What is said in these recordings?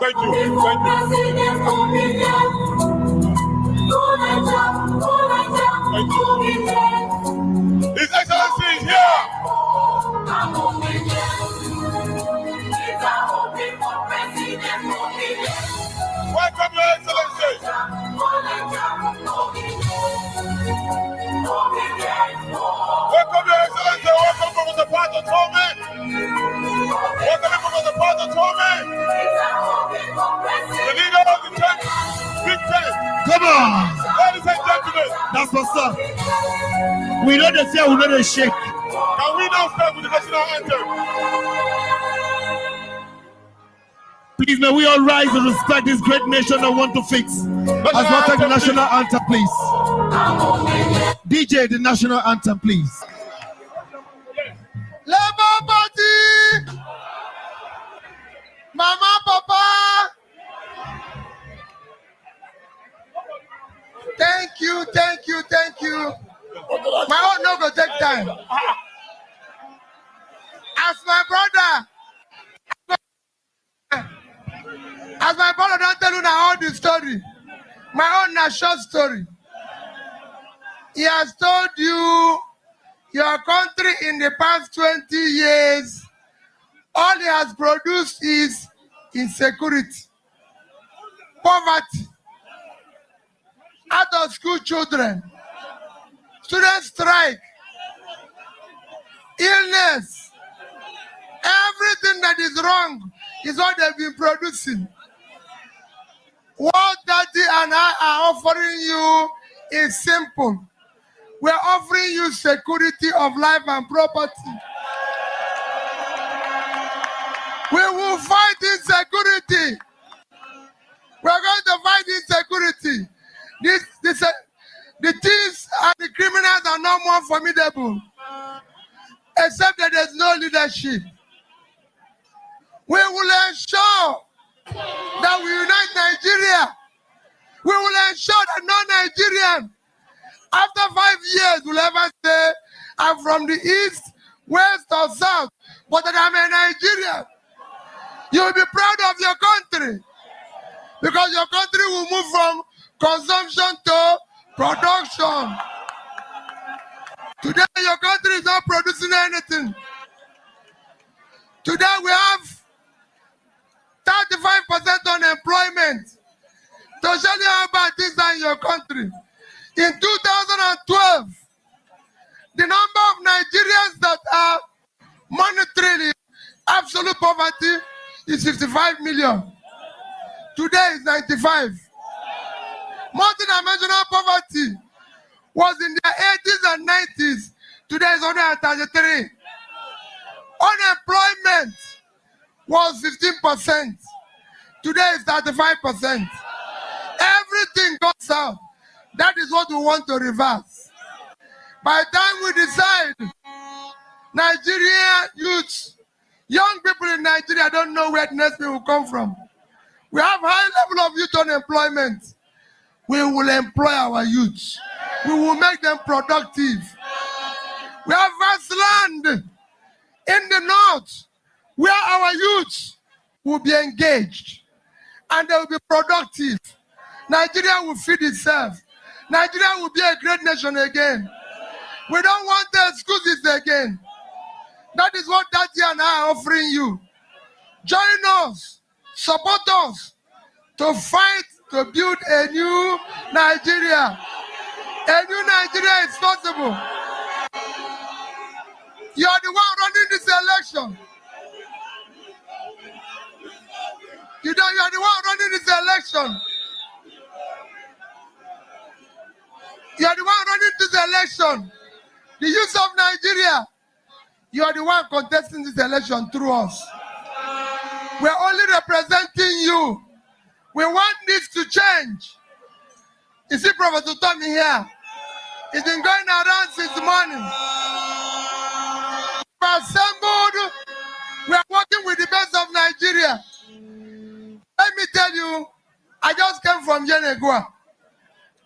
Thank you. His Excellency is here. Welcome, Your Excellency. Welcome, Your Excellency. Welcome, Professor Pato Tome. Welcome, Professor Pato Tome. The leader of the church. Big time. Come on. Ladies and gentlemen. That's what's up. We know the fear, we know the shake. Can we now start with the national anthem? Please, may we all rise and respect this great nation that want to fix. As well take the national anthem, please. DJ, the national anthem, please. Labour Party! Mama, Papa! Thank you, thank you, thank you. My own no go take time. As my brother don't tell you now all the story. My own a short story. He has told you your country in the past 20 years, all he has produced is insecurity, poverty, out of school children, student strike, illness, everything that is wrong is what they've been producing. What Daddy and I are offering you is simple. We're offering you security of life and property. We will fight insecurity. We're going to fight insecurity. The thieves and the criminals are no more formidable, except that there's no leadership. We will ensure that we unite Nigeria. We will ensure that no Nigerian, after 5 years, will ever say, I'm from the east, west, or south, but that I'm a Nigerian. You will be proud of your country, because your country will move from consumption to production. Today, your country is not producing anything. Today, we have 35% unemployment. To show you how bad things are in your country. In 2012, the number of Nigerians that are monetarily absolute poverty is 55 million. Today is 95. Multidimensional poverty was in the 80s and 90s. Today is 133. Unemployment was 15%. Today is 35%. Everything goes out. That is what we want to reverse. By the time we decide, Nigerian youths, young people in Nigeria don't know where the next thing will come from. We have high level of youth unemployment. We will employ our youths. We will make them productive. We have vast land in the north where our youths will be engaged and they will be productive. Nigeria will feed itself. Nigeria will be a great nation again. We don't want the excuses again. That is what Daddy and I are offering you. Join us, support us to fight to build a new Nigeria. A new Nigeria is possible. You are the one running this election. You are the one running this election. You are the one running this election. The youth of Nigeria, you are the one contesting this election through us. We are only representing you. We want this to change. You see Professor Tommy here. He's been going around since morning. We are assembled. We are working with the best of Nigeria. Let me tell you, I just came from Yenegua.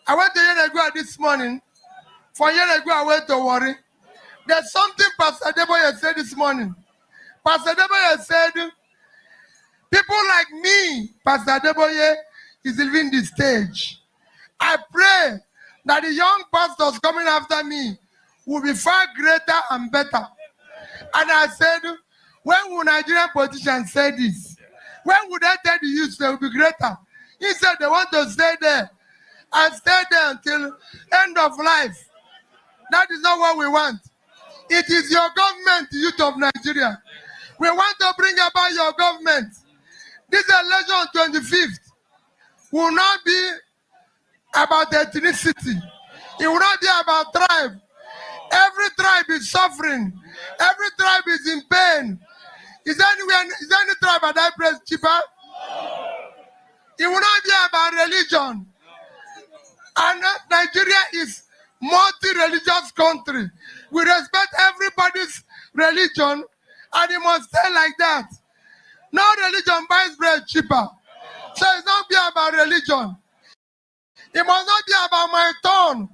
I went to Yenegua this morning. From Yenegua, I went to Warri. There's something Pastor Deboye said this morning. Pastor Deboye said, people like me me, Pastor Deboye, is leaving the stage. I pray that the young pastors coming after me will be far greater and better. And I said, when will Nigerian politicians say this? When would they tell the youth they will be greater? He said they want to stay there and stay there until end of life. That is not what we want. It is your government, youth of Nigeria. We want to bring about your government. This election on 25th will not be about ethnicity. It will not be about tribe. Every tribe is suffering. Every tribe is in pain. Is there any tribe that I praise cheaper? It will not be about religion. And Nigeria is multi-religious country. We respect everybody's religion, and it must stay like that. No religion buys bread cheaper. So it's not be about religion. It must not be about my turn.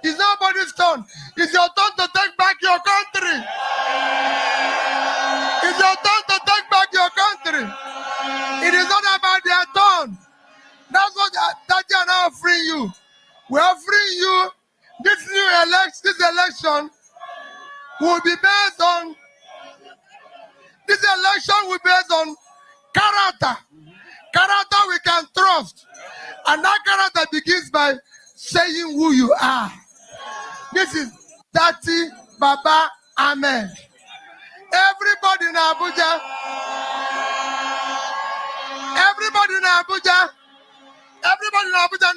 It's nobody's turn. It's your turn to take back your country. It's your turn to take back your country. It is not about their turn. That's what that they are now offering you. We're offering you this election will be based on character. Character we can trust. And that character begins by saying who you are. This is Tati Baba Ahmed. Everybody in Abuja,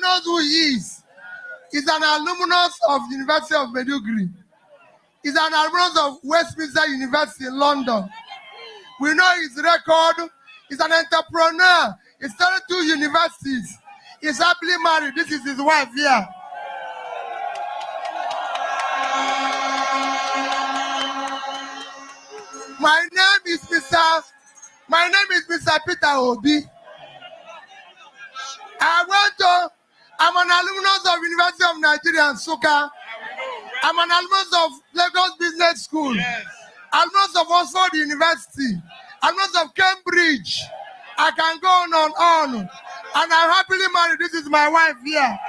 knows who he is. He's an alumnus of University of Maiduguri. He's an alumnus of Westminster University in London. We know his record. He's an entrepreneur. He started 2 universities. He's happily married. This is his wife here. My name is Mr. Peter Obi. I'm an alumnus of University of Nigeria, Nsukka. I'm an alumnus of Lagos Business School. Yes. Alumnus of Oxford University. Alumnus of Cambridge. I can go on and on. And I'm happily married. This is my wife here.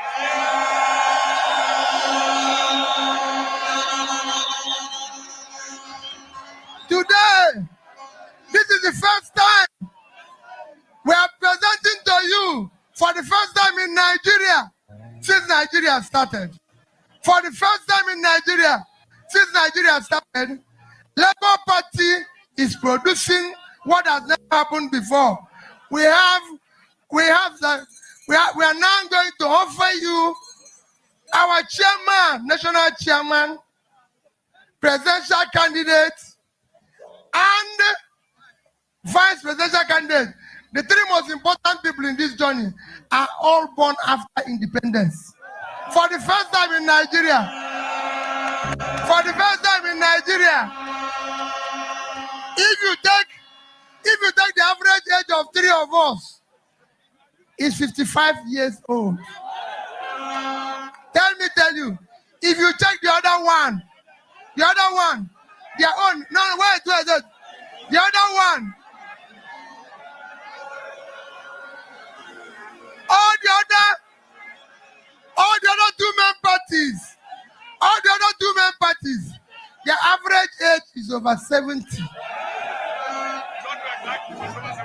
Today, this is the first time we are presenting to you for the first time in Nigeria since Nigeria started. For the first time in Nigeria since Nigeria started, Labour Party is producing what has never happened before. We are now going to offer you our chairman, national chairman, presidential candidate, and vice presidential candidate. The 3 most important people in this journey are all born after independence. For the first time in Nigeria, if you take the average age of 3 of us, is 55 years old. Tell you, if you check the other one, their own, the other one, all the other two main parties, their average age is over 70.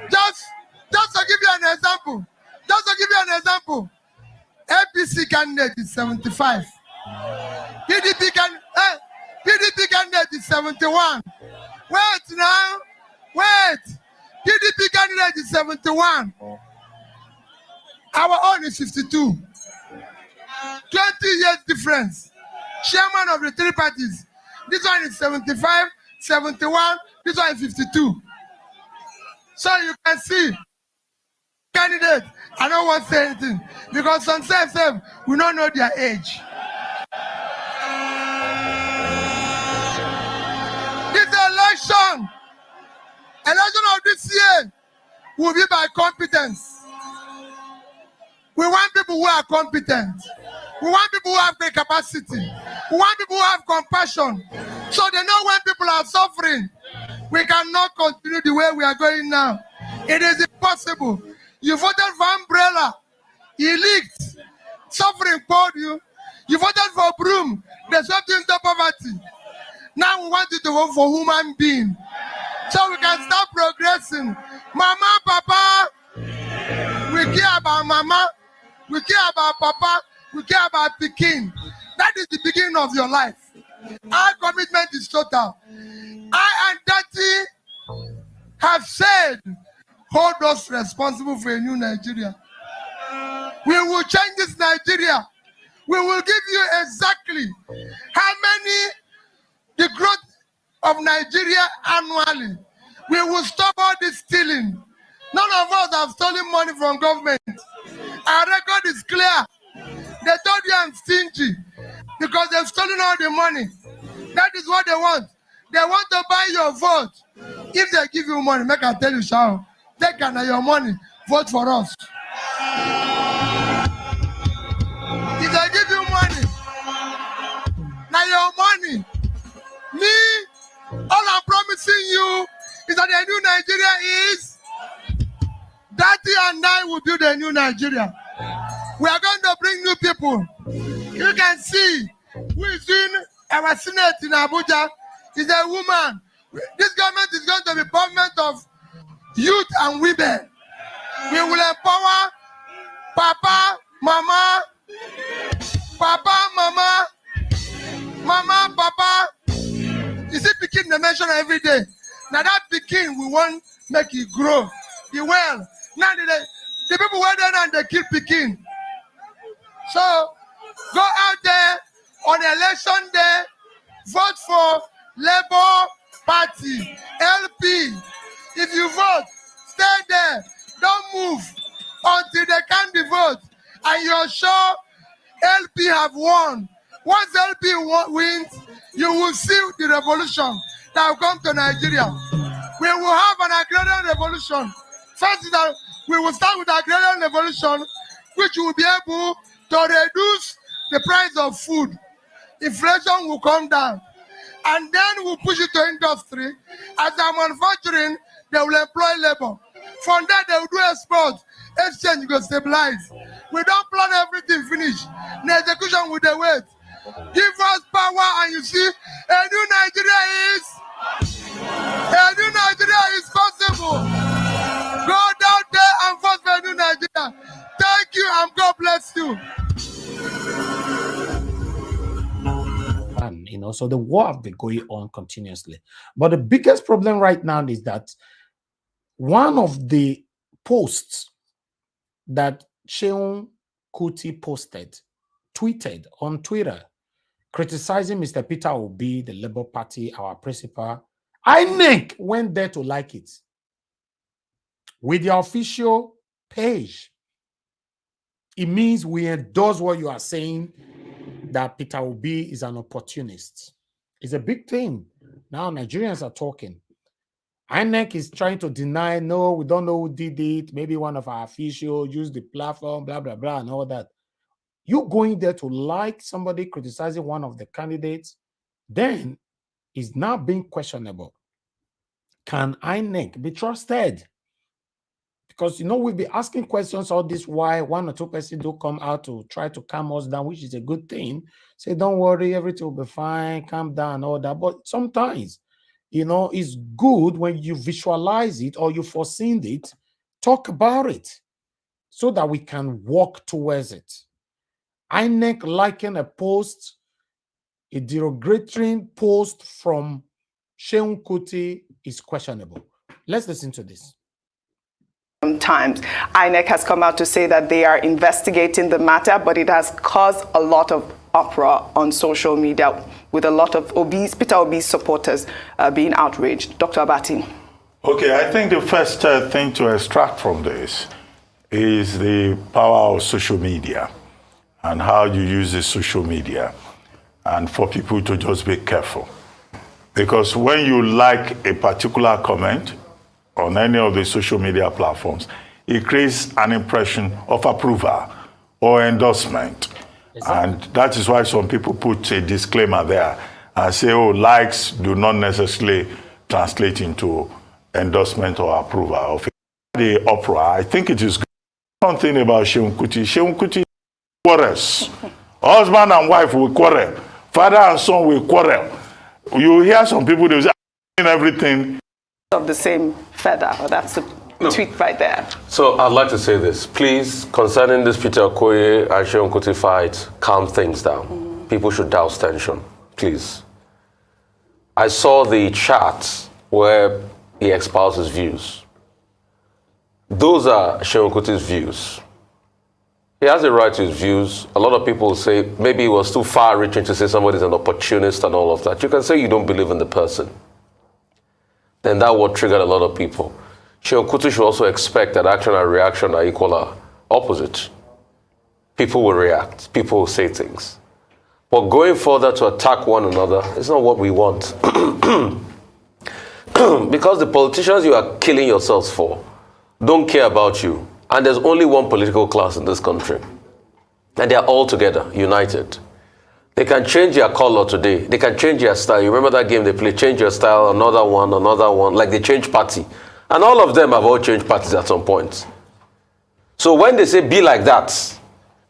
Just to give you an example, APC candidate is 75. PDP candidate is 71. PDP candidate is 71. Our own is 52. 20 years difference. Chairman of the 3 parties. This one is 75, 71. This one is 52. So you can see, candidate, I don't want to say anything because some say we don't know their age. This election of this year will be by competence. We want people who are competent. We want people who have great capacity. We want people who have compassion. So they know when people are suffering, we cannot continue the way we are going now. It is impossible. You voted for umbrella. He leaked. Suffering poured you. You voted for broom. They swept you into poverty. Now we want you to vote for human being. So we can start progressing. Mama, Papa, we care about Mama. We care about Papa. We care about Peking. That is the beginning of your life. Our commitment is total. I and Daddy have said, hold us responsible for a new Nigeria. We will change this Nigeria. We will give you exactly how many the growth of Nigeria annually. We will stop all this stealing. None of us have stolen money from government. Our record is clear. They told you I'm stingy because they've stolen all the money. That is what they want. They want to buy your vote. If they give you money, make I tell you, Shao, take your money, vote for us. If they give you money, now your money, me, all I'm promising you is that the new Nigeria is Daddy and I will build a new Nigeria. We are going to bring new people. You can see who is in our Senate in Abuja is a woman. This government is going to be government of youth and women. We will empower Papa, Mama, Papa, Mama, Mama, Papa. You see Peking they mention every day. Now that Peking we want make it grow. The well. Now the people were there and they kill Peking. So go out there on election day, vote for Labour Party, LP. If you vote, stay there. Don't move until they count the vote. And you're sure LP have won. Once LP wins, you will see the revolution that will come to Nigeria. We will have an agrarian revolution. First is that we will start with agrarian revolution, which will be able to reduce the price of food. Inflation will come down. And then we'll push it to industry. As they're manufacturing, they will employ labor. From that, they will do export. Exchange will stabilize. We don't plan everything finish. The execution will they wait. Give us power and you see, a new Nigeria is possible. Go down there and vote for a new Nigeria. Thank you and God bless you. And so the war has been going on continuously. But the biggest problem right now is that one of the posts that Sheung Kuti tweeted on Twitter, criticizing Mr. Peter Obi, the Labour Party, our principal, INEC went there to like it with the official page. It means we endorse what you are saying, that Peter Obi is an opportunist. It's a big thing. Now Nigerians are talking. INEC is trying to deny, no, we don't know who did it. Maybe one of our officials used the platform, blah, blah, blah, and all that. You going there to like somebody criticizing one of the candidates, then is now being questionable. Can INEC be trusted? Because, we've been asking questions all this while. One or two persons do come out to try to calm us down, which is a good thing. Say, don't worry, everything will be fine, calm down, all that. But sometimes, it's good when you visualize it or you foreseen it, talk about it so that we can walk towards it. INEC liking a post, a derogatory post from Sheung Kuti is questionable. Let's listen to this. Times. INEC has come out to say that they are investigating the matter, but it has caused a lot of uproar on social media with a lot of Peter Obi's supporters being outraged. Dr. Abati. Okay, I think the first thing to extract from this is the power of social media and how you use the social media, and for people to just be careful. Because when you like a particular comment on any of the social media platforms, it creates an impression of approval or endorsement. Exactly. And that is why some people put a disclaimer there and say, oh, likes do not necessarily translate into endorsement or approval of the uproar. I think it is good One thing about Sheun Kuti quarrels. Husband and wife will quarrel. Father and son will quarrel. You hear some people, they say, everything. Of the same feather. Well, that's the tweet right there. So I'd like to say this. Please, concerning this Peter Okoye and Sheun Kuti fight, calm things down. People should douse tension. Please. I saw the chat where he espoused his views. Those are Sheun Kuti's views. He has a right to his views. A lot of people say maybe he was too far-reaching to say somebody's an opportunist and all of that. You can say you don't believe in the person. Then that would trigger a lot of people. Sheun Kuti should also expect that action and reaction are equal or opposite. People will react. People will say things. But going further to attack one another is not what we want. Because the politicians you are killing yourselves for don't care about you. And there's only one political class in this country. And they are all together, united. They can change their color today. They can change their style. You remember that game they play, change your style, another one, like they change party. And all of them have all changed parties at some point. So when they say be like that,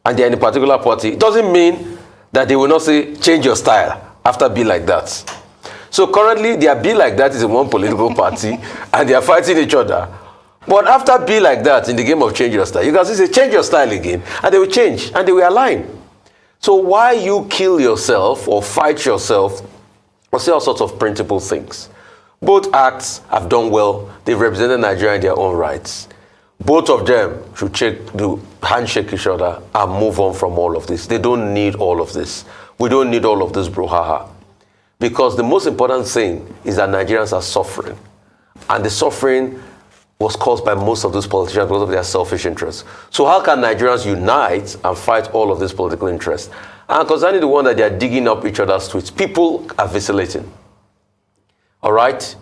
and they're in a particular party, it doesn't mean that they will not say change your style after be like that. So currently, their be like that is in one political party, and they are fighting each other. But after be like that in the game of change your style, you can say change your style again, and they will change, and they will align. So why you kill yourself or fight yourself or say all sorts of printable things? Both acts have done well. They've represented Nigeria in their own rights. Both of them should handshake each other and move on from all of this. They don't need all of this. We don't need all of this brouhaha. Because the most important thing is that Nigerians are suffering. And the suffering was caused by most of those politicians because of their selfish interests. So how can Nigerians unite and fight all of these political interests? And concerning the one that they are digging up each other's tweets, people are vacillating. All right?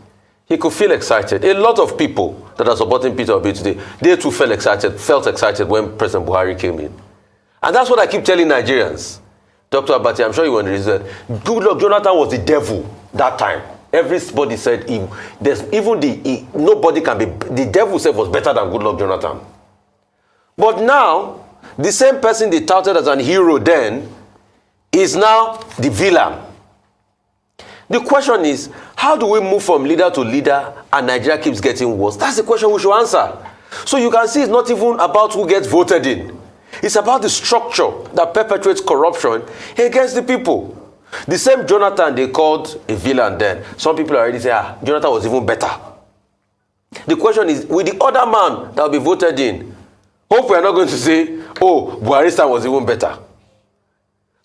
He could feel excited. A lot of people that are supporting Peter Obi today, they too felt excited when President Buhari came in. And that's what I keep telling Nigerians. Dr. Abati, I'm sure you understand. Goodluck Jonathan was the devil that time. Everybody said nobody can be, the devil said was better than Goodluck Jonathan. But now, the same person they touted as an hero then is now the villain. The question is, how do we move from leader to leader and Nigeria keeps getting worse? That's the question we should answer. So you can see it's not even about who gets voted in. It's about the structure that perpetuates corruption against the people. The same Jonathan they called a villain then. Some people already say, Jonathan was even better. The question is, with the other man that will be voted in, hope we are not going to say, oh, Buhari's time was even better.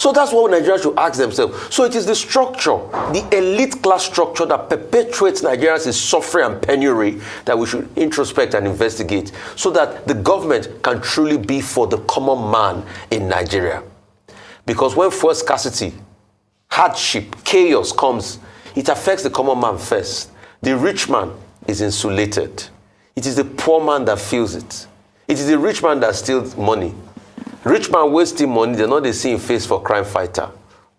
So that's what Nigerians should ask themselves. So it is the structure, the elite class structure that perpetuates Nigerians' suffering and penury that we should introspect and investigate so that the government can truly be for the common man in Nigeria. Because when fuel scarcity, hardship, chaos comes, it affects the common man first. The rich man is insulated. It is the poor man that feels it. It is the rich man that steals money. Rich man wasting money, they're not they see him face for crime fighter.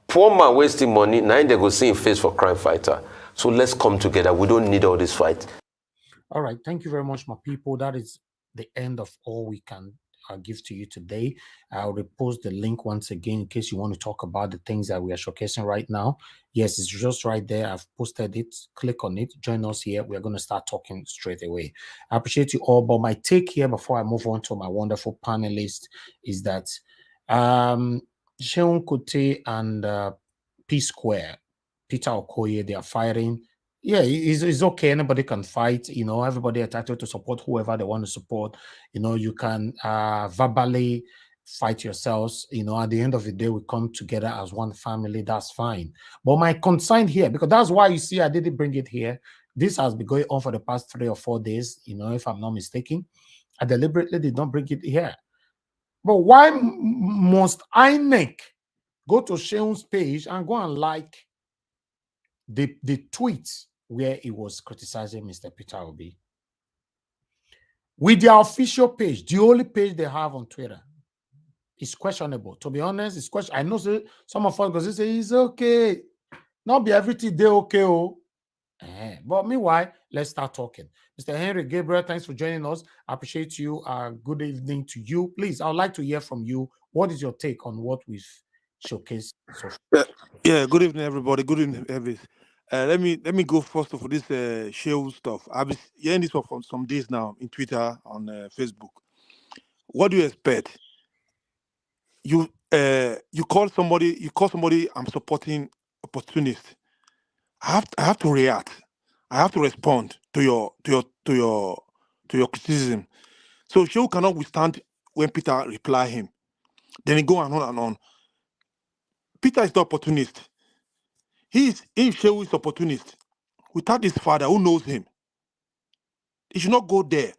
Poor man wasting money, now they go see him face for crime fighter. So let's come together. We don't need all this fight. All right. Thank you very much, my people. That is the end of all we can give to you today. I'll repost the link once again in case you want to talk about the things that we are showcasing right now. Yes, it's just right there. I've posted it. Click on it. Join us here. We're going to start talking straight away. I appreciate you all. But my take here before I move on to my wonderful panelist is that Sheun Kuti and P Square, Peter Okoye, they are fighting. Yeah, it's okay. Anybody can fight. You know, everybody entitled to support whoever they want to support. You know, you can verbally fight yourselves. You know, at the end of the day, we come together as one family. That's fine. But my concern here, because that's why you see I didn't bring it here. This has been going on for the past 3 or 4 days. You know, if I'm not mistaken, I deliberately did not bring it here. But why must INEC go to Sheun's page and go and like the tweets where he was criticizing Mr. Peter Obi? With their official page, the only page they have on Twitter, is questionable. To be honest, it's questionable. I know some of us go say it's okay. Not be everything they okay. But meanwhile, let's start talking. Mr. Henry Gabriel, thanks for joining us. I appreciate you. Good evening to you. Please, I would like to hear from you. What is your take on what we've showcased so far? Yeah, good evening, everybody. Good evening, Elvis. Let me go first for this Shell stuff. I've been hearing this for some days now in Twitter, on Facebook. What do you expect? You call somebody. I'm supporting opportunist. I have to react. I have to respond to your criticism. So Shell cannot withstand when Peter reply him. Then he go on and on. Peter is not opportunist. Shehu is opportunist. Without his father who knows him, he should not go there.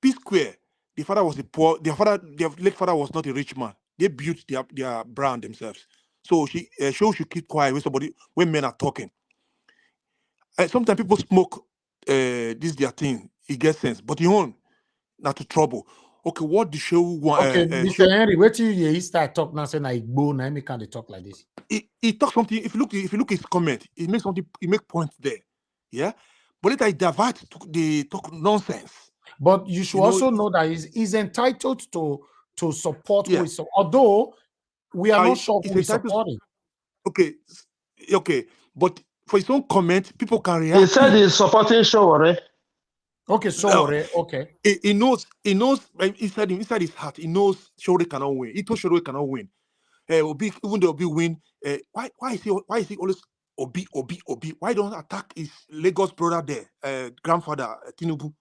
P Square, the father was a poor, their late father was not a rich man. They built their brand themselves. So Shehu should keep quiet when men are talking. Sometimes people smoke this their thing. It gets sense, but you own not to trouble. Okay, what the Shehu want? Okay, Mr. Henry, wait till you start talking now, saying I go now, me can't talk like this. He talks something. If you look his comment, he makes something. He makes points there. Yeah, but later he diverts they talk nonsense. But you should also know that he's entitled to support who is, although we are not sure who is supporting. Okay, but for his own comment, people can react. He said he's supporting Showore. Okay, Showore. Okay. He knows inside his heart. He knows Showore cannot win. He told Showore cannot win. Obi, even though Obi win, why is he always Obi? Why don't attack his Lagos brother there, grandfather Tinubu?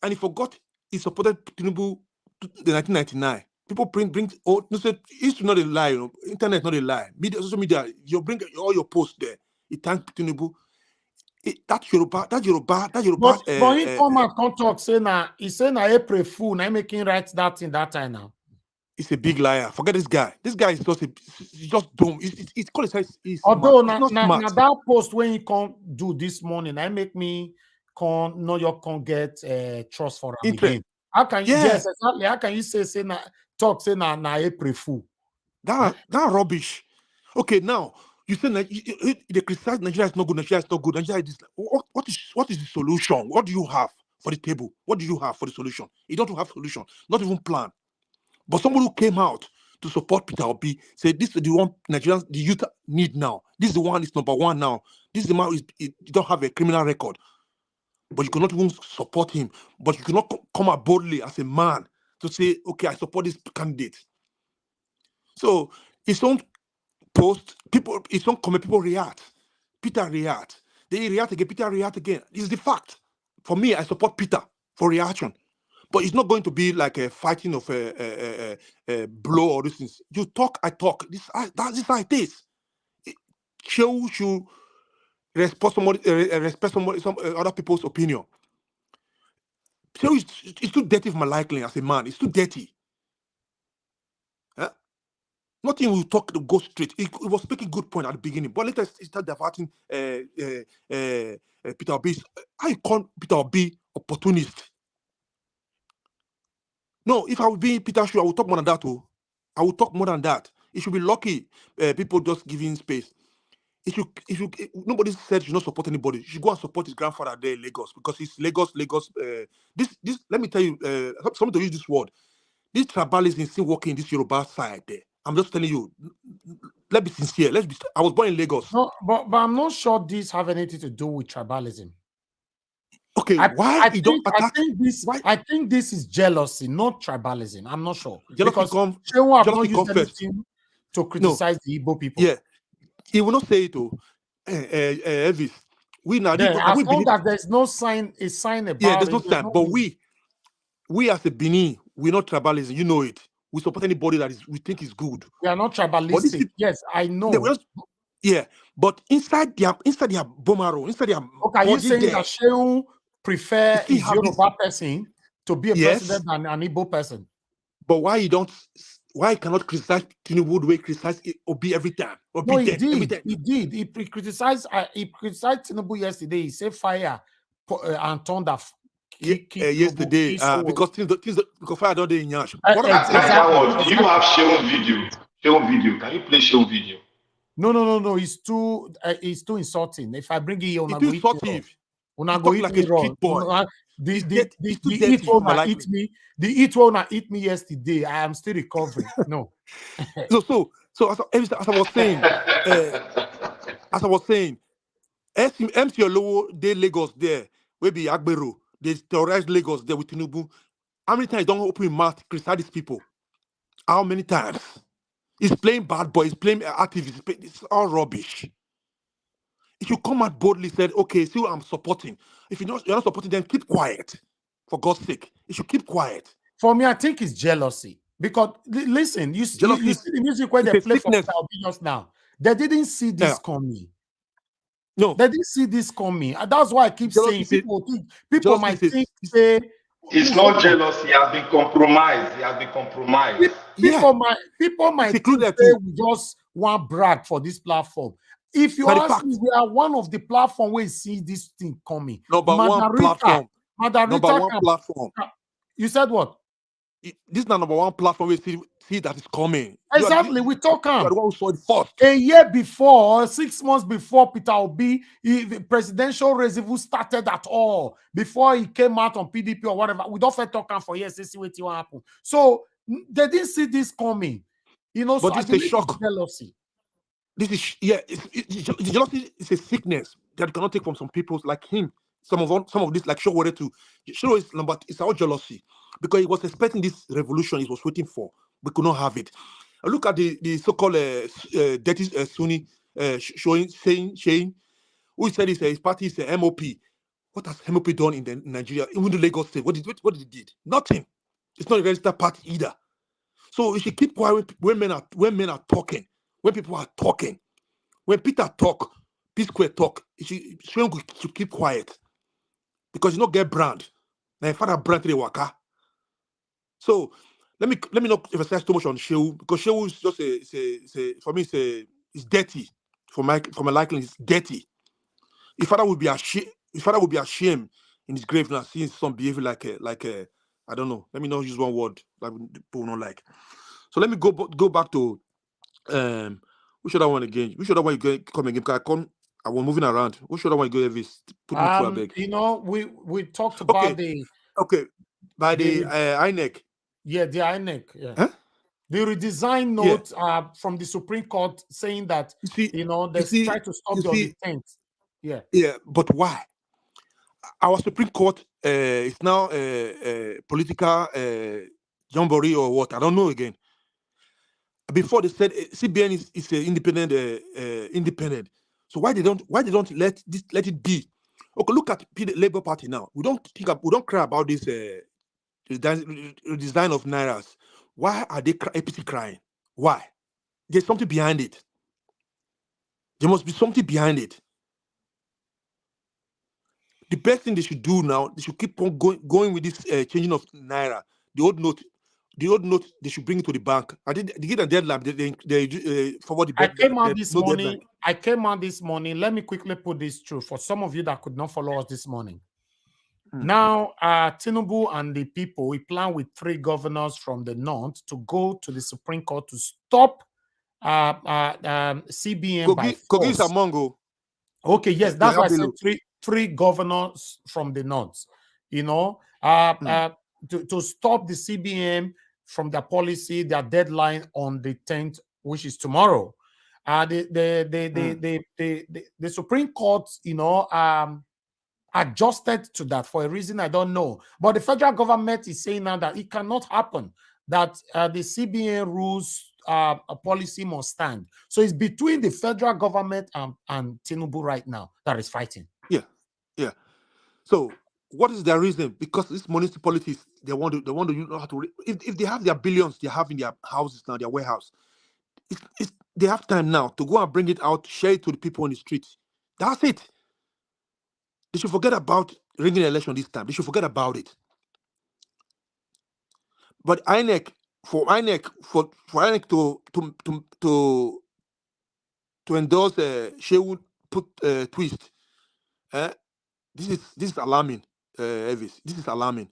And he forgot he supported Tinubu in 1999. People bring it's not a lie, internet not a lie. Social media, you bring all your posts there. He thanked Tinubu. That Yoruba. But he come and talk saying he saying April Fool. Now making right that in that time now. He's a big liar. Forget this guy. This guy is just dumb. He's called himself. Although now that post when he can't do this morning, I make me can't get trust for him again. How can you? Yes, exactly. How can you say na April Fool? That rubbish. Okay, now you say they criticize Nigeria is not good. Nigeria is not good. Nigeria is what is the solution? What do you have for the table? What do you have for the solution? You don't have solution. Not even plan. But someone who came out to support Peter Obi said, "This is the one Nigerians, the youth need now. This is the one. It's number one now. This is the man. You don't have a criminal record, but you cannot even support him. But you cannot come out boldly as a man to say, okay, I support this candidate." So his own post, his own comment, people react. Peter react. They react again. Peter react again. This is the fact. For me, I support Peter for reaction. But it's not going to be like a fighting of a blow or these things. You talk, I talk. This is how it is. Should respect some other people's opinion. So it's too dirty for my liking as a man. It's too dirty. Nothing will talk to go straight. It was making good point at the beginning, but later it started diverting Peter Obi. I call Peter Obi opportunist. No, if I would be Peter Shu, I would talk more than that too. I would talk more than that. It should be lucky. People just giving space. Nobody said you should not support anybody. You should go and support his grandfather there in Lagos because he's Lagos. This. Let me tell you, someone to use this word. This tribalism is still working in this Yoruba side there. I'm just telling you. Let's be sincere. I was born in Lagos. No, but I'm not sure this have anything to do with tribalism. Okay, I think this is jealousy, not tribalism. I'm not sure. Jealousy because Shehu have not used anything to criticize the Igbo people. Yeah, he will not say it though. Elvis, we now as long as there's no sign about there's no sign. But we as a Benin, we're not tribalism. You know it. We support anybody that we think is good. We are not tribalistic. Yes, I know. But inside their bomaro, inside their okay, you saying that Shehu prefer his Yoruba person to be a president than an Igbo person? But why cannot criticize Tinubu the way he criticized Obi every time? No, he did. He criticized Tinubu yesterday. He said fire and thunder. Yesterday, because fire don't in Yash. Do you have Shehu video? Can you play Shehu video? No. It's too insulting. If I bring it on, it's too insulting. Una He's go talking eat like me a raw. street boy. The He's the he's too the dirty eat for my one eat liking. me. The eat one eat me yesterday. I am still recovering. No. So as I was saying, MC Olowo, they Lagos there, we be Agbero, they terrorize Lagos there with Tinubu. How many times don't open his mouth to criticize these people? How many times? He's playing bad boy, he's playing activist, it's all rubbish. If you come out boldly, said, okay, see what I'm supporting. If you're not supporting them, keep quiet. For God's sake, you should keep quiet. For me, I think it's jealousy. Because listen, you see the music where they play for just now. They didn't see this coming. No, they didn't see this coming. And that's why I keep saying people might think say it's not jealousy. He has been compromised. He has been compromised. People might think say we just want brag for this platform. If you ask me, we are one of the platform where you see this thing coming. Number one platform. You said what? This is not number one platform we see that is coming. Exactly, we talk on. You are the one who saw it first. A year before, 6 months before Peter Obi, the presidential race even started at all. Before he came out on PDP or whatever, we don't talk on for years to see what will happen. So they didn't see this coming. You know, but so it's a shock. Jealousy. This is jealousy is a sickness that you cannot take from some people like him. Some of this like Showore too. Show is number. It's our jealousy because he was expecting this revolution. He was waiting for. We could not have it. Look at the so-called dirty Sunni saying who said his party is a MOP. What has MOP done in Nigeria? Even the Lagos state, what did it did? Nothing. It's not a registered party either. So you should keep quiet when men are talking. When people are talking, when Peter talk, P Square talk, you should keep quiet because you not get brand. Now father brand the waka. So let me not emphasize too much on Shehu because Shehu is just for me it's dirty. For my liking, it's dirty. If father would be ashamed in his grave now seeing some behavior like a I don't know. Let me not use one word that people don't like. So let me go back to which other one again? Which other one you come again? Because I was moving around. Which other one you go Elvis? Put me through a beg. You know, we talked about the INEC. Yeah, the INEC. Yeah. Huh? The redesign note from the Supreme Court saying that they try to stop the 10th. Yeah. Yeah, but why? Our Supreme Court is now political jamboree or what? I don't know again. Before they said CBN is independent. So why they don't let it be? Okay, look at the Labour Party now. We don't cry about this design of Nairas. Why are they APC crying? Why? There's something behind it. There must be something behind it. The best thing they should do now, they should keep on going with this changing of Naira. The old note, they should bring it to the bank. I did they get a deadline. They forward the. I came out this morning. Let me quickly put this through for some of you that could not follow us this morning. Now, Tinubu and the people, we plan with 3 governors from the north to go to the Supreme Court to stop CBN by force. Okay, yes, that's why I said 3 governors from the north. You know, to stop the CBN from their policy, their deadline on the 10th, which is tomorrow. The Supreme Court, adjusted to that for a reason I don't know. But the federal government is saying now that it cannot happen, that the CBN rules policy must stand. So it's between the federal government and Tinubu right now that is fighting. Yeah. So what is their reason? Because these municipalities, they want to know how to. If they have their billions they have in their houses now, their warehouse, they have time now to go and bring it out, share it to the people on the streets. That's it. They should forget about ringing an election this time. They should forget about it. But INEC to endorse Shehu put twist. This is alarming, Elvis. This is alarming.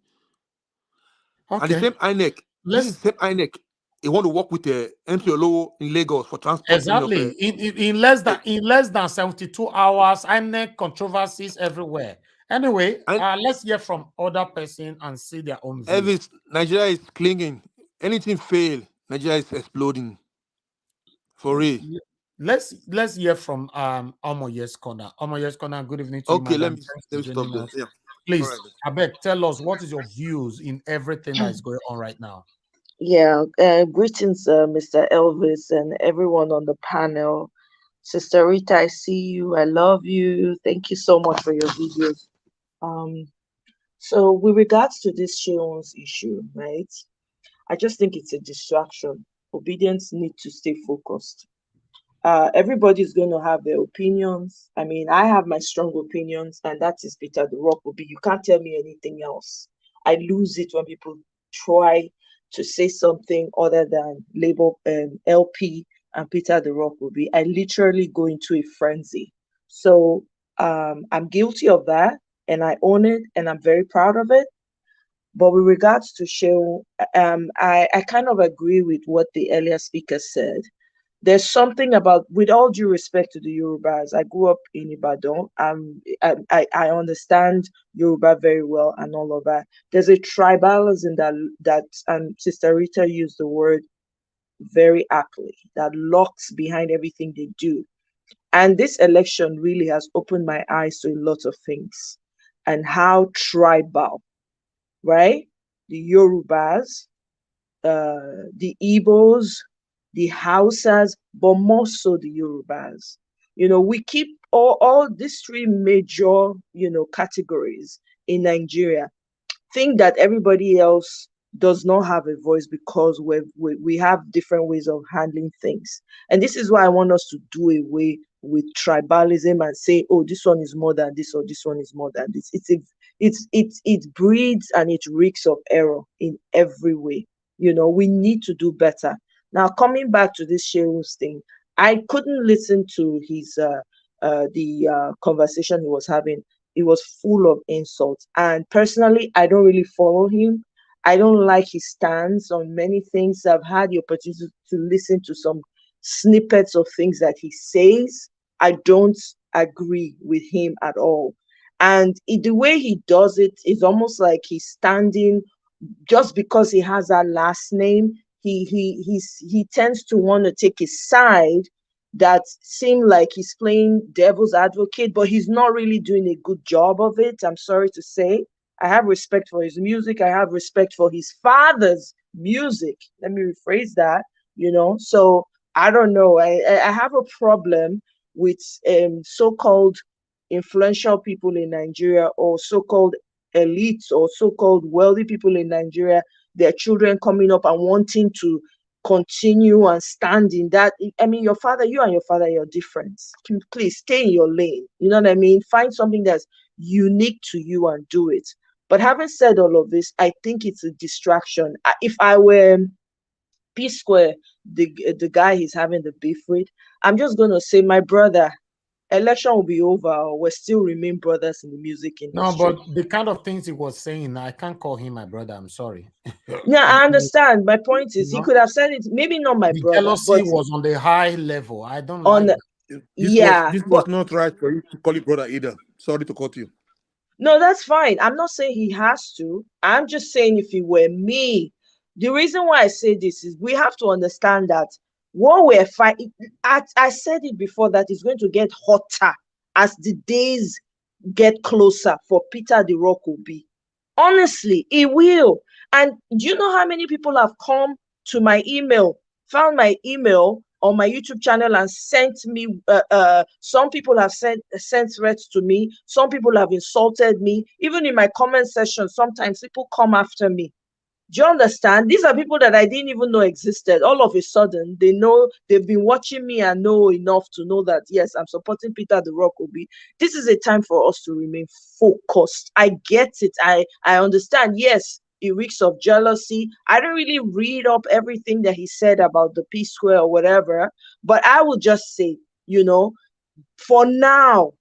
Okay. And the same INEC, they want to work with the MC Olowo in Lagos for transport. Exactly. In less than 72 hours, INEC controversies everywhere. Anyway, let's hear from other person and see their own view. Elvis, Nigeria is clinging. Anything fail, Nigeria is exploding. For real. Let's hear from Omoye's Corner. Omoye's Corner, good evening to you, Okay, madam. let me stop there. Yeah. Please, I beg, tell us what is your views in everything that is going on right now. Yeah, greetings, Mr. Elvis, and everyone on the panel. Sister Rita, I see you. I love you. Thank you so much for your videos. So with regards to this Sheon's issue, right? I just think it's a distraction. Obedience need to stay focused. Everybody's going to have their opinions. I mean, I have my strong opinions, and that is Peter the Rock will be. You can't tell me anything else. I lose it when people try to say something other than label LP and Peter the Rock will be. I literally go into a frenzy. So I'm guilty of that, and I own it, and I'm very proud of it. But with regards to Sheon, I kind of agree with what the earlier speaker said. There's something about, with all due respect to the Yorubas, I grew up in Ibadan. I understand Yoruba very well and all of that. There's a tribalism that Sister Rita used the word very aptly, that lurks behind everything they do. And this election really has opened my eyes to a lot of things and how tribal, right? The Yorubas, the Igbos, the Hausas, but more so the Yorubas. You know, we keep all these three major, categories in Nigeria. Think that everybody else does not have a voice because we have different ways of handling things. And this is why I want us to do away with tribalism and say, oh, this one is more than this or this one is more than this. It breeds and it reeks of error in every way. We need to do better. Now, coming back to this Shehu's thing, I couldn't listen to his the conversation he was having. It was full of insults. And personally, I don't really follow him. I don't like his stance on many things. I've had the opportunity to listen to some snippets of things that he says. I don't agree with him at all. And the way he does it is almost like he's standing just because he has that last name. He tends to want to take his side that seem like he's playing devil's advocate, but he's not really doing a good job of it. I'm sorry to say. I have respect for his music. I have respect for his father's music. Let me rephrase that, So I don't know. I have a problem with so-called influential people in Nigeria, or so-called elites, or so-called wealthy people in Nigeria, their children coming up and wanting to continue and stand in that. I mean, you and your father, you're different. Please stay in your lane. You know what I mean? Find something that's unique to you and do it. But having said all of this, I think it's a distraction. If I were P Square, the guy he's having the beef with, I'm just going to say, my brother, election will be over, or we'll still remain brothers in the music industry. No, but the kind of things he was saying, I can't call him my brother. I'm sorry. Yeah, I understand. My point is, he could have said it, maybe not my brother. Jealousy was on the high level. I don't like that. This was not right for you to call it brother either. Sorry to cut you. No, that's fine. I'm not saying he has to. I'm just saying, if it were me, the reason why I say this is we have to understand that what we're fighting, I said it before, that it's going to get hotter as the days get closer for Peter the Rock will be. Honestly, it will. And do you know how many people have come to my email, found my email on my YouTube channel and sent me, some people have sent threats to me, some people have insulted me, even in my comment section, sometimes people come after me. Do you understand? These are people that I didn't even know existed. All of a sudden, they know, they've been watching me and know enough to know that, yes, I'm supporting Peter the Rock Obi. This is a time for us to remain focused. I get it. I understand. Yes, it reeks of jealousy. I don't really read up everything that he said about the P Square or whatever, but I will just say, for now,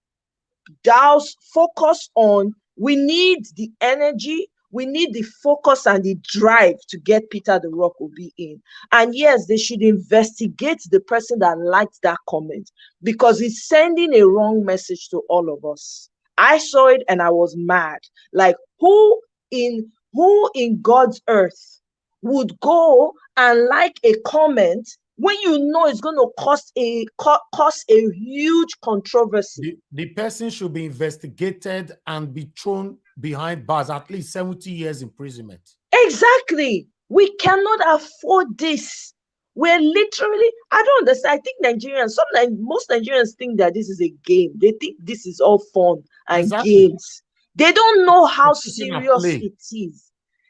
Dow's focus on, we need the energy, we need the focus and the drive to get Peter the Rock Obi in. And yes, they should investigate the person that liked that comment, because it's sending a wrong message to all of us. I saw it and I was mad. Like, who in God's earth would go and like a comment when you know it's going to cause a huge controversy? The person should be investigated and be thrown behind bars, at least 70 years imprisonment. Exactly. We cannot afford this. We're literally, I don't understand. I think Nigerians, most Nigerians think that this is a game. They think this is all fun and games. They don't know how serious it is.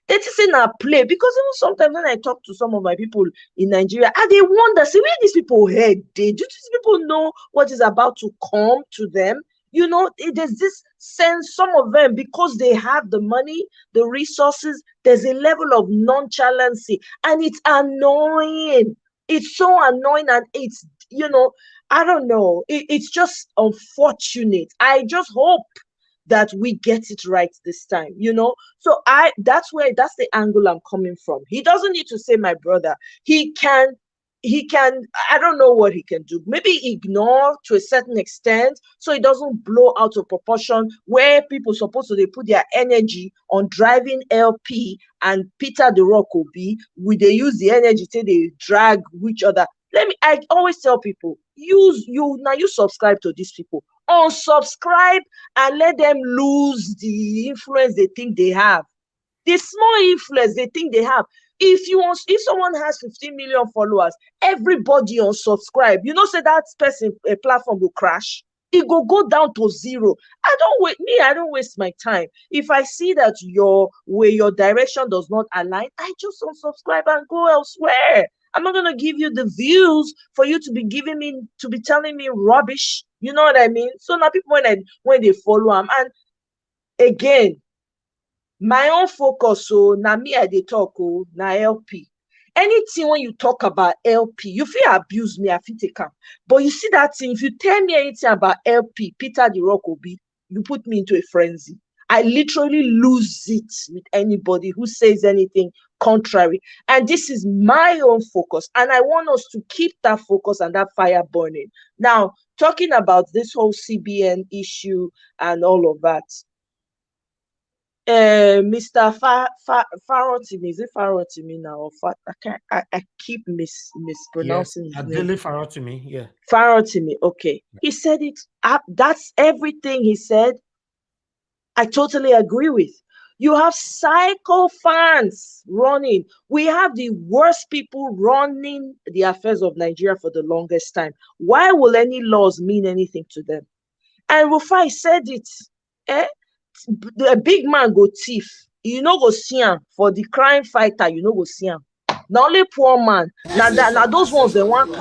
It is in a play, because even sometimes when I talk to some of my people in Nigeria, and they wonder, see, where these people head? Do these people know what is about to come to them? You know, there's this sense, some of them, because they have the money, the resources, there's a level of nonchalancy, and it's annoying. It's so annoying, and it's, you know, I don't know. It's just unfortunate. I just hope that we get it right this time, you know. So that's the angle I'm coming from. He doesn't need to say my brother. He can, I don't know what he can do. Maybe ignore to a certain extent so it doesn't blow out of proportion, where people supposed to they put their energy on driving LP and Peter the Rock Obi, they use the energy till they drag each other. I always tell people, you subscribe to these people, unsubscribe and let them lose the influence they think they have, the small influence they think they have. If someone has 15 million followers, everybody unsubscribe, you know, say that person, a platform will crash. It go down to zero. I don't waste my time. If I see that your direction does not align, I just unsubscribe and go elsewhere. I'm not gonna give you the views for you to be telling me rubbish. You know what I mean? So now people, when they follow them, and again, my own focus, so now me I dey talk, na LP. Anything when you talk about LP, you feel abuse me, I feel take am. But you see that thing, if you tell me anything about LP, Peter the Rock Obi, you put me into a frenzy. I literally lose it with anybody who says anything contrary. And this is my own focus. And I want us to keep that focus and that fire burning. Now, talking about this whole CBN issue and all of that, Mr. Farotimi, is it Farotimi now? Or I keep mispronouncing his name. Farotimi, yeah. Farotimi, okay. He said it. That's everything he said. I totally agree with. You have psycho fans running. We have the worst people running the affairs of Nigeria for the longest time. Why will any laws mean anything to them? And Rufai said it. The big man go thief. You know go see him. For the crime fighter, you know go see him. Not only poor man. Now those ones they want.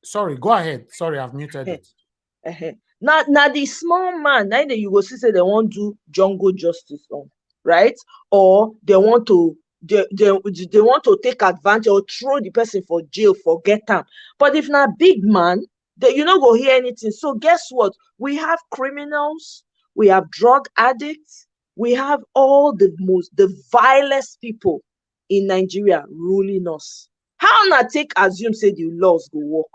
Sorry, go ahead. Sorry, I've muted it. Now the small man, now you go see say they want to do jungle justice on, right? Or they want to take advantage or throw the person for jail, forget them. But if not big man, you not go hear anything. So guess what? We have criminals, we have drug addicts, we have all the vilest people in Nigeria ruling us. How not take assume say the laws go work?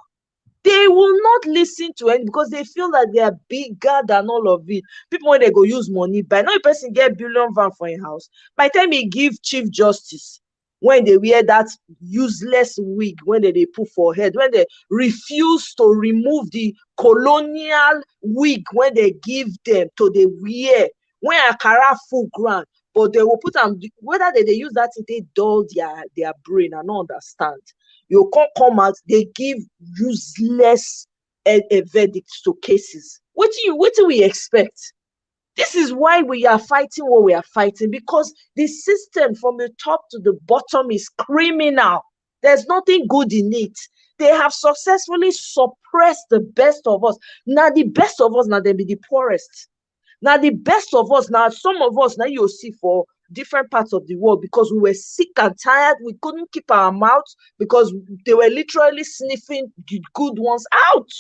They will not listen to any, because they feel that they are bigger than all of it. People, when they go use money, by now a person get billion van for a house. By the time he give Chief Justice, when they wear that useless wig, when they put for head, when they refuse to remove the colonial wig, when they give them to the wear, when Akara full ground, but they will put them, whether they use that, they dull their brain. I don't understand. You can't come out, they give useless verdicts to cases. What do we expect? This is why we are fighting what we are fighting, because the system from the top to the bottom is criminal. There's nothing good in it. They have successfully suppressed the best of us. Now the best of us, now they be the poorest. Now the best of us, now some of us, now you'll see for different parts of the world, because we were sick and tired, we couldn't keep our mouths because they were literally sniffing the good ones out.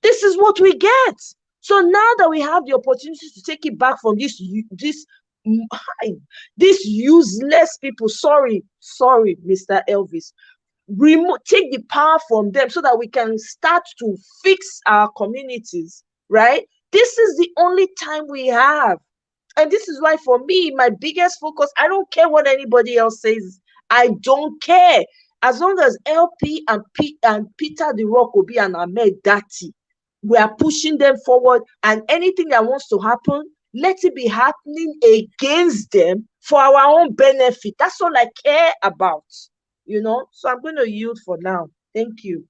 This is what we get. So now that we have the opportunity to take it back from this useless people, sorry, Mr. Elvis, take the power from them so that we can start to fix our communities. right? This is the only time we have. And this is why, for me, my biggest focus, I don't care what anybody else says. I don't care. As long as LP and Peter the Rock Obi and Ahmed Dati, we are pushing them forward, and anything that wants to happen, let it be happening against them for our own benefit. That's all I care about, you know. So I'm going to yield for now. Thank you.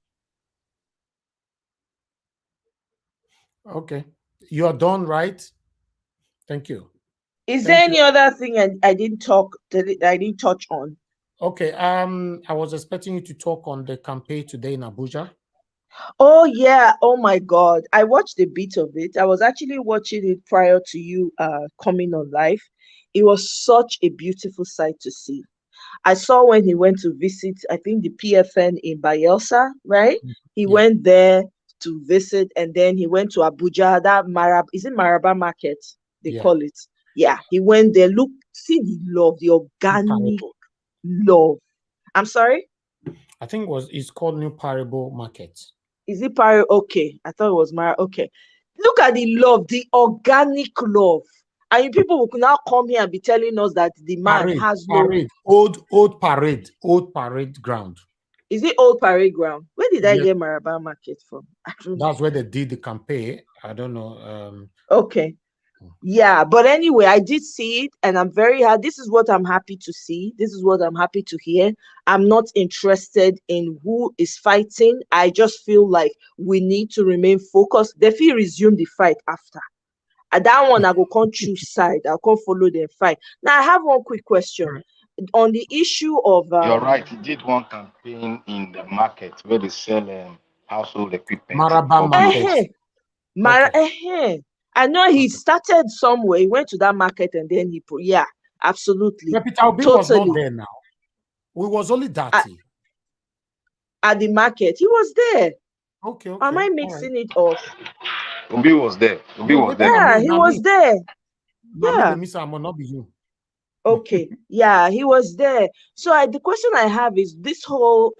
Okay, you are done, right? Thank you. Is there any other thing I didn't touch on? Okay. I was expecting you to talk on the campaign today in Abuja. Oh yeah. Oh my God. I watched a bit of it. I was actually watching it prior to you coming on live. It was such a beautiful sight to see. I saw when he went to visit, I think, the PFN in Bayelsa, right? He went there to visit, and then he went to Abuja, that Maraba market, they call it. Yeah, he went there. Look, see the love, the organic love. I'm sorry? I think it's called New Parable Market. Is it Parable? Okay, I thought it was Mara. Okay. Look at the love, the organic love. And people will now come here and be telling us that the man has old parade ground. Is it Old Parade Ground? Where did I get Maraba Market from? That's where they did the campaign. I don't know. Okay. Yeah, but anyway, I did see it, and I'm very happy. This is what I'm happy to see. This is what I'm happy to hear. I'm not interested in who is fighting. I just feel like we need to remain focused. If we resume the fight after. At that one, I go can't choose side. I can't follow them fight. Now, I have one quick question on the issue of. You're right. He did one campaign in the market where they sell household equipment. Maraba market. I know he started somewhere. He went to that market and then absolutely. But Peter Obi was not there now. We was only Dati. At the market, he was there. Okay. Am I mixing it up? Obi was there. He was there. Yeah. Not be you. Okay. Yeah, he was there. So the question I have is this whole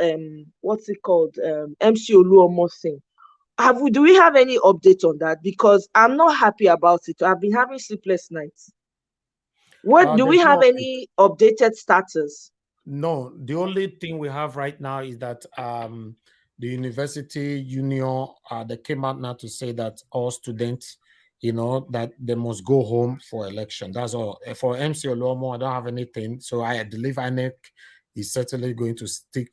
what's it called? MC Oluomo thing. Do we have any update on that? Because I'm not happy about it. I've been having sleepless nights. Do we have any updated status? No, the only thing we have right now is that the university union they came out now to say that all students, that they must go home for election. That's all. For MC Oluomo, I don't have anything. So I believe INEC is certainly going to stick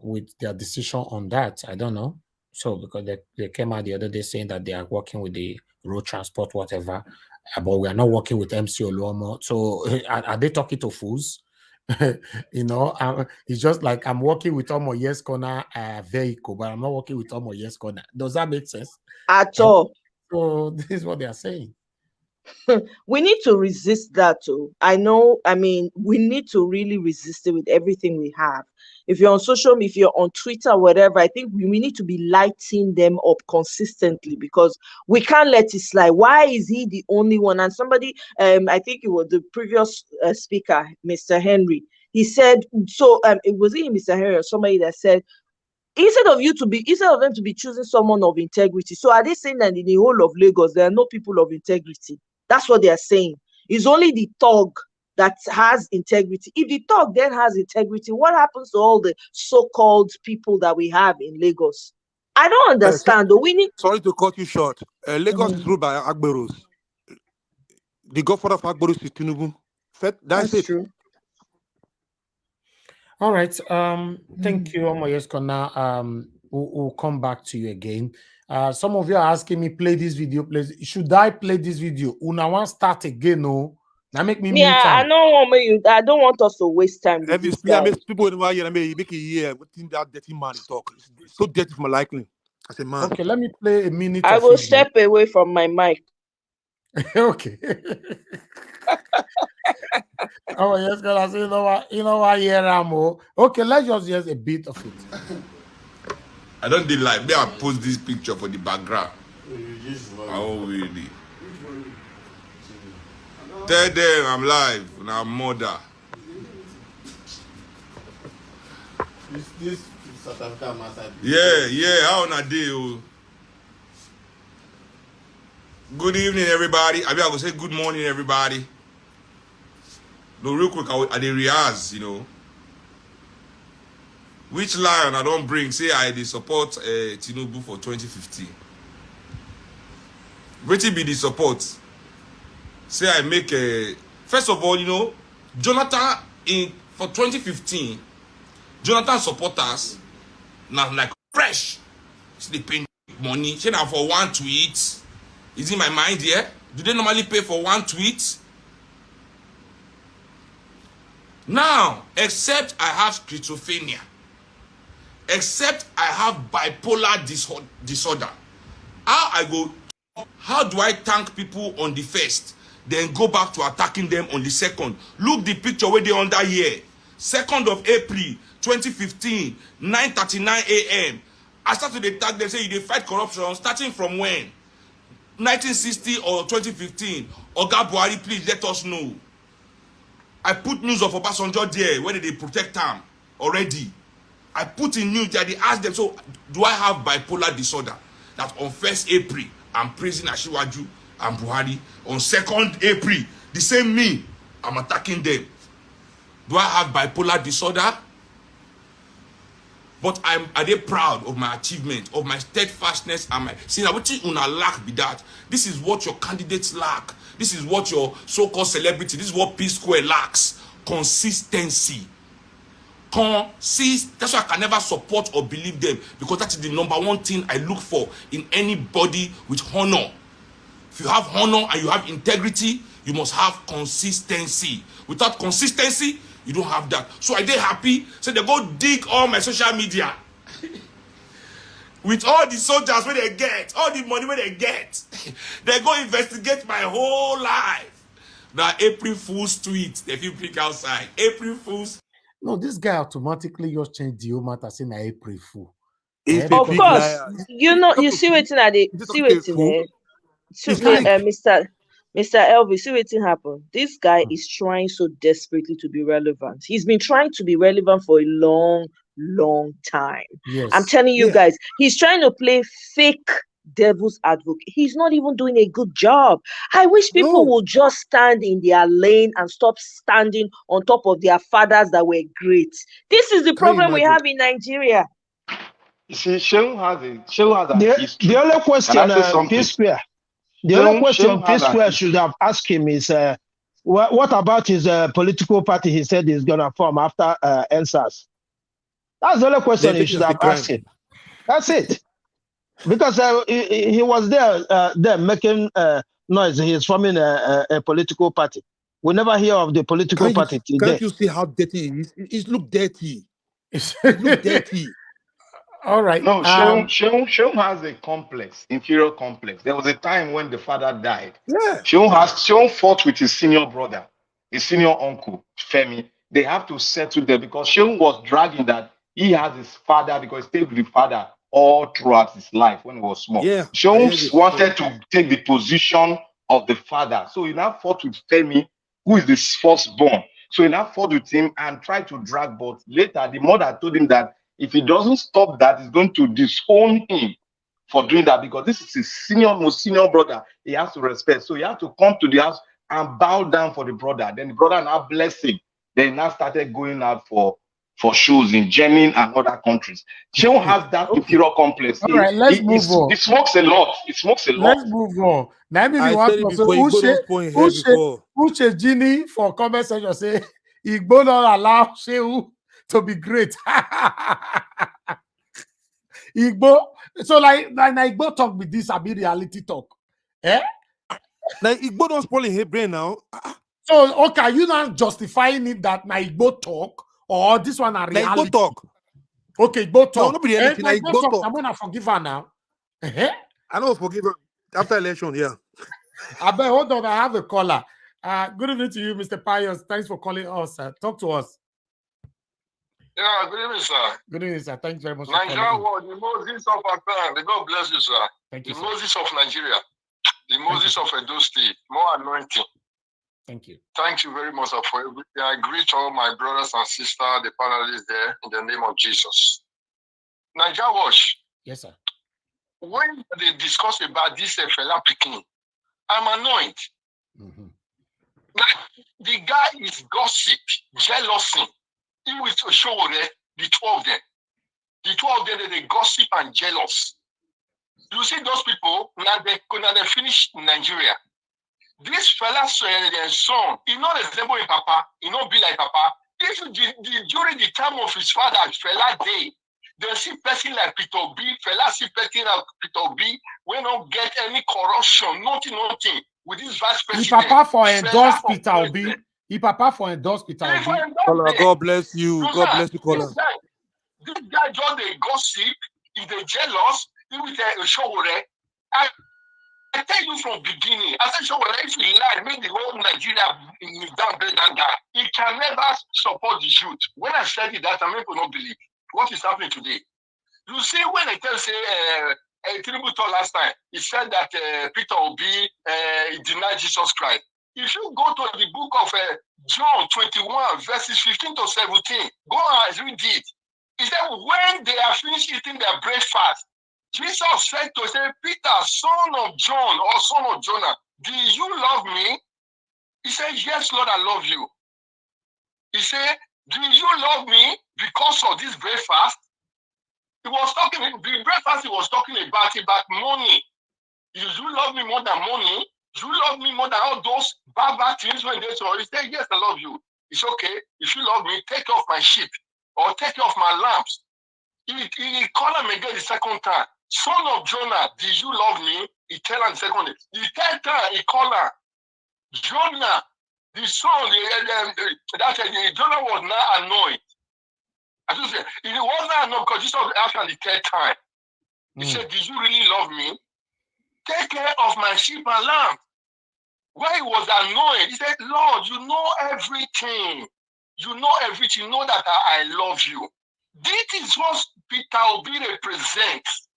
with their decision on that. I don't know. So because they came out the other day saying that they are working with the road transport, whatever, but we are not working with MC Oluomo. So are they talking to fools? It's just like I'm working with Omo Yes Corner vehicle, but I'm not working with Omo Yes Corner. Does that make sense? At all. So this is what they are saying. We need to resist that too. We need to really resist it with everything we have. If you're on social media, if you're on Twitter, whatever, I think we need to be lighting them up consistently because we can't let it slide. Why is he the only one? And somebody, I think it was the previous speaker, Mr. Henry, he said, it was Mr. Henry or somebody that said, instead of them to be choosing someone of integrity. So are they saying that in the whole of Lagos, there are no people of integrity? That's what they are saying. It's only the thug that has integrity. If the thug then has integrity, what happens to all the so-called people that we have in Lagos? I don't understand. Sorry to cut you short. Lagos is ruled by Agberos. The godfather of Agberos is Tinubu. That's it. True. All right. Thank you, Omo Yes Corner. We'll come back to you again. Some of you are asking me, play this video, please. Should I play this video? Una want start again, no? Now make me I don't want us to waste time with this guy. People in the make a year that dirty man talk. It's so dirty for my liking. I said, man. Okay, let me play a minute. I will step away from my mic. Okay. Oh yes, God, you know what, yeah, Ramo. Okay, let's just hear a bit of it. I don't did like me. I post this picture for the background. Oh really? Tell them I'm live. Now mother. This South Africa master. Yeah. How on a day? Good evening, everybody. I will say good morning, everybody. No, real quick, I dey rehearse, you know. Which lion I don't bring? Say I dey support Tinubu for 2015. Wetin be the support? Say I make a first of all, you know, Jonathan for 2015, Jonathan supporters now like fresh. See they pay money. Say now for one tweet. Is in my mind here? Do they normally pay for one tweet? Now, except I have schizophrenia, except I have bipolar disorder, how do I thank people on the first, then go back to attacking them on the second? Look the picture where they under here. 2nd of April 2015, 9:39 a.m. I started to attack them, say they fight corruption, starting from when? 1960 or 2015? Oga Buhari, please let us know. I put news of Obasanjo there, whether they protect them already. I put in news that they asked them, so do I have bipolar disorder? That on 1st April, I'm praising Asiwaju and Buhari. On 2nd April, the same me, I'm attacking them. Do I have bipolar disorder? But are they proud of my achievement, of my steadfastness and my see now what you una lack be that. This is what your candidates lack. This is what your so-called celebrity, this is what P Square lacks. Consistency. That's why I can never support or believe them, because that is the number one thing I look for in anybody with honor. If you have honor and you have integrity, you must have consistency. Without consistency, you don't have that. So are they happy? So they go dig all my social media with all the soldiers where they get, all the money where they get. They go investigate my whole life. Now April Fool's tweet, if you pick outside, April Fool's. No, this guy automatically just changed the whole matter, saying April Fool. Of course, you know, you see waiting at the see waiting Mr. Elvis, see waiting happen. This guy is trying so desperately to be relevant. He's been trying to be relevant for a long time. Yes. I'm telling you guys, he's trying to play fake devil's advocate. He's not even doing a good job. I wish people would just stand in their lane and stop standing on top of their fathers that were great. This is the problem we have in Nigeria. You see, Shehu has a history. The only question, P-Square, the only question P-Square should have asked him is, what about his political party he said he's going to form after NSAS? That's the only question he should have asked him. That's it. Because he was there making noise. He's forming a political party. We never hear of the political party today. Can't you see how dirty it is? It looks dirty. It looks dirty. All right. No, Shehu has a complex, inferior complex. There was a time when the father died. Yeah. Shehu fought with his senior brother, his senior uncle, Femi. They have to settle there because Shehu was dragging that he has his father because he stayed with the father all throughout his life when he was small. Yeah. Shehu wanted to take the position of the father. So he now fought with Femi, who is the firstborn. So he now fought with him and tried to drag, but later the mother told him that if he doesn't stop that, he's going to disown him for doing that because this is his most senior brother. He has to respect. So he has to come to the house and bow down for the brother. Then the brother now blessed him. Then he now started going out for shows in Germany and other countries. Shehu has that inferior complex. All right, let's move on. It smokes a lot. It smokes a lot. Let's move on. Now, maybe I said it before. Uche Gini for comment section say Igbo not allow Shehu to be great. Igbo, so like Igbo talk with this, be reality talk. Eh? Like Igbo don't spoil in his brain now. So okay, you not justifying it that na Igbo talk or this one a reality Igbo talk. Okay, Igbo talk. No, not be reality. Igbo talk. I'm gonna forgive her now. I know forgive her after election. Yeah. I bet. Hold on, I have a caller. Good evening to you, Mr. Pius. Thanks for calling us. Talk to us. Yeah, good evening, sir. Good evening, sir. Thanks very much. Nigeria was the Moses of our time. The God bless you, sir. Thank you, the sir. Moses of Nigeria. The Moses of Edo State. More anointing. Thank you. Thank you very much, sir, for everything. I greet all my brothers and sisters, the panelists there, in the name of Jesus. Nigeria Watch. Yes, sir. When they discuss about this Fela Pikin, I'm annoyed. The guy is gossip, jealousy. He will show the two of them. The two of them, they gossip and jealous. You see those people, now they finish Nigeria. This fella's son, he not resemble his papa, he not be like papa. If during the time of his father, fella day, they see person like Peter B, fella see person like Peter B, we don't get any corruption, nothing with this vice president. He papa for endorse Peter Obi. He papa for endorse Peter Obi. God bless you. God bless you, Kola. This guy just a gossip, he's a jealous, he will a show. I tell you from beginning, I said, if you lie, make the whole Nigeria down better than that. He can never support the youth. When I said it, that people don't believe what is happening today. You see, when I tell say Tinubu told last time, he said that Peter Obi denied Jesus Christ. If you go to the book of John 21, verses 15 to 17, go and read it. He said, when they are finished eating their breakfast, Jesus said to say, Peter, son of John or son of Jonah, do you love me? He said, yes, Lord, I love you. He said, do you love me because of this breakfast? He was talking, the breakfast he was talking about money. Do you love me more than money? Do you love me more than all those bad things when they saw? He said, yes, I love you. It's okay. If you love me, take off my sheep or take off my lambs. He called him again the second time. Son of Jonah, did you love me? He tell him the second time. The third time he called her. Jonah, the son, Jonah was now annoyed. I just said, he was not annoyed because Jesus asked him the third time. He said, did you really love me? Take care of my sheep and lamb. Where he was annoyed, he said, Lord, you know everything. You know everything. You know that I love you. This is what Peter Obi represents.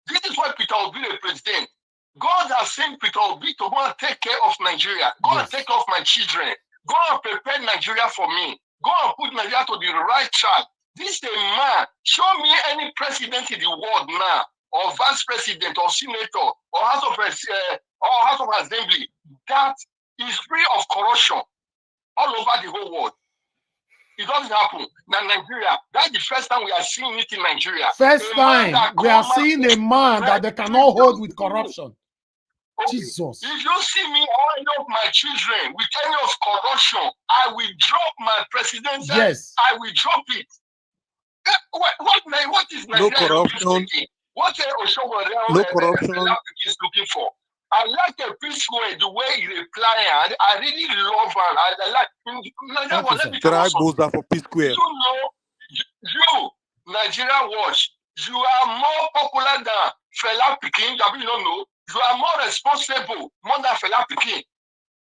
This is what Peter Obi represents. God has sent Peter Obi to go and take care of Nigeria. Go and take care of my children. Go and prepare Nigeria for me. Go and put Nigeria to the right track. This is a man. Show me any president in the world now, or vice president, or senator, or House of Assembly that is free of corruption all over the whole world. It doesn't happen. Now, Nigeria, that's the first time we are seeing it in Nigeria. First time we are seeing a man that they cannot hold with corruption. Okay. Jesus. If you see me or any of my children with any of corruption, I will drop my presidency. Yes. I will drop it. What is Nigeria? No corruption. What no corruption is looking for? I like the peaceful way, the way he replied. I really love her. I like Nigeria goes down for P Square. You know, you, Nigeria Watch, you are more popular than Fela Pikin. You don't know. You are more responsible more than Fela Pikin.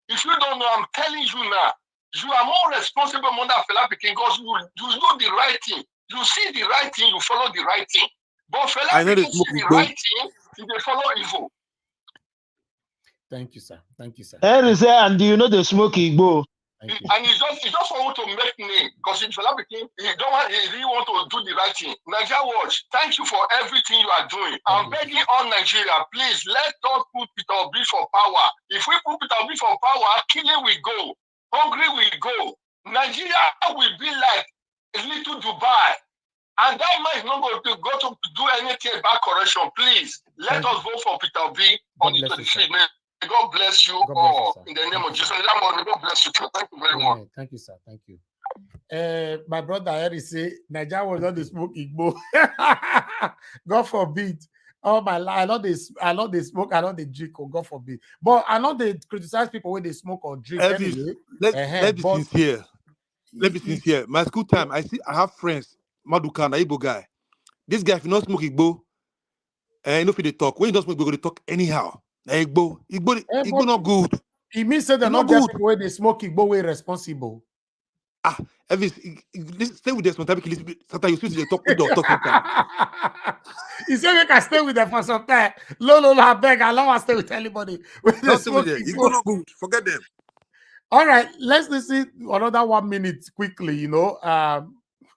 If you don't know, I'm telling you now. You are more responsible more than Fela Pikin because you do the right thing. You see the right thing, you follow the right thing. But Fela Pikin see the right thing, they follow evil. Thank you, sir. Thank you, sir. And do you know the smoky Igbo? And he just want to make name because in Fela Pikin, he really want to do the right thing. Nigeria Watch, thank you for everything you are doing. I'm begging on Nigeria, please let us put Peter Obi for power. If we put Peter Obi for power, killing will go, hungry will go. Nigeria will be like a little Dubai. And that man is not going to go to do anything about corruption. Please, let us vote for Peter Obi on the 25th. God bless you all in the name of Jesus. God bless you. Thank you very much. Thank you, sir. Thank you. My brother Harry say Nigeria was not the smoke Igbo. God forbid. Oh my life, I know they smoke, I know they drink, oh God forbid. But I know they criticize people when they smoke or drink. Anyway. Let's be sincere. Let me be sincere. My school time, I have friends, Maduka, an Igbo guy. This guy, if you not smoke Igbo, you know if they talk. When you don't smoke Igbo, they talk anyhow. Igbo not good. It means that they're not good. People when they smoke Igbo way responsible. Elvis, stay with them sometimes. Sometimes you switch to the talk sometimes. You say we can stay with them for some time. No, I beg. I don't want to stay with anybody. Not stay with them. Igbo not good. Forget them. All right, let's listen another 1 minute quickly.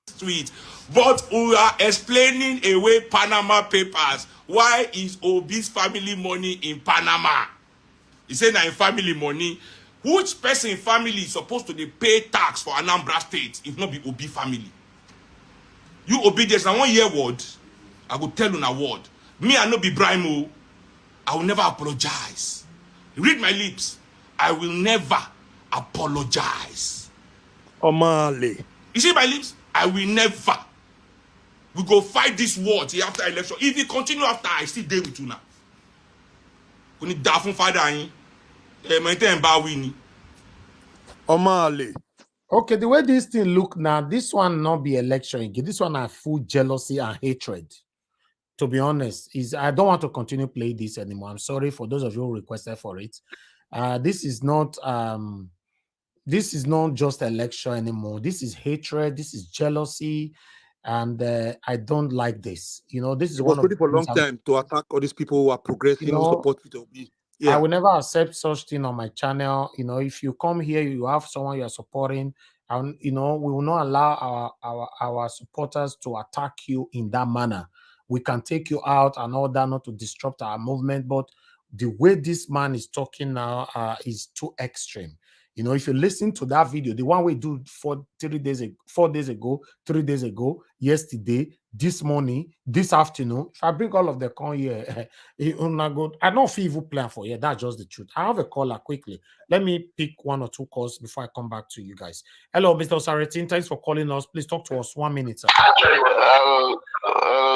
Street, but we are explaining away Panama Papers. Why is Obi's family money in Panama? He say na in family money. Which person in family is supposed to dey pay tax for Anambra State if not be Obi family? You obedience, I wan hear word. I go tell una word. Me, I no be Brimo. I will never apologize. Read my lips. I will never apologize. Omale. You see my lips? I will never. We go fight this war till after election. If you continue after, I still deal with you now. We need that from father. Omale. Okay, the way this thing look now, this one not be election again. This one are full jealousy and hatred. To be honest, I don't want to continue play this anymore. I'm sorry for those of you who requested for it. This is not just election anymore. This is hatred. This is jealousy, and I don't like this. You know, this is It one was of ready for a long time to attack all these people who are progressing, who support Peter Obi. I will never accept such thing on my channel. You know, if you come here, you have someone you are supporting, and you know, we will not allow our supporters to attack you in that manner. We can take you out and all that, not to disrupt our movement, but the way this man is talking now is too extreme. You know, if you listen to that video, the one we do 4 days ago, 3 days ago, yesterday, this morning, this afternoon, if I bring all of the con here, I don't feel evil plan for you. That's just the truth. I have a caller quickly. Let me pick 1 or 2 calls before I come back to you guys. Hello, Mr. Saratin. Thanks for calling us. Please talk to us 1 minute, sir.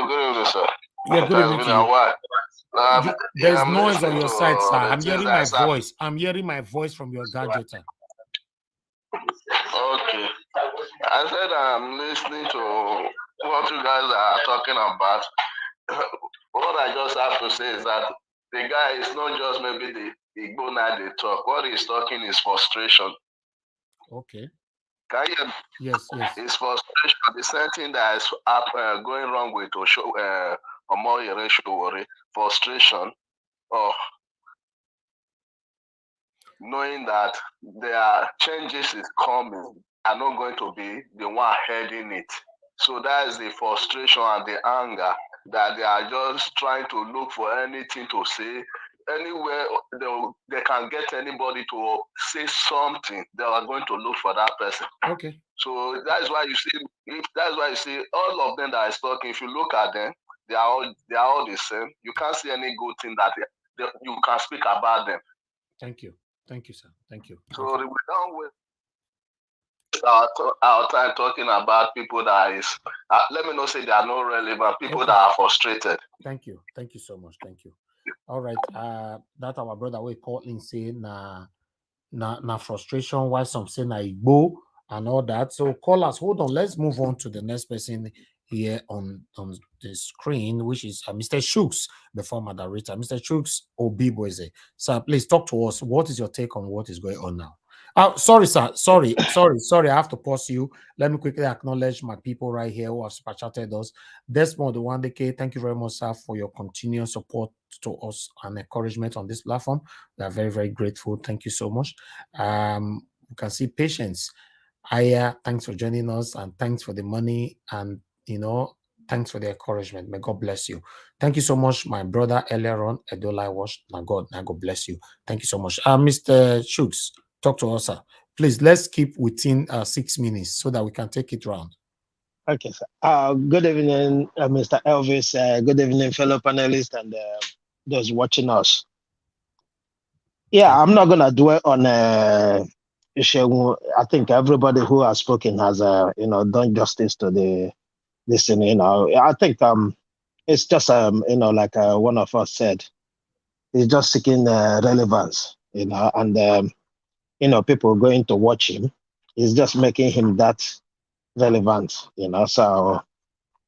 Good evening, sir. Yeah, good evening to you. There's noise on your side, sir. I'm hearing my voice. I'm hearing my voice from your gadget. Okay. I said I'm listening to what you guys are talking about. What I just have to say is that the guy is not just maybe the Igbo now they talk. What he's talking is frustration. Okay. Can you hear me? Yes. It's frustration. The same thing that is going wrong with Omoyere Sowore. Frustration of knowing that there are changes is coming are not going to be the one heading it. So that is the frustration and the anger that they are just trying to look for anything to say. Anywhere they can get anybody to say something, they are going to look for that person. Okay. So that's why you see all of them that is talking. If you look at them, they are all the same. You can't see any good thing that you can speak about them. Thank you, sir. Thank you. So we don't waste our time talking about people that is. Let me not say they are not relevant. People that are frustrated. Thank you so much. Thank you. All right. That our brother we call in say na frustration. Why some say na Igbo and all that. So call us. Hold on. Let's move on to the next person here on the screen, which is Mr. Shooks, the former director. Mr. Shooks Obiboeze. Sir, please talk to us. What is your take on what is going on now? Sorry, sir. Sorry. I have to pause you. Let me quickly acknowledge my people right here who have super chatted us. Desmond, the 1DK, thank you very much, sir, for your continuous support to us and encouragement on this platform. We are very, very grateful. Thank you so much. You can see Patience. Aya, thanks for joining us, and thanks for the money, and thanks for the encouragement. May God bless you. Thank you so much, my brother earlier on, Edolai Wash. Now God bless you. Thank you so much. Mr. Shooks, talk to us, sir. Please, let's keep within 6 minutes so that we can take it round. Okay, sir. Good evening, Mr. Elvis. Good evening, fellow panelists and those watching us. Yeah, I'm not gonna dwell on I think everybody who has spoken has done justice to this thing. I think it's just like one of us said, he's just seeking relevance, and people going to watch him. He's just making him that relevant, So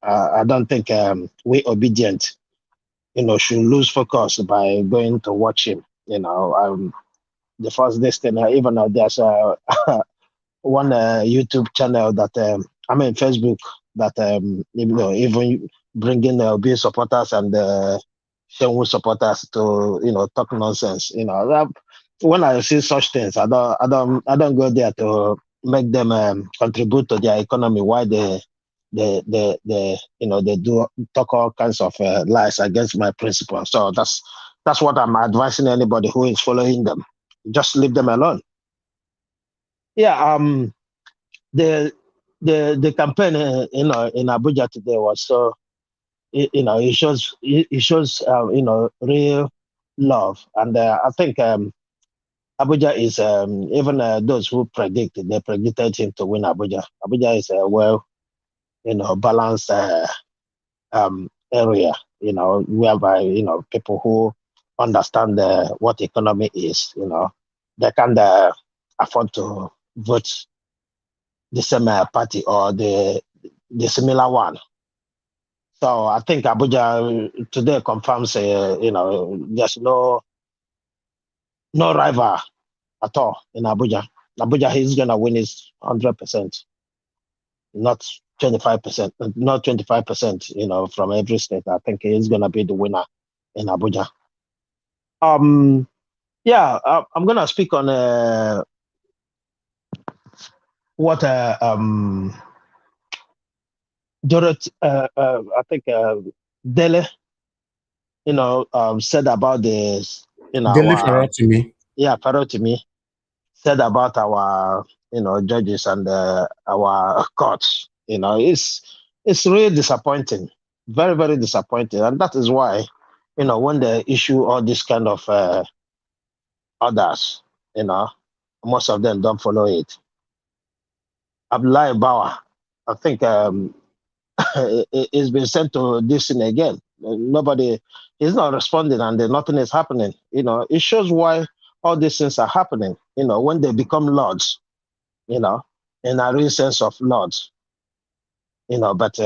I don't think we obedient, should lose focus by going to watch him. The first destiny, even though there's one YouTube channel that Facebook that even bringing Obi supporters and Shenwu supporters to talk nonsense. When I see such things, I don't go there to make them contribute to their economy. Why they do talk all kinds of lies against my principles. So that's That's what I'm advising anybody who is following them. Just leave them alone. Yeah. The campaign, in Abuja today was so, it shows real love, and I think Abuja is even those who they predicted him to win Abuja. Abuja is a well, balanced area, whereby people who understand what economy is, they can afford to vote the same party or the similar one. So I think Abuja today confirms, there's no rival at all in Abuja. Abuja, he's gonna win his 100%, not 25%, not 25%. From every state. I think he's gonna be the winner in Abuja. Yeah, I'm gonna speak on what Dorothy, I think Dele, said about this, Dele Farotimi. Yeah, Farotimi said about our, judges and our courts. It's really disappointing, very, very disappointing, and that is why, when they issue all this kind of orders, most of them don't follow it. Abdullahi Bauer, I think it's been sent to this thing again. Nobody is not responding, and nothing is happening. It shows why all these things are happening. When they become lords, in a real sense of lords, but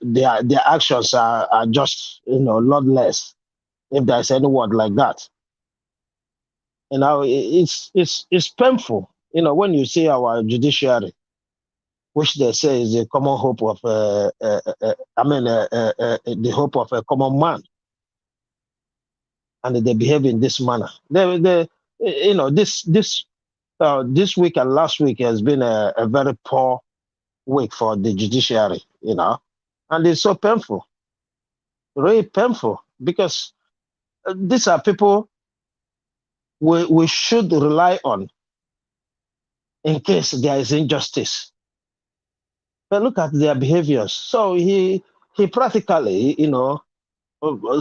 their actions are just lordless, if there's any word like that. It's painful. When you see our judiciary, which they say is the common hope of, the hope of a common man, and they behave in this manner. This week and last week has been a very poor week for the judiciary, and it's so painful, really painful, because these are people we should rely on in case there is injustice. But look at their behaviors. So he practically,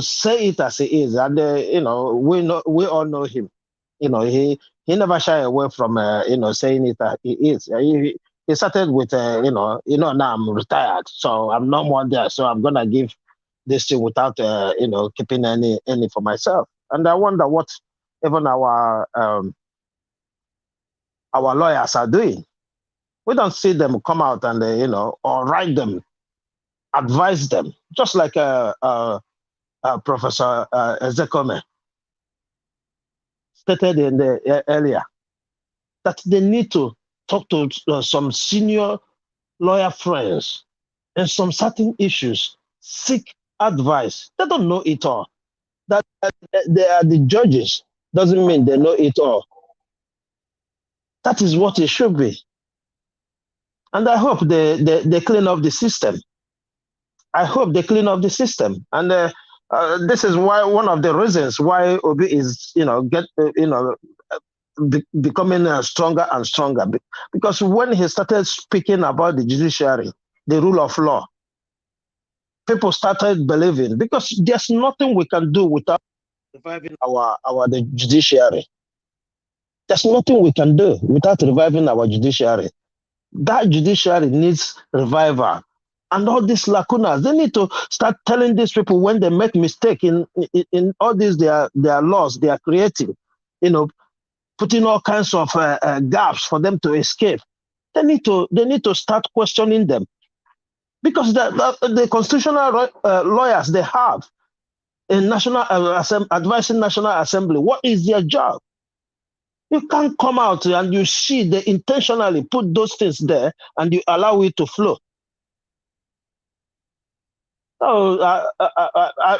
say it as it is, and we all know him. He never shy away from saying it as it is. He started with now I'm retired, so I'm no more there. So I'm gonna give this thing without keeping any for myself. And I wonder what even our lawyers are doing. We don't see them come out and or write them, advise them, just like Professor Ezekome stated in the earlier, that they need to talk to some senior lawyer friends and some certain issues, seek advice. They don't know it all. That they are the judges doesn't mean they know it all. That is what it should be. And I hope they clean up the system. I hope they clean up the system. And this is why one of the reasons why Obi is, becoming stronger and stronger. Because when he started speaking about the judiciary, the rule of law, people started believing, because there's nothing we can do without reviving the judiciary. There's nothing we can do without reviving our judiciary. That judiciary needs revival. And all these lacunas, they need to start telling these people when they make mistake in all these their laws they are creating, putting all kinds of gaps for them to escape. They need to start questioning them, because the constitutional lawyers they have in National advising National Assembly, what is their job? You can't come out and you see they intentionally put those things there and you allow it to flow. So,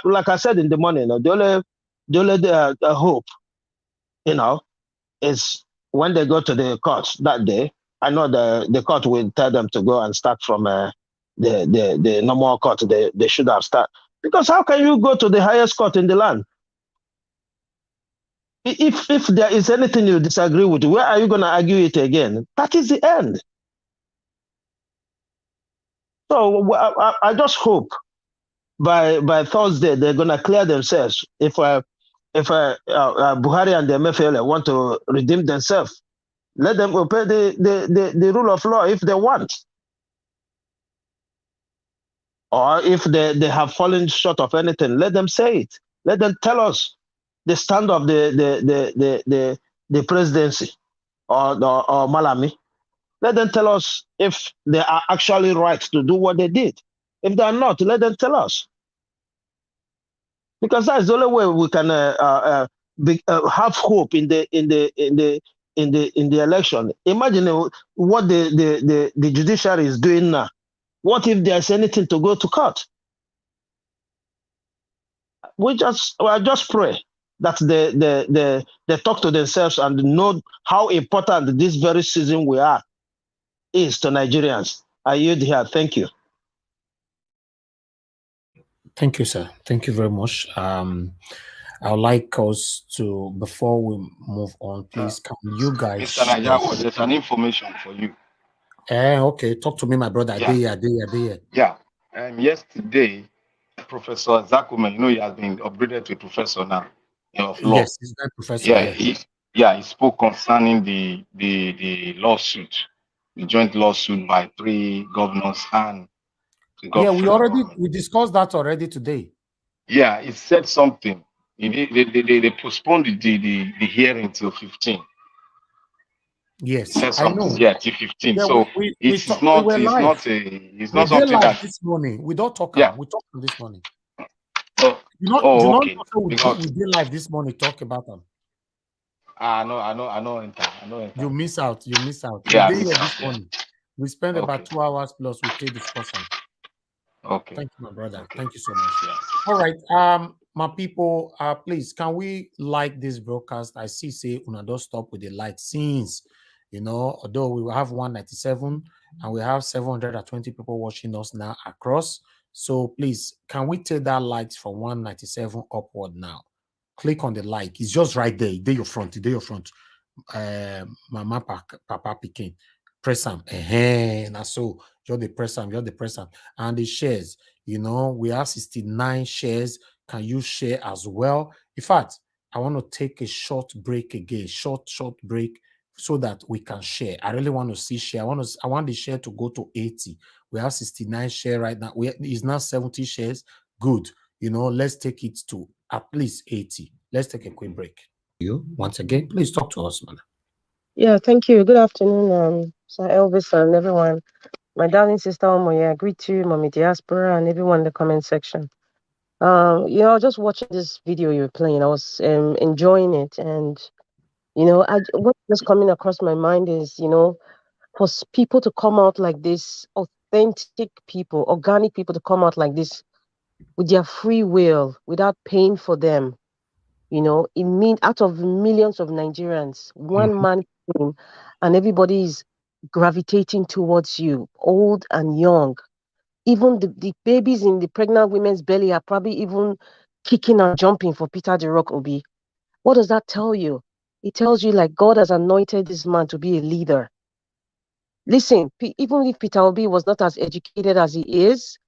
like I said in the morning, the only hope, is when they go to the court that day. I know the court will tell them to go and start from the normal court they should have started. Because how can you go to the highest court in the land If there is anything you disagree with, where are you going to argue it again? That is the end. So I just hope by Thursday they're going to clear themselves. If Buhari and the MFL want to redeem themselves, let them obey the rule of law if they want. Or if they have fallen short of anything, let them say it. Let them tell us the stand of the presidency or Malami. Let them tell us if they are actually right to do what they did. If they are not, let them tell us. Because that's the only way we can have hope in the election. Imagine what the judiciary is doing now. What if there's anything to go to court? I just pray that they talk to themselves and know how important this very season is to Nigerians. I yield here. Thank you. Thank you, sir. Thank you very much. I would like us to, before we move on, please, can you guys Mr. Najawa, there's an information for you. Okay, talk to me, my brother. Yeah. Yeah. Yesterday, Professor Zakume, he has been upgraded to a professor now of law. Yes, he's a professor. He spoke concerning the lawsuit, the joint lawsuit by 3 governors and we discussed that already today. Yeah, he said something. They postponed the hearing till 15. Yes, I know. Yeah, till 15. Yeah, so it's not something that this morning. We don't talk. Yeah. We talked this morning. Okay. We did live this morning. Talk about them. I know. You miss out. Yeah, we did this morning. We spent about 2 hours plus with a discussion. Okay. Thank you, my brother. Okay. Thank you so much. Yeah. All right. My people, please, can we like this broadcast? I say una don't stop with the like since, although we have 197 and we have 720 people watching us now across. So please, can we take that likes from 197 upward now? Click on the like. It's just right there. They your front. Mama, Papa, Peking. Press them. So you're the press them. And the shares, we have 69 shares. Can you share as well? In fact, I want to take a short break again, short break, so that we can share. I really want to see share. I want the share to go to 80. We have 69 share right now. It's now 70 shares. Good. Let's take it to at least 80. Let's take a quick break. You once again, please talk to us, man. Yeah, thank you. Good afternoon, Sir Elvis and everyone. My darling sister Omoye, I greet you, Mommy Diaspora, and everyone in the comment section. Just watching this video you were playing, I was enjoying it, and what was coming across my mind is, for people to come out like this, authentic people, organic people to come out like this with their free will, without paying for them. It means out of millions of Nigerians, one man came and everybody is gravitating towards you, old and young. Even the babies in the pregnant women's belly are probably even kicking and jumping for Peter the Rock Obi. What does that tell you? It tells you like God has anointed this man to be a leader. Listen, even if Peter Obi was not as educated as he is,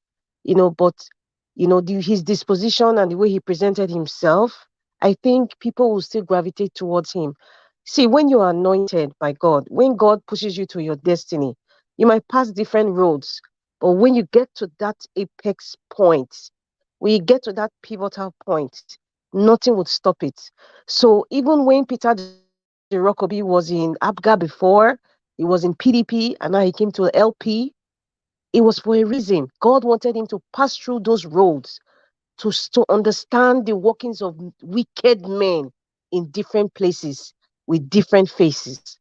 but his disposition and the way he presented himself, I think people will still gravitate towards him. See, when you are anointed by God, when God pushes you to your destiny, you might pass different roads, but when you get to that apex point, when you get to that pivotal point, nothing would stop it. So even when Peter the Rock Obi was in ABGA before, he was in PDP, and now he came to LP, it was for a reason. God wanted him to pass through those roads to understand the workings of wicked men in different places with different faces.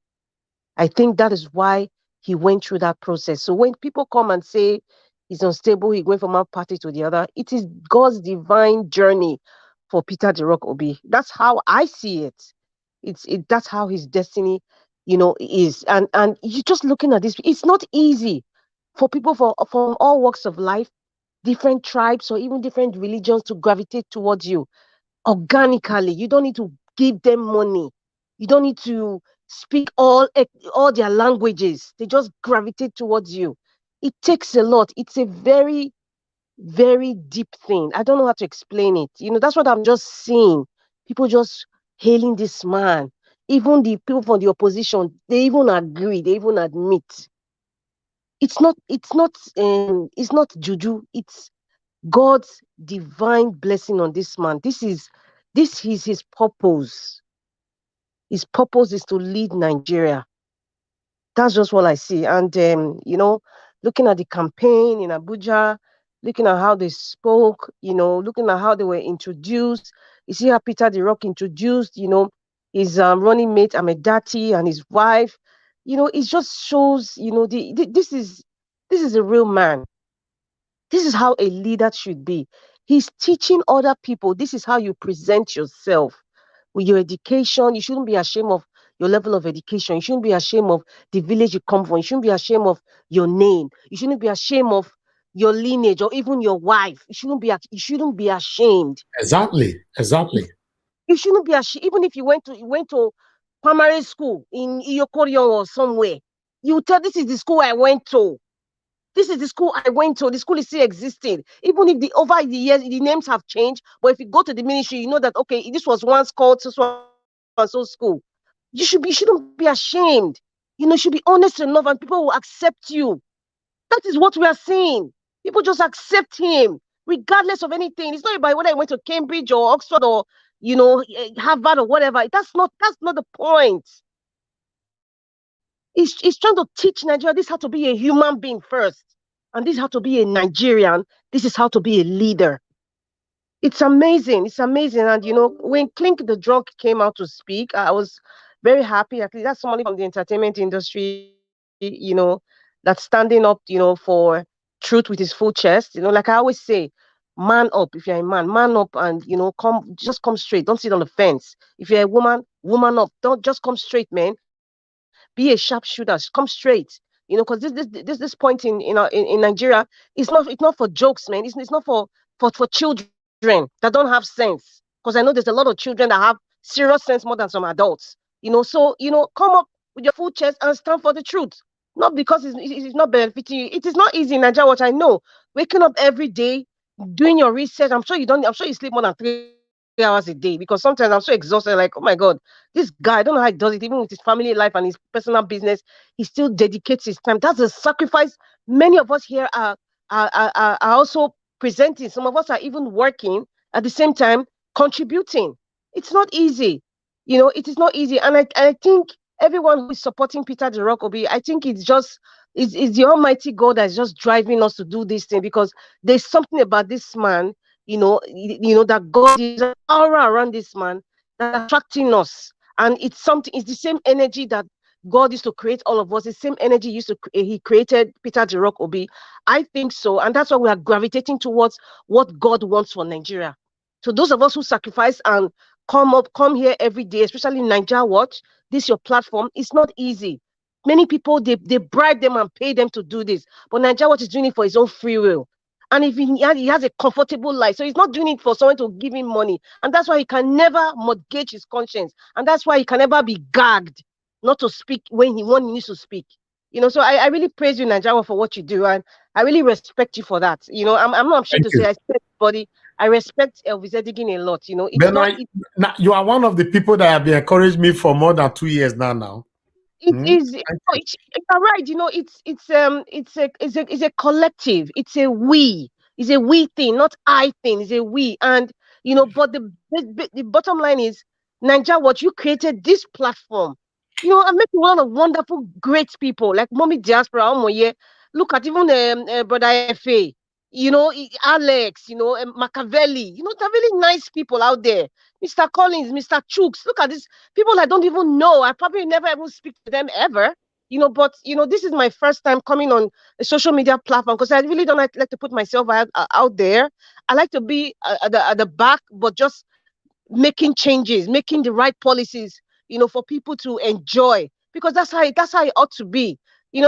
I think that is why he went through that process. So when people come and say he's unstable, he went from one party to the other, it is God's divine journey for Peter the Rock Obi. That's how I see it. That's how his destiny, is. And you just looking at this, it's not easy for people from all walks of life, different tribes or even different religions to gravitate towards you organically. You don't need to give them money. You don't need to speak all their languages. They just gravitate towards you. It takes a lot. It's a very, very deep thing. I don't know how to explain it. That's what I'm just seeing. People just hailing this man. Even the people from the opposition, they even agree, they even admit. It's not juju, it's God's divine blessing on this man. This is his purpose. His purpose is to lead Nigeria. That's just what I see. And looking at the campaign in Abuja, looking at how they spoke, looking at how they were introduced. You see how Peter the Rock introduced, his running mate Amedati and his wife. It just shows, this is a real man. This is how a leader should be. He's teaching other people. This is how you present yourself with your education. You shouldn't be ashamed of your level of education. You shouldn't be ashamed of the village you come from. You shouldn't be ashamed of your name. You shouldn't be ashamed of your lineage or even your wife. You shouldn't be ashamed. Exactly. You shouldn't be ashamed. Even if you went to primary school in Iyokorion or somewhere, you tell this is the school I went to. This is the school I went to. The school is still existing. Even if over the years the names have changed, but if you go to the ministry, you know that okay, this was once called so school. You shouldn't be ashamed. You should be honest enough, and people will accept you. That is what we are seeing. People just accept him, regardless of anything. It's not about whether he went to Cambridge or Oxford or Harvard or whatever. That's not the point. He's trying to teach Nigeria this how to be a human being first. And this is how to be a Nigerian. This is how to be a leader. It's amazing. It's amazing. And, when Clink the Drunk came out to speak, I was very happy. At least that's somebody from the entertainment industry, that's standing up, for truth with his full chest. Like I always say, man up. If you're a man up and, just come straight. Don't sit on the fence. If you're a woman up. Don't just come straight, man. Be a sharpshooter. Come straight. Because this point in Nigeria, it's not for jokes, man. It's not for children that don't have sense. Because I know there's a lot of children that have serious sense more than some adults. So come up with your full chest and stand for the truth. Not because it's not benefiting you. It is not easy in Nigeria. What I know, waking up every day, doing your research. I'm sure you sleep more than 3 hours a day because sometimes I'm so exhausted. Like, oh my God, this guy, I don't know how he does it, even with his family life and his personal business. He still dedicates his time. That's a sacrifice. Many of us here are also presenting. Some of us are even working at the same time, contributing. It's not easy. It is not easy. And I think everyone who is supporting Peter the Rock Obi, I think it's the Almighty God that's just driving us to do this thing because there's something about this man, that God is an aura around this man that's attracting us. And it's the same energy that God used to create all of us, the same energy he created Peter the Rock Obi. I think so. And that's why we are gravitating towards what God wants for Nigeria. So those of us who sacrifice and come here every day, especially Nigeria Watch, this is your platform. It's not easy. Many people, they bribe them and pay them to do this. But Nigeria Watch is doing it for his own free will. And if he has a comfortable life, so he's not doing it for someone to give him money. And that's why he can never mortgage his conscience. And that's why he can never be gagged not to speak when he needs to speak. So I really praise you, Nigeria, for what you do. And I really respect you for that. I'm not ashamed to say I respect everybody. I respect Elvis Edigin a lot. You are one of the people that have encouraged me for more than 2 years now. You're right. It's a collective. It's a we thing, not I thing. It's a we. And but the bottom line is, Nigeria, what you created this platform. I'm making one of wonderful, great people like Mommy Diaspora. Look at even Brother Fa. Alex. Machiavelli. They're really nice people out there. Mr. Collins, Mr. Chooks. Look at this. People I don't even know. I probably never even speak to them ever. But this is my first time coming on a social media platform because I really don't like to put myself out there. I like to be at the back, but just making changes, making the right policies, for people to enjoy because that's how it ought to be.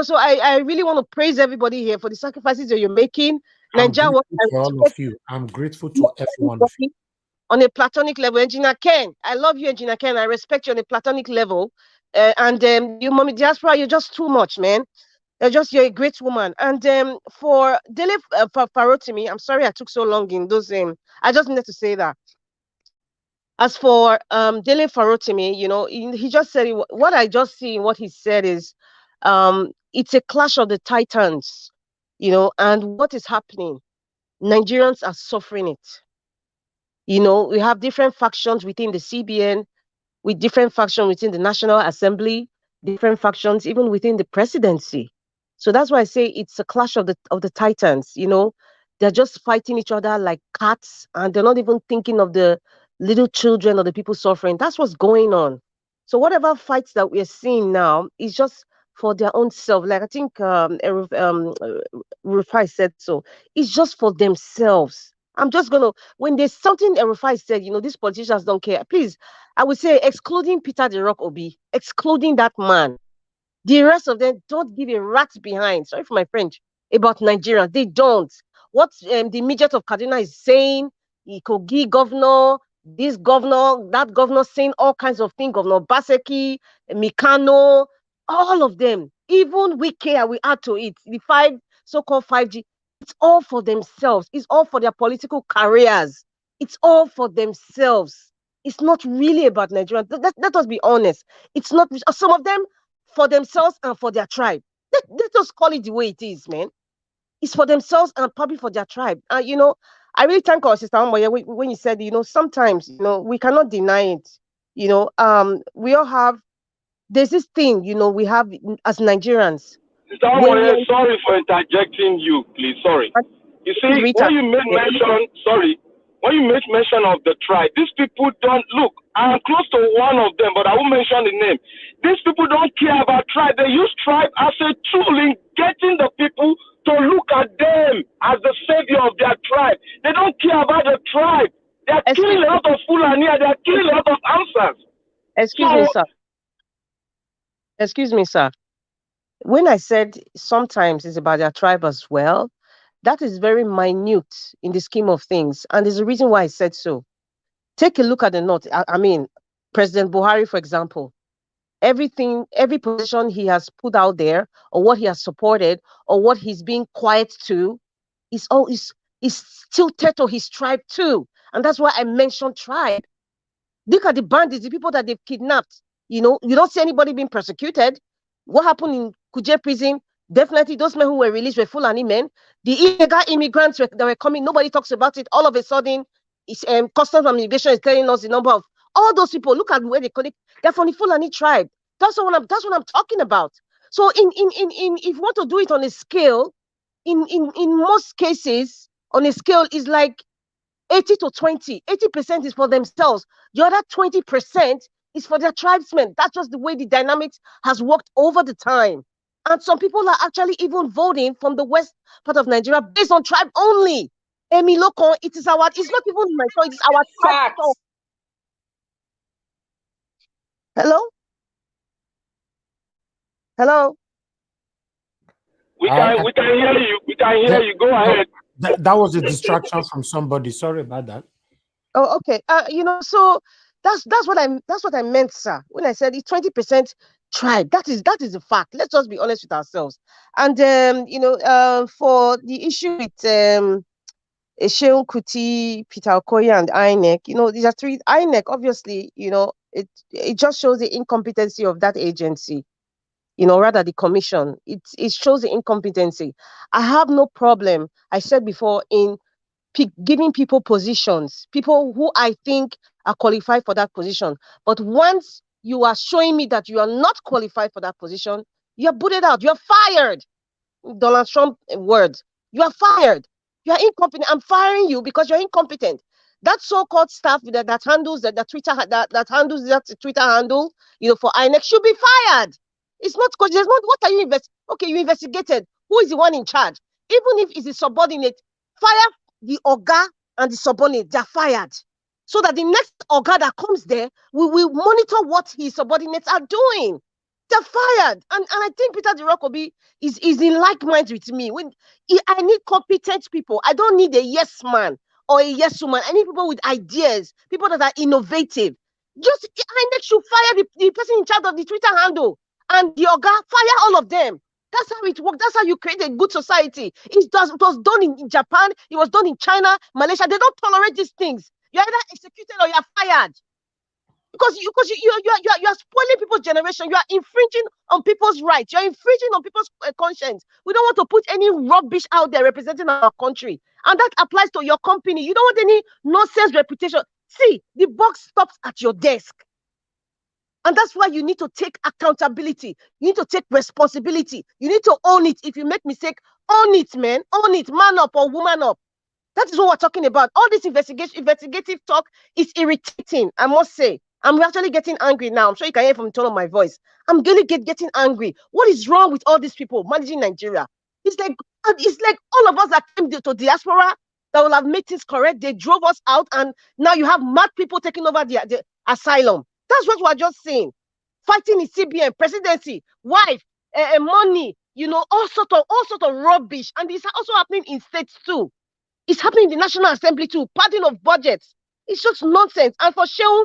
So I really want to praise everybody here for the sacrifices that you're making. I'm grateful to all of you. I'm grateful to every one of you. on a platonic level. Engineer Ken, I love you, Engineer Ken. I respect you on a platonic level. And you, Mommy Diaspora, you're just too much, man. You're a great woman. And for Dele Farotimi, I'm sorry I took so long in those. I just needed to say that. As for Dele Farotimi, you know, he just said what I just see in what he said is, it's a clash of the titans, you know, and what is happening? Nigerians are suffering it. You know, we have different factions within the CBN, with different factions within the National Assembly, different factions even within the presidency. So that's why I say it's a clash of the titans. You know, they're just fighting each other like cats, and they're not even thinking of the little children or the people suffering. That's what's going on. So whatever fights that we're seeing now is just for their own self. Like I think Rufai said so. It's just for themselves. I'm just gonna, when there's something Rufai said, you know, these politicians don't care. Please, I would say excluding Peter the Rock Obi, excluding that man, the rest of them don't give a rat's behind. Sorry for my French about Nigeria. They don't. What the midget of Kaduna is saying, Kogi governor, this governor, that governor, saying all kinds of things. Governor Baseki, Mikano, all of them. Even we care. We add to it. The so-called 5G. It's all for themselves. It's all for their political careers. It's all for themselves. It's not really about Nigeria. Let us be honest. It's not. Some of them for themselves and for their tribe. Let us call it the way it is, man. It's for themselves and probably for their tribe. You know, I really thank our sister Amoye when you said, you know, sometimes, you know, we cannot deny it. You know, we all have, there's this thing, you know, we have as Nigerians. Sister Amoye, sorry for interjecting you, please. Sorry. You see, when you make mention, when you make mention of the tribe, these people don't look. I am close to one of them, but I won't mention the name. These people don't care about tribe. They use tribe as a tool in getting the people to look at them as the savior of their tribe. They don't care about the tribe. They are killing a lot of Fulani. They are killing a lot of answers. Excuse me, sir. When I said sometimes it's about their tribe as well, that is very minute in the scheme of things. And there's a reason why I said so. Take a look at the North. I mean, President Buhari, for example, every position he has put out there, or what he has supported, or what he's being quiet to, is tilted to his tribe too. And that's why I mentioned tribe. Look at the bandits, the people that they've kidnapped. You know, you don't see anybody being persecuted. What happened in Kuje prison? Definitely those men who were released were Fulani men. The illegal immigrants that were coming, nobody talks about it. All of a sudden, Customs and Immigration is telling us the number of all those people. Look at where they collect. They're from the Fulani tribe. That's what I'm talking about. So if you want to do it on a scale, in most cases, on a scale is like 80 to 20. 80% is for themselves. The other 20% is for their tribesmen. That's just the way the dynamics has worked over the time. And some people are actually even voting from the west part of Nigeria based on tribe only. Emi Loko, it's not even my choice, it's our tribe. Hello? Hello? We can hear you. We can hear you. Go ahead. That was a distraction from somebody. Sorry about that. Oh, okay. You know, so that's what I meant, sir. When I said it's 20% tribe, that is a fact. Let's just be honest with ourselves. And you know, for the issue with Sheung Kuti, Peter Okoye, and INEC, you know, these are three. INEC, obviously, you know, it just shows the incompetency of that agency. You know, rather the commission. It shows the incompetency. I have no problem, I said before, in giving people positions, people who I think are qualified for that position. But once you are showing me that you are not qualified for that position, you're booted out. You're fired. Donald Trump words. You are fired. You are incompetent. I'm firing you because you're incompetent. That so-called staff that handles the Twitter that handles that Twitter handle, you know, for INEC should be fired. It's not because there's not. What are you investigating? Okay, you investigated. Who is the one in charge? Even if it's a subordinate, fire the Oga and the subordinate. They're fired, so that the next Oga that comes there, we will monitor what his subordinates are doing. They're fired, and I think Peter Dirakobi is in like minds with me. When I need competent people, I don't need a yes man or a yes woman. I need people with ideas, people that are innovative. Just INEC should fire the person in charge of the Twitter handle and the Oga, fire all of them. That's how it works. That's how you create a good society. It was done in Japan. It was done in China, Malaysia. They don't tolerate these things. You're either executed or you're fired. Because you're spoiling people's generation. You are infringing on people's rights. You're infringing on people's conscience. We don't want to put any rubbish out there representing our country. And that applies to your company. You don't want any nonsense reputation. See, the buck stops at your desk. And that's why you need to take accountability. You need to take responsibility. You need to own it. If you make mistake, own it, man. Own it. Man up or woman up. That is what we're talking about. All this investigative talk is irritating, I must say. I'm actually getting angry now. I'm sure you can hear from the tone of my voice. I'm really getting angry. What is wrong with all these people managing Nigeria? It's like all of us that came to diaspora that will have made things correct. They drove us out, and now you have mad people taking over the asylum. That's what we're just saying. Fighting in CBN, presidency, wife, money, all sort of rubbish. And it's also happening in states too. It's happening in the National Assembly too. Padding of budgets. It's just nonsense. And for Shehu,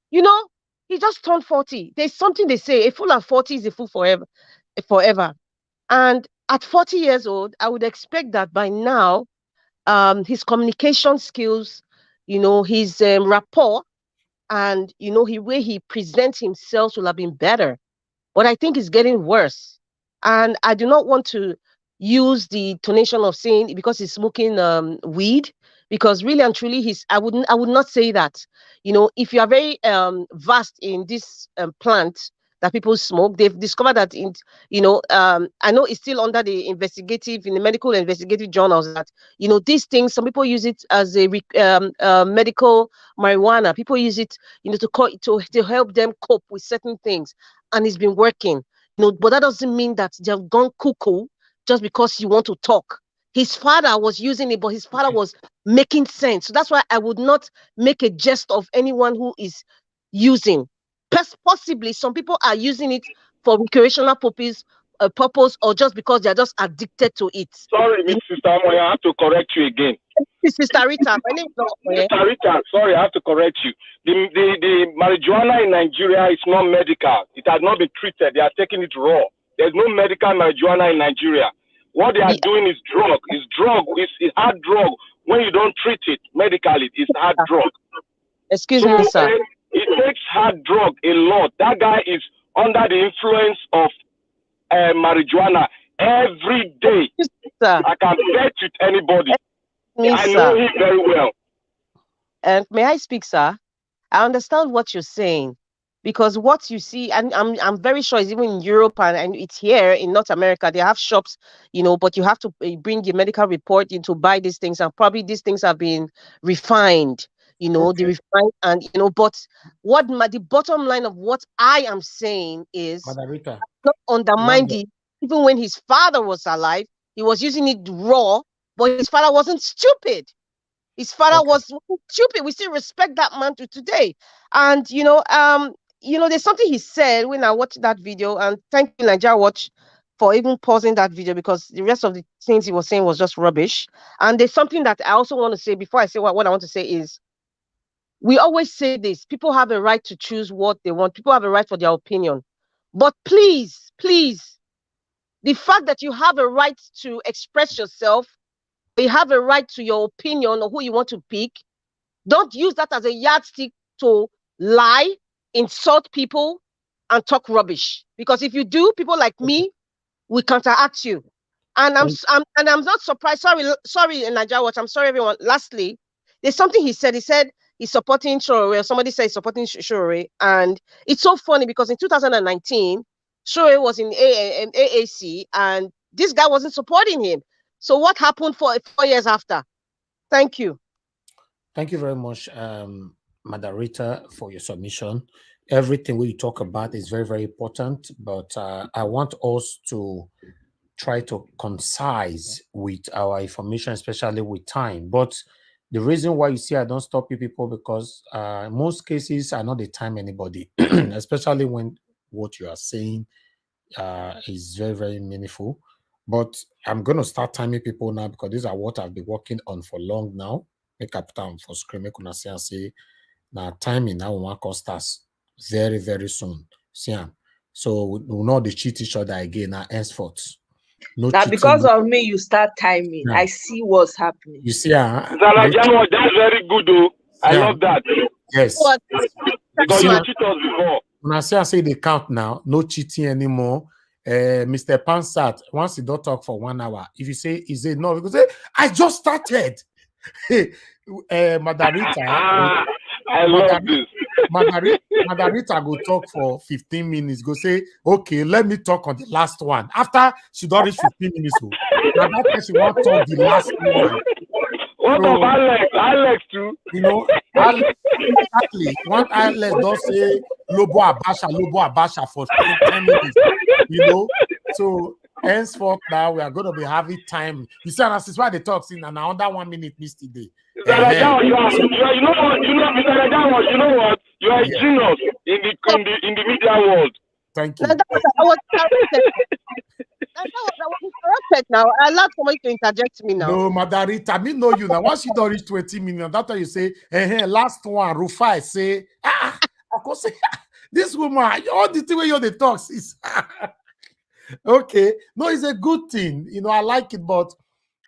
he just turned 40. There's something they say, a fool at 40 is a fool forever. And at 40 years old, I would expect that by now, his communication skills, his rapport, and the way he presents himself will have been better. But I think it's getting worse. And I do not want to use the tonation of saying because he's smoking weed, because really and truly I would not say that. If you are very vast in this plant that people smoke, they've discovered that I know it's still under the medical investigative journals that these things, some people use it as a medical marijuana. People use it to help them cope with certain things, and it's been working. But that doesn't mean that they've gone cuckoo just because you want to talk. His father was using it, but his father was making sense. So that's why I would not make a jest of anyone who is using. Possibly some people are using it for recreational purpose, or just because they're just addicted to it. Sorry, Miss Sister Moya, I have to correct you again. Sister Rita, my name is not Sister Rita, sorry, I have to correct you. The marijuana in Nigeria is not medical. It has not been treated. They are taking it raw. There's no medical marijuana in Nigeria. What they are doing is drug. It's drug. It's hard drug. When you don't treat it medically, it's hard drug. Excuse me, sir. It takes hard drug a lot. That guy is under the influence of marijuana every day. Sir. I can bet with anybody. I know him very well. And may I speak, sir? I understand what you're saying, because what you see, and I'm very sure it's even in Europe and it's here in North America. They have shops, but you have to bring your medical report in to buy these things, and probably these things have been refined. Okay. The refined, and but the bottom line of what I am saying is, Margarita, not undermine even when his father was alive, he was using it raw, but his father wasn't stupid. His father was stupid. We still respect that man to today. And there's something he said when I watched that video, and thank you, Nigeria Watch, for even pausing that video, because the rest of the things he was saying was just rubbish. And there's something that I also want to say before I say what I want to say is, we always say this: people have a right to choose what they want. People have a right for their opinion. But please, the fact that you have a right to express yourself, you have a right to your opinion or who you want to pick, don't use that as a yardstick to lie, insult people, and talk rubbish. Because if you do, people like me will counteract you. And I'm not surprised. Sorry, Nigeria Watch. I'm sorry, everyone. Lastly, there's something he said. He said he's supporting Shorore. Somebody said he's supporting Shorore. And it's so funny because in 2019, Shorore was in AAC, and this guy wasn't supporting him. So what happened for 4 years after? Thank you. Thank you very much, Madam Rita, for your submission. Everything we talk about is very, very important, but I want us to try to concise with our information, especially with time. But the reason why you see I don't stop you people, because most cases are not the time anybody, especially when what you are saying is very, very meaningful. But I'm going to start timing people now, because these are what I've been working on for long now. make up time for screen, make una see and say now timing now one cost us very, very soon. See, so we will not cheat each other again now henceforth. No now cheating. because of me, you start timing. Yeah. I see what's happening. You see, that's very good, though. I love that. Yes. Because you cheat us before. When I say they count now, no cheating anymore. Mr. Pansat, once you don't talk for 1 hour, if you say, is it no? Because I just started. Madarita, I love this. Madarita go talk for 15 minutes. Go say, okay, let me talk on the last one. After she don't reach 15 minutes, now that time she want to talk the last one. What So, of Alex? Alex too. You know, exactly. One Alex don't say Lobo Abasha for 10 minutes. You know, so henceforth now we are going to be having time. You see, and that's why they talk in and under 1 minute missed today. You know what? You know what? You are a genius in the media world. Thank you. I was interrupted now. I allowed somebody to interject me now. No, Madarita, me know you now. Once you don't reach 20 million, that's why you say, last one, Rufai say, I could say, this woman, all the thing where you're the talks is okay. No, it's a good thing. You know, I like it, but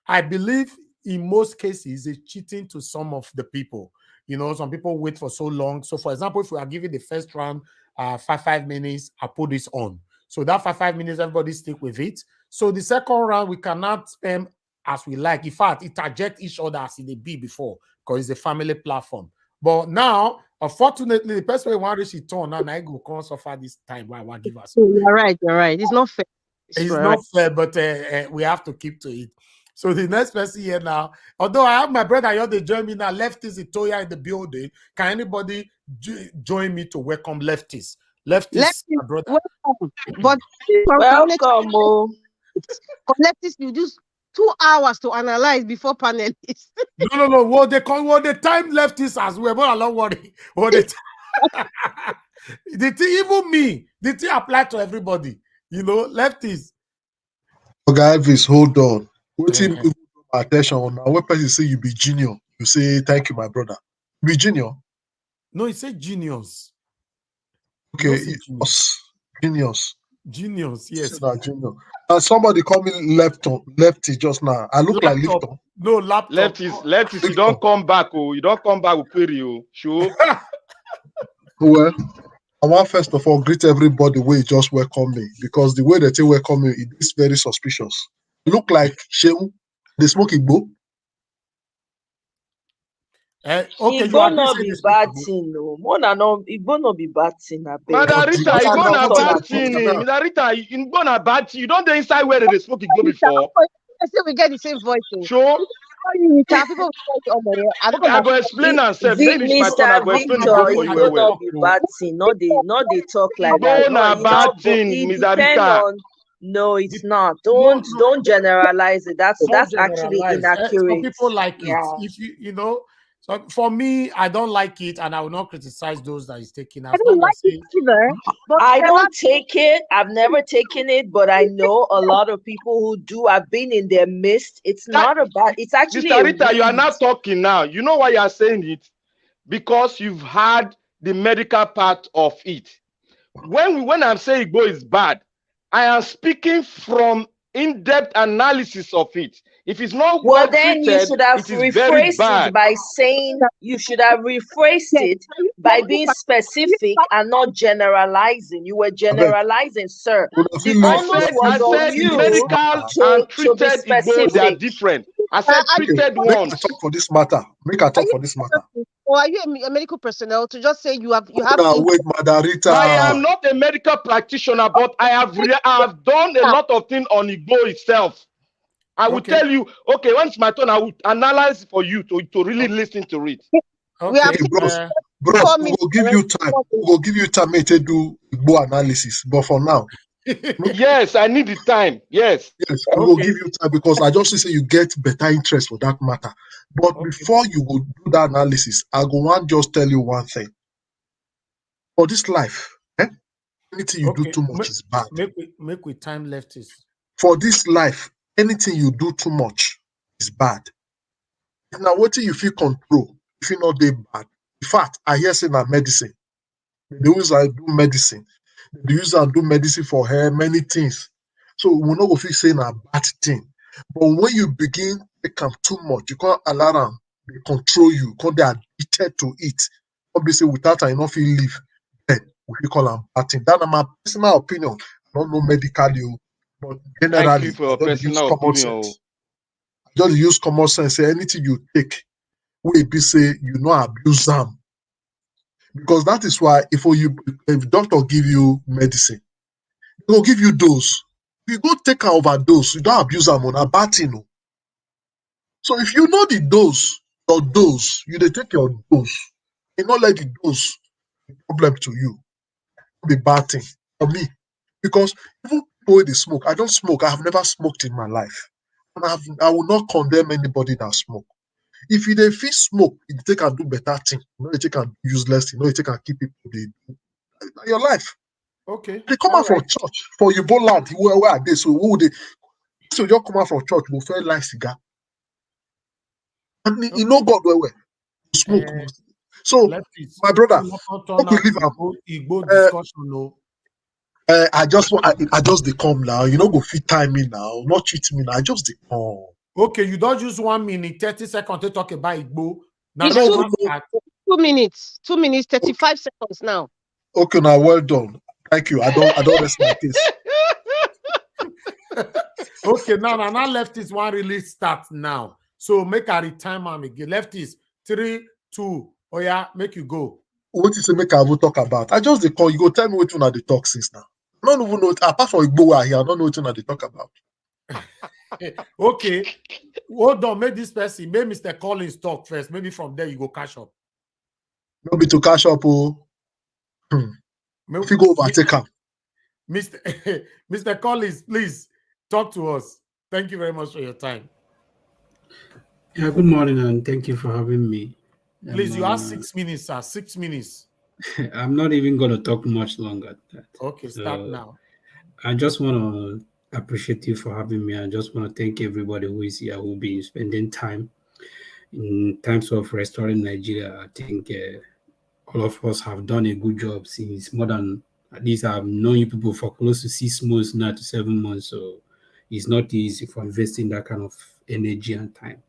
I believe in most cases it's cheating to some of the people. You know, some people wait for so long. So, for example, if we are giving the first round 5 minutes, I put this on. So that 5 minutes, everybody stick with it. So the second round, we cannot spam as we like. In fact, it target each other as it be before because it's a family platform. But now, unfortunately, the person who want to reach it turn now, I go come suffer this time. Why give us? You're right. It's not fair. It's not fair, but we have to keep to it. So the next person here now, although I have my brother here, they join me now. Lefties Itoya in the building. Can anybody join me to welcome lefties? Lefties, my brother. Welcome. But welcome. Lefties, you use 2 hours to analyze before panelists. No. What they time leftists as well, but I don't worry. What the thing, even me, the thing apply to everybody. You know, lefties. Okay, Elvis, hold on. Waiting my attention now. When person say you be junior, you say thank you, my brother. Be junior. No, he said genius. Okay, genius. Genius, yes. Junior. Somebody call me lefty just now. I look like Lifton. No, laptop. Lefties, you don't come back, you don't come back with query, sure. Well, I want first of all greet everybody where just welcome me because the way that they welcome me is very suspicious. Look like Shehu, the smoking book. Okay, it gonna be bad thing, no. It gonna be bad thing. Madarita, you gonna bad thing. Madarita, you gonna bad thing. You don't the inside where they smoke it go before. I still we get the same voice. Sure. People I go explain myself. Mr. Victor, it gonna be bad thing. No, they talk like that. No, bad thing, Madarita. No, it's not. Don't generalize it. That's actually inaccurate. Some people like it. If you know. So for me, I don't like it, and I will not criticize those that is taking. I don't like it either. I don't take it. I've never taken it, but I know a lot of people who do. I've been in their midst. It's not about. It's actually. Mr. Rita, you are not talking now. You know why you are saying it? Because you've had the medical part of it. When I'm saying Igbo is bad, I am speaking from in-depth analysis of it. If it's not well then treated, you should have rephrased it by saying you should have rephrased it by being specific and not generalizing. You were generalizing, sir. The onus was on you medical and treated Igbo, they are different. I said treated ones. Make a talk for this matter. Or are you a medical personnel to just say you have? Wait, Madarita. I am not a medical practitioner, but I have done a lot of things on Igbo itself. I will tell you, okay, when it's my turn, I will analyze for you to really listen to it. Okay, bros, we will give you time. We will give you time to do Igbo analysis. But for now, yes, I need the time. Yes, we will give you time because I just say you get better interest for that matter. But before you go do that analysis, I go want just tell you one thing. For this life, anything you do too much is bad. Make with time leftists. For this life, anything you do too much is bad. Now, what you feel control, if you not they bad. In fact, I hear saying that medicine. They use I do medicine. They use I do medicine for her, many things. So we not go feel saying a bad thing. But when you begin to come too much, you can't allow them, they control you, because they are addicted to it. Obviously, without I not feel live, then we call them bad thing. That's my personal opinion. I don't know medically, but generally, Thank you for I your just use personal common opinion. sense. I just use common sense. Say anything you take, we be say you know abuse them. Because that is why if doctor give you medicine, they will give you dose. If you go take an overdose, you don't abuse them on a bad thing. No. So if you know the dose, your dose, you dey take your dose. You not let the dose be problem to you. Be bad thing for me. Because even people wey dey smoke, I don't smoke. I have never smoked in my life. And I will not condemn anybody that smoke. If you dey fit smoke, you dey take and do better thing. You know, you take and do useless thing. You know, you take and keep people dey do. Na your life. Okay. They come out from church for Igbo land where are they? So who would they? So just come out from church, go fair light cigar. And you know God well. Smoke. So my brother, don't believe Igbo discussion, no. I just they come now. You know, go fit time me now, not cheat me now. I just they come. Okay, you don't use 1 minute, 30 seconds to talk about Igbo. Now, it's 2 minutes, 2 minutes, 35 seconds now. Okay, now well done. Thank you. I don't rest my case. Okay, now lefties one really start now. So make a retime am again. Lefties 3, 2. Oh yeah, make you go. What is it make I will talk about? I just the call. You go tell me what one are the talk since now. I don't even know apart from Igbo here. I don't know what one are the talk about. Okay. Hold on, make this person, make Mr. Collins talk first. Maybe from there you go cash up. Maybe to cash up, oh. If you go overtake him. Mr. Collins, please talk to us. Thank you very much for your time. Yeah, good morning and thank you for having me. Please, you have 6 minutes, sir. 6 minutes. I'm not even going to talk much longer. Okay, start now. I just want to appreciate you for having me. I just want to thank everybody who is here, who will be spending time in terms of restoring Nigeria. I think all of us have done a good job since more than, at least I've known you people for close to 6 months now to 7 months. So it's not easy for investing that kind of energy and time.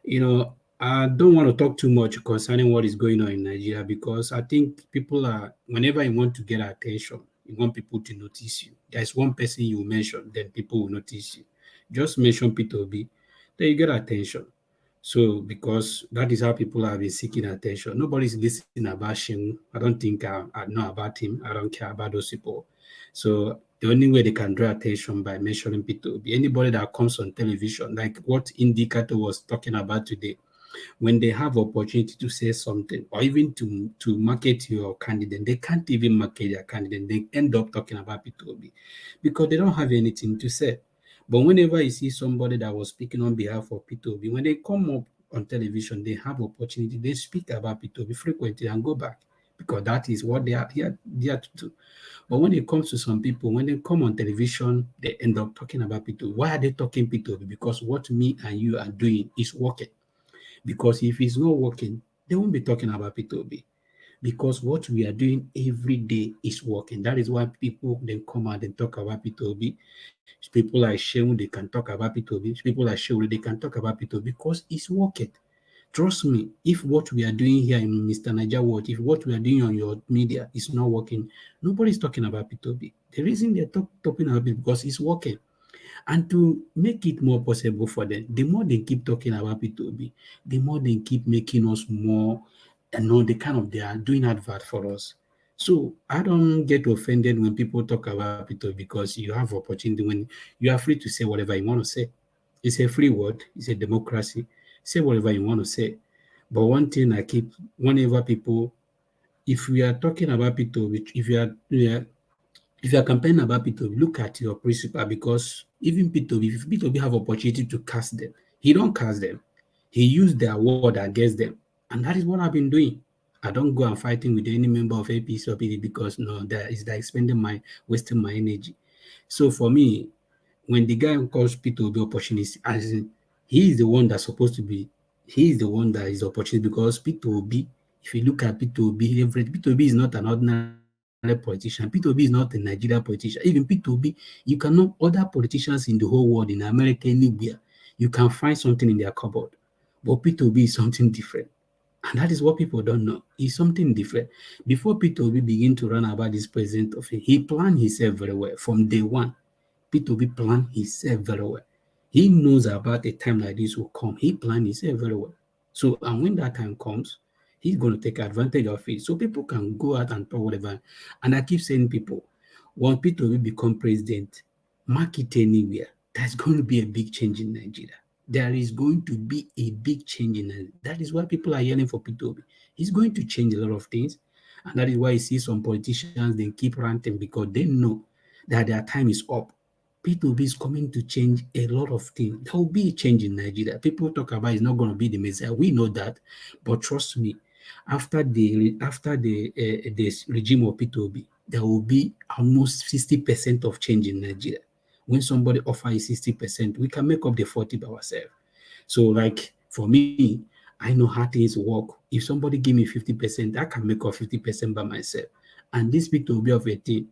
You know, I don't want to talk too much concerning what is going on in Nigeria because I think people are, whenever you want to get attention, you want people to notice you. There's one person you mention, then people will notice you. Just mention Peter Obi, then you get attention. So, because that is how people have been seeking attention. Nobody's listening about him. I don't think I know about him. I don't care about those people. So, the only way they can draw attention by mentioning Peter Obi. Anybody that comes on television, like what Indicator was talking about today, when they have opportunity to say something or even to market your candidate, they can't even market their candidate. They end up talking about Peter Obi because they don't have anything to say. But whenever you see somebody that was speaking on behalf of Peter Obi, when they come up on television, they have opportunity, they speak about Peter Obi frequently and go back because that is what they are here to do. But when it comes to some people, when they come on television, they end up talking about Peter Obi. Why are they talking Peter Obi? Because what me and you are doing is working. Because if it's not working, they won't be talking about Peter Obi. Because what we are doing every day is working. That is why people then come out and talk about Peter Obi. People like Shehu, they can talk about Peter Obi. People like Shehu, they can talk about Peter Obi because it's working. Trust me, if what we are doing here in Mr. Niger World, if what we are doing on your media is not working, nobody's talking about Peter Obi. The reason they're talking about it because it's working. And to make it more possible for them, the more they keep talking about P2B, the more they keep making us more, they are doing advert for us. So I don't get offended when people talk about P2B because you have opportunity when you are free to say whatever you want to say. It's a free word, it's a democracy. Say whatever you want to say. But one thing I keep, whenever people, if we are talking about P2B, if you are campaigning about P2B, look at your principle because even P2B, if P2B have opportunity to cast them, he don't cast them. He used their word against them. And that is what I've been doing. I don't go and fighting with any member of APC or PD because no, that is like wasting my energy. So for me, when the guy calls P2B opportunist, as in, he is the one that's supposed to be He's the one that is opportunity because P2B, if you look at P2B, P2B is not an ordinary politician. P2B is not a Nigerian politician. Even P2B, you cannot, other politicians in the whole world, in America, anywhere, you can find something in their cupboard. But P2B is something different. And that is what people don't know. It's something different. Before P2B begin to run about this president of it, he planned himself very well from day one. P2B planned himself very well. He knows about a time like this will come. He planned himself very well. So, and when that time comes, he's going to take advantage of it. So people can go out and talk whatever. And I keep saying people, when P2B become president, mark it anywhere. There's going to be a big change in Nigeria. There is going to be a big change in Nigeria. That is why people are yelling for P2B. He's going to change a lot of things. And that is why you see some politicians, they keep ranting because they know that their time is up. P2B is coming to change a lot of things. There will be a change in Nigeria. People talk about it's not going to be the Messiah. We know that, but trust me, after this regime of P2B, there will be almost 60% of change in Nigeria. When somebody offers 60%, we can make up the 40 by ourselves. So, like for me, I know how things work. If somebody give me 50%, I can make up 50% by myself. And this P2B of a thing,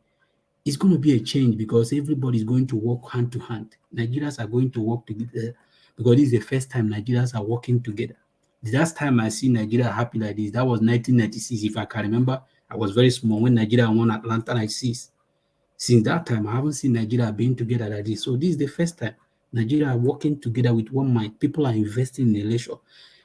it's going to be a change because everybody is going to work hand to hand. Nigerians are going to work together because this is the first time Nigerians are working together. The last time I see Nigeria happy like this, that was 1996. If I can remember, I was very small when Nigeria won Atlanta 96. Since that time, I haven't seen Nigeria being together like this. So this is the first time Nigeria are working together with one mind. People are investing in election.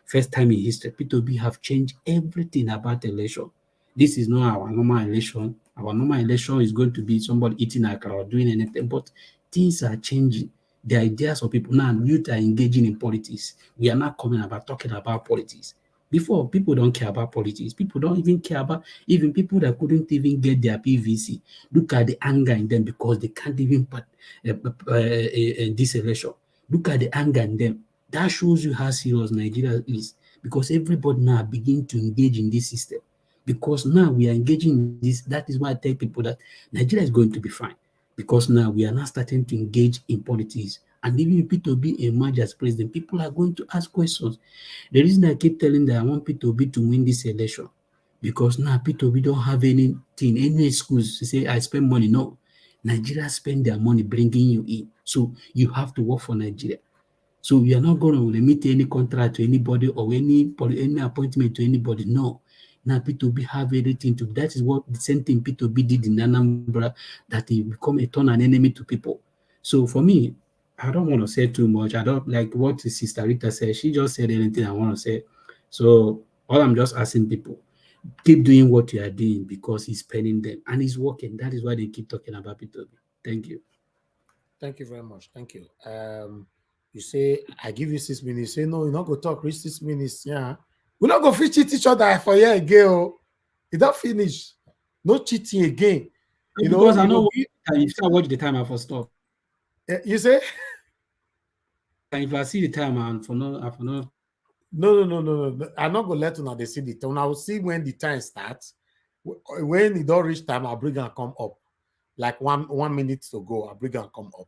First time in history, P2B have changed everything about election. This is not our normal election. Our normal election is going to be somebody eating akara or doing anything, but things are changing. The ideas of people now, youth are engaging in politics. We are not coming about talking about politics. Before, people don't care about politics. People don't even care about even people that couldn't even get their PVC. Look at the anger in them because they can't even this election. Look at the anger in them. That shows you how serious Nigeria is because everybody now begin to engage in this system. Because now we are engaging in this. That is why I tell people that Nigeria is going to be fine. Because now we are now starting to engage in politics. And even if P2B emerge as president, people are going to ask questions. The reason I keep telling that I want P2B to win this election, because now P2B don't have anything, any excuse to say I spend money. No. Nigeria spend their money bringing you in. So you have to work for Nigeria. So we are not going to limit any contract to anybody or any appointment to anybody. No. Now P2B have everything to. That is what the same thing P2B did in Anambra, that he become a turn an enemy to people. So for me, I don't want to say too much. I don't like what the Sister Rita said. She just said anything I want to say. So all I'm just asking people, keep doing what you are doing because he's spending them and he's working. That is why they keep talking about P2B. Thank you. Thank you very much. Thank you. You say I give you 6 minutes. You say no, you're not gonna talk. Reach 6 minutes. Yeah, we're not gonna cheat each other for here again. Oh, it don't finish. No cheating again. You because know, I know if I watch the time, I for stop. You say? And if I see the time, I for no. No. I'm not gonna let you know they see the time. I will see when the time starts. When it don't reach time, I'll bring and come up. Like 1 minute to go, I'll bring and come up.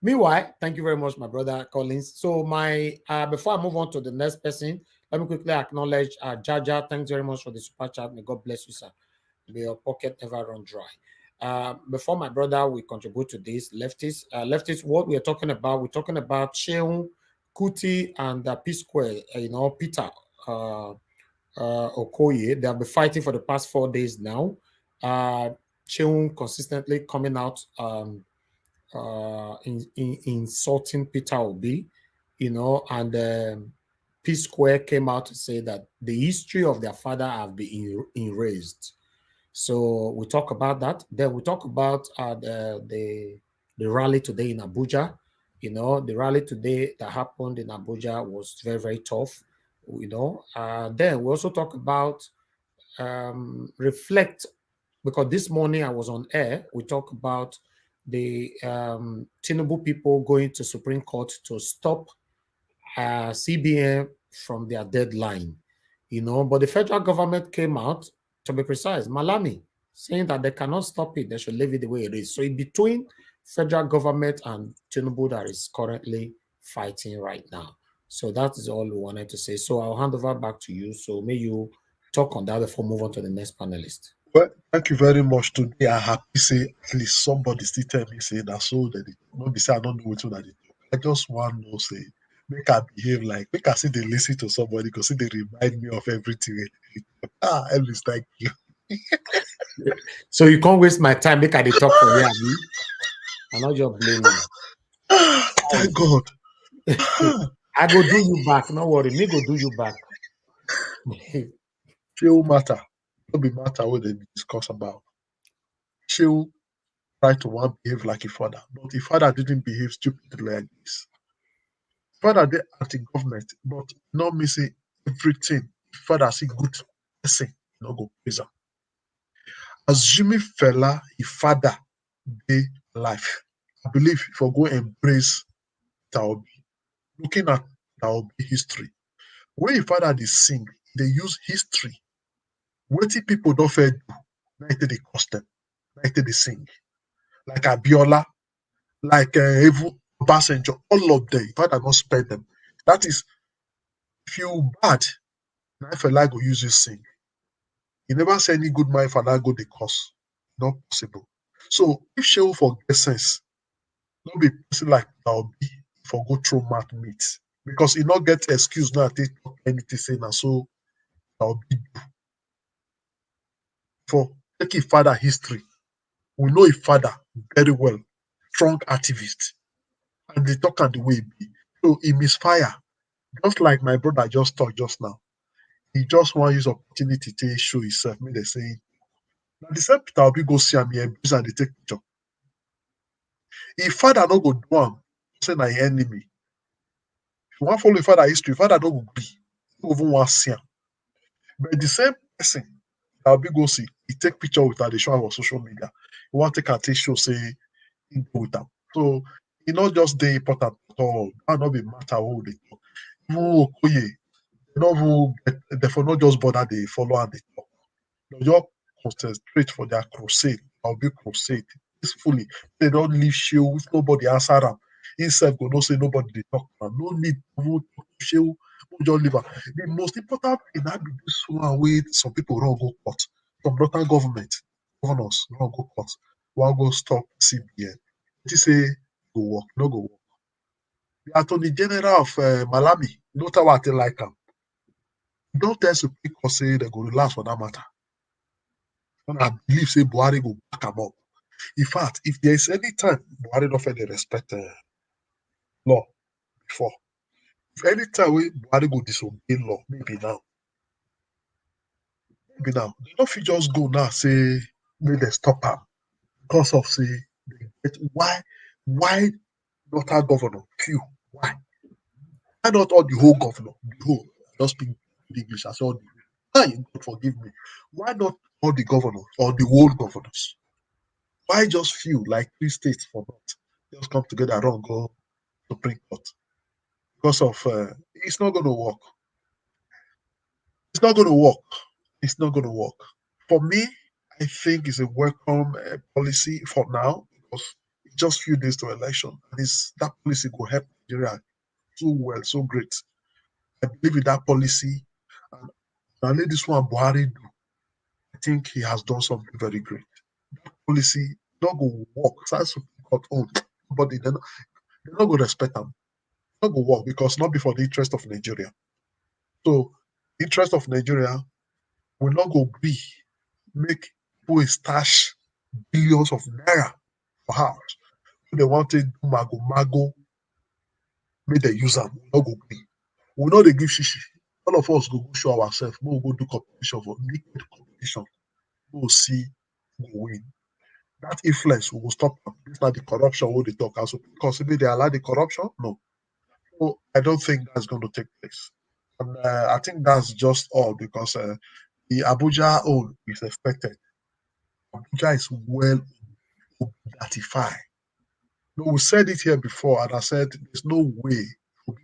Meanwhile, thank you very much, my brother Collins. So my before I move on to the next person, let me quickly acknowledge Jaja. Thanks very much for the super chat. May God bless you, sir. May your pocket never run dry. Before my brother we contribute to this, leftists, what we're talking about Sheung, Kuti, and P Square, Peter Okoye. They have been fighting for the past 4 days now. Sheung consistently coming out insulting Peter Obi, and P Square came out to say that the history of their father have been erased. So we talk about that. Then we talk about the rally today in Abuja. The rally today that happened in Abuja was very, very tough. Then we also talk about reflect, because this morning I was on air. We talk about the Tinubu people going to Supreme Court to stop CBN from their deadline. But the federal government came out, to be precise, Malami, saying that they cannot stop it. They should leave it the way it is. So in between federal government and Tinubu that is currently fighting right now. So that is all we wanted to say. So I'll hand over back to you. So may you talk on that before move on to the next panelist. Well, thank you very much. Today, I happy say at least somebody still tell me say that so that it not be say I don't know which one that it. I just want to know say make I behave like make I see they listen to somebody because see they remind me of everything. Elvis, thank you. So you can't waste my time. Make I dey talk for you, Abi. I'm not just blaming. Thank God. I go do you back. No worry, me go do you back. Chill matter. Don't be matter what they discuss about. Chill try to want behave like a father, but if father didn't behave stupidly like this. Father they anti-government, but not missing everything. Father see good person, no go praise him. Assuming fella, his father dey life. I believe if I go embrace Taobi, looking at Taobi history, when your father dey sing, they use history. Wetin people don't fair do, na it dey cost them, na it dey sing. Like Abiola, like even Obasanjo, all of them, father don't spend them. That is, if you bad, na fella go use you sing. You never say any good man for that go the cause. Not possible. So if Shehu forget sense, don't be person like Taobi for go through mat meat. Because he not get excuse now to talk anything say now so Taobi do. For take his father history. We know his father very well, strong activist. And they talk and the way he be. So he misfire. Just like my brother just talked just now. He just want to use opportunity to show himself. Me they say now the same Peter Obi go see am here, abuse and they take picture. If father no go do am, say na him enemy. If you want follow your father history, father no go gree. No even want see am. But the same person that Obi go see, he take picture with her, they show am on social media. He want take am take show say he go with am. So e not just dey important at all. That no be matter what they talk. Even Okoye, they no even get, therefore not just bother they follow and they talk. They just concentrate for their crusade. I'll be crusade peacefully. They don't leave show if nobody answer them. Himself go no say nobody they talk about. No need to talk to show. Just leave am. The most important thing that be this one way some people run go court. Some local government, governors run go court. One go stop CBN. They say go work, no go work. The Attorney General of Malami, no tell what they like him. Don't tell Supreme Court say they go relax for that matter. And I believe say Buhari go back am up. In fact, if there is any time Buhari don't fairly respect law before, if any time we Buhari go disobey law, maybe now. Maybe now. They don't fit just go now say make they stop am because of say they get why not our governor? Few. Why? Why not all the whole governor? The whole I just speak English as all the why God forgive me. Why not all the governors or the whole governors? Why just few like 3 states for not just come together and run go Supreme Court? Because of it's not going to work. It's not going to work. It's not going to work. For me, I think it's a welcome policy for now because it's just few days to election, and that policy will help Nigeria so well, so great. I believe in that policy, and I let this one Buhari do. I think he has done something very great. That policy not go work. That's Supreme Court own, but they're not going to respect them. Not go work because not be for the interest of Nigeria. So, interest of Nigeria will not go be make people stash billions of naira for house. So they want to do mago, make they use them. Will not go be. We know they give shishi. All of us go show ourselves. We'll go do competition for liquid competition. We'll see who will win. That influence will stop them. It's not the corruption what they talk also because maybe they allow the corruption. No. So I don't think that's going to take place. And I think that's just all because the Abuja own is expected. Abuja is well ratified. No, we said it here before, and I said there's no way Obi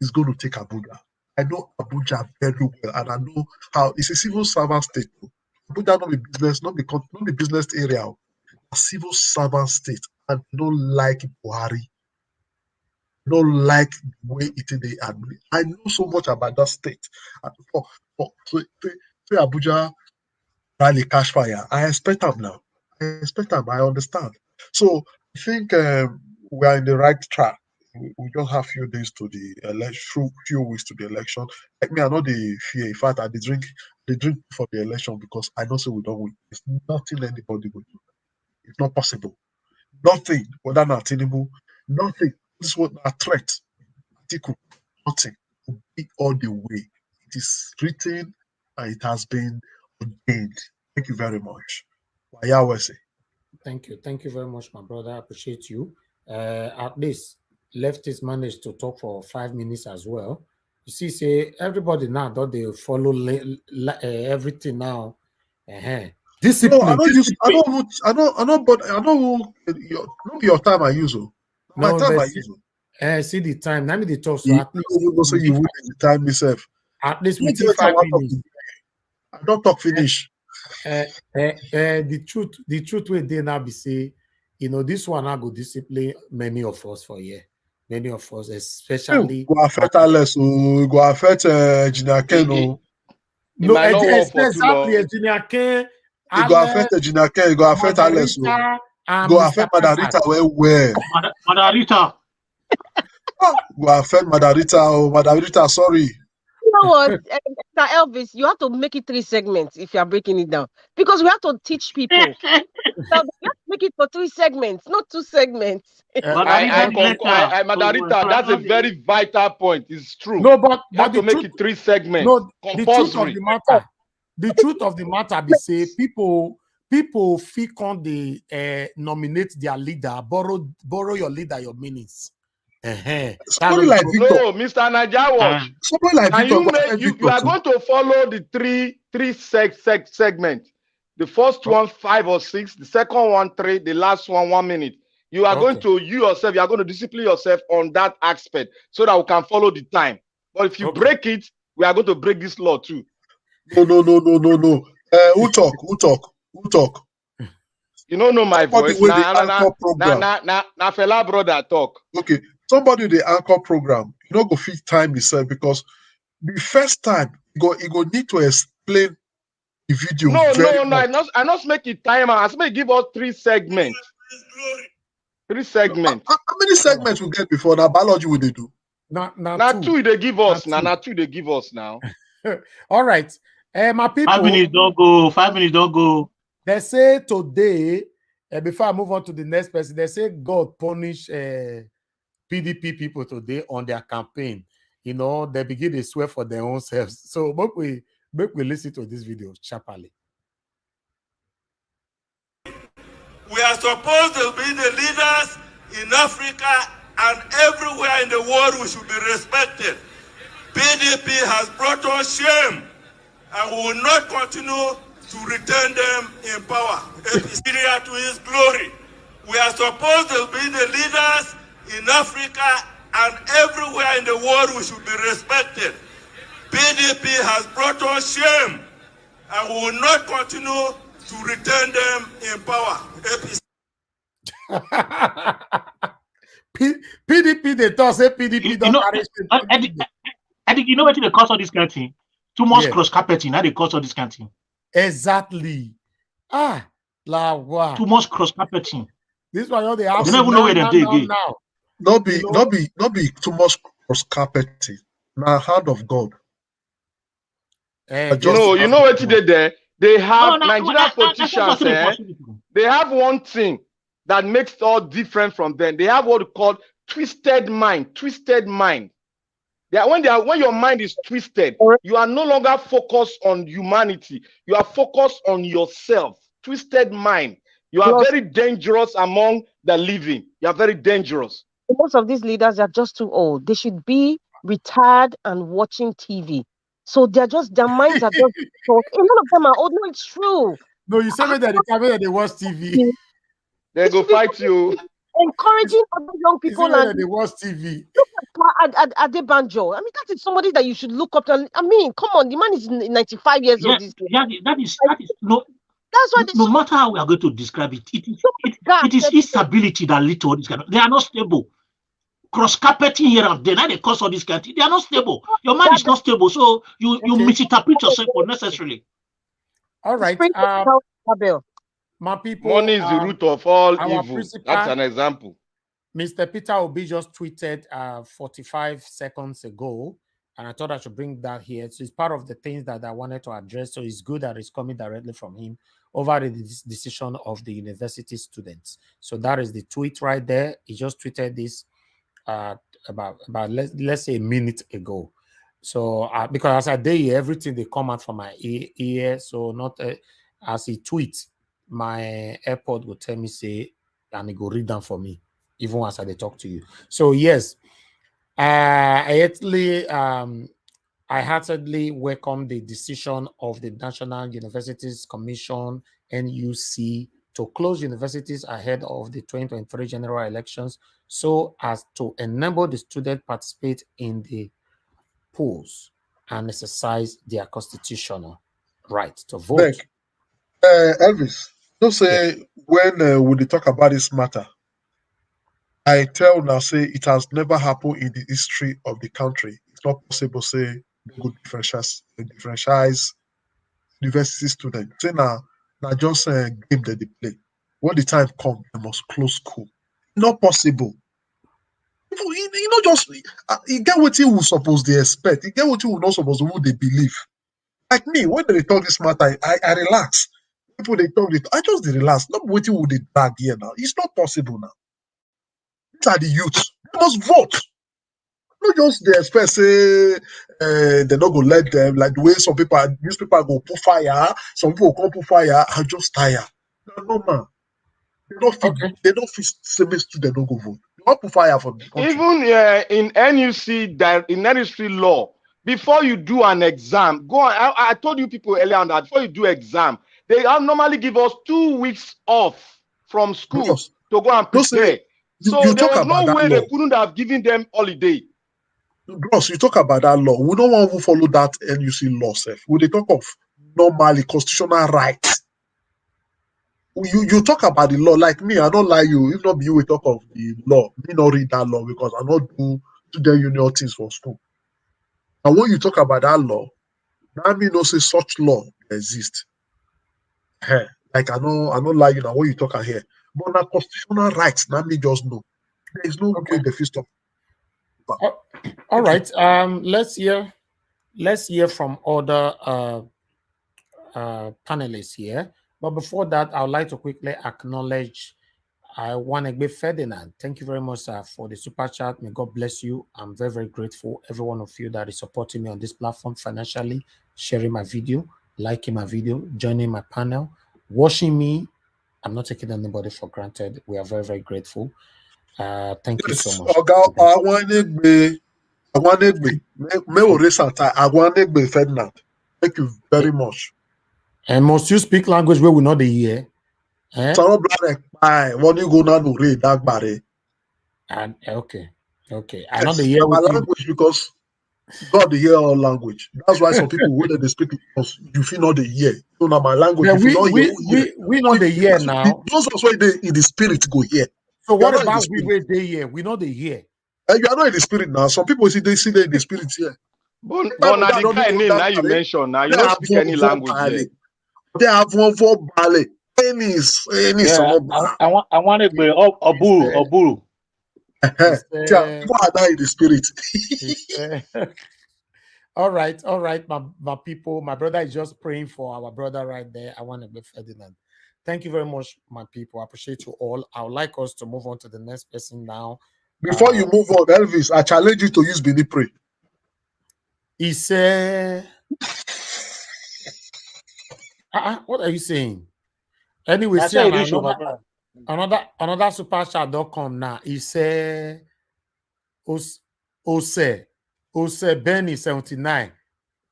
is going to take Abuja. I know Abuja very well, and I know how it's a civil servant state. Abuja not be business, not be business area. A civil servant state, and they don't like Buhari. don't like the way it is they admit. I know so much about that state. Say Abuja rally cash fire. I expect them now. I expect them. I understand. So I think we are in the right track. We just have few days to the election, few weeks to the election. Like me, I know the fear. In fact, I drink for the election because I know so we don't win. It's nothing anybody will do. It's not possible. Nothing, whether not Tinubu, nothing. This was a threat. Article, nothing. Will be all the way. It is written and it has been ordained. Thank you very much. Thank you very much, my brother. I appreciate you. At least leftists managed to talk for 5 minutes as well. You see, say everybody now don't they follow everything now. Discipline. No, I don't use. I don't. But I don't. Not your time. I use. My No, time. but I use. see the time. Let me the talk. So at least you say you win the time yourself. At least within 5 minutes. I don't talk finish. The truth will they now be say, you know, this one I go discipline many of us for year. Many of us, especially go affect Alex, go affect Jinake. No, exactly, Jinake. It go affect Jinake, it go affect Alex. Go affect Madarita where? Madarita. Go affect Madarita. Madarita, sorry. You know what, Mr. Elvis, you have to make it 3 segments if you are breaking it down because we have to teach people. So you have to make it for 3 segments, not 2 segments. Madarita, that's a very vital point. It's true. No, but you have to make it 3 segments. No, compulsory. The truth of the matter be say people feel on the nominate their leader, borrow your leader your minutes. Somebody like Victor. No, Mr. Naija Watch. Somebody like Victor. You are going to follow the three segments. The first one 5 or 6, the second one 3, the last one 1 minute. You are going to you are going to discipline yourself on that aspect so that we can follow the time. But if you break it, we are going to break this law too. No. Who talk? You don't know my voice. Na fella brother talk. Okay. Somebody the anchor program, you know, go fit time itself because the first time you go need to explain the video. No. I not make it time. I make give us 3 segments. 3 segments. How many segments we get before now? Biology will they do? Now 2 they give us now. Now 2 they give us now. All right. My people. 5 minutes don't go. They say today, before I move on to the next person, they say God punish PDP people today on their campaign. You know, they begin to swear for their own selves. So make we listen to this video sharply. We are supposed to be the leaders in Africa and everywhere in the world. We should be respected. PDP has brought us shame and we will not continue to return them in power. Syria to his glory. We are supposed to be the leaders in Africa and everywhere in the world. We should be respected. PDP has brought us shame and we will not continue to return them in power. PDP, they talk say PDP don't arrest I think you know what the cause of this kind of thing? Too much cross carpeting. Now the cause of this kind of thing. Exactly. Wow. Too much cross carpeting. This one all they have. They don't even know where they dig again. Not be too much cross carpeting. Now hand of God. You know what they there? They have Nigerian politicians. They have one thing that makes it all different from them. They have what we call twisted mind. Twisted mind. When your mind is twisted, you are no longer focused on humanity. You are focused on yourself. Twisted mind. You are very dangerous among the living. You are very dangerous. Most of these leaders are just too old. They should be retired and watching TV. So their minds are just short. A lot of them are old. No, it's true. No, you say that they watch TV. They go fight you. Encouraging other young people and they watch TV. At the banjo. I mean, that is somebody that you should look up to. I mean, come on, the man is 95 years old. That is no. That's why no matter how we are going to describe it, it is instability that leads to all this kind of. They are not stable. cross-carpeting here and there. Now they cause all this kind of thing. They are not stable. Your mind is not stable, so you misinterpret yourself unnecessarily. All right. My people, money is the root of all evil. That's an example. Mr. Peter Obi just tweeted 45 seconds ago, and I thought I should bring that here. So it's part of the things that I wanted to address. So it's good that it's coming directly from him over the decision of the university students. So that is the tweet right there. He just tweeted this about let's say a minute ago. So because as I did everything they come out from my ear, so not as he tweets, my AirPod will tell me say, and he go read them for me, even as I talk to you. So yes, I heartedly welcome the decision of the National Universities Commission, NUC, to close universities ahead of the 2023 general elections so as to enable the students participate in the polls and exercise their constitutional right to vote. Elvis, don't say when we talk about this matter, I tell now say it has never happened in the history of the country. It's not possible say they could differentiate university students. Say now just game that they play. When the time comes, they must close school. Not possible. You know, just you get what you supposed to expect. You get what you not supposed to they believe. Like me, when they talk this matter, I relax. People they talk it, I just relax. Not waiting would they drag here now. It's not possible now. These are the youth. They must vote. Not just they expect say they're not gonna let them, like the way some people these people go put fire, some people come put fire, I just tired. No man. They don't fit semester, they don't go vote. They want put fire for the country. Even in NUC, that in NUC law, before you do an exam, go on. I told you people earlier on that before you do exam, they normally give us 2 weeks off from school to go and prepare. So there was no way they couldn't have given them holiday. Gross, you talk about that law. We don't want to follow that NUC law, sef. We they talk of normally constitutional rights. You talk about the law like me. I don't lie you. If not you, we talk of the law. Me not read that law because I not do student union things for school. And when you talk about that law, that mean no say such law exists. Hey, like I don't lie you now when you talk here. But now constitutional rights, that me just know. There is no way the fist stop. All right. Let's hear from other panelists here. But before that, I would like to quickly acknowledge Wanegbe Ferdinand. Thank you very much, sir, for the super chat. May God bless you. I'm very, very grateful. Every one of you that is supporting me on this platform financially, sharing my video, liking my video, joining my panel, watching me. I'm not taking anybody for granted. We are very, very grateful. Thank you so much. Ferdinand. Thank you very much. And must you speak language where we know the year? So when you go now to read that body. And okay. Yes, I know the year my language because God the hear all language. That's why some people when they speak because you feel not the year. So now my language, yeah, if we know the year now. Those also in the spirit go here. So what about we wait the year? We know the year. And you are not in the spirit now. Some people see they in the spirit here. But now the guy name now you mention now you don't speak any language here. They have one for ballet. Any I want to be Oburu. People are not in the spirit. All right, my people. My brother is just praying for our brother right there. I want to be Ferdinand. Thank you very much, my people. I appreciate you all. I would like us to move on to the next person now. Before you move on, Elvis, I challenge you to use Bini pray. He said, what are you saying? Anyway, another super chat don't come now. He said, Ose Benny 79.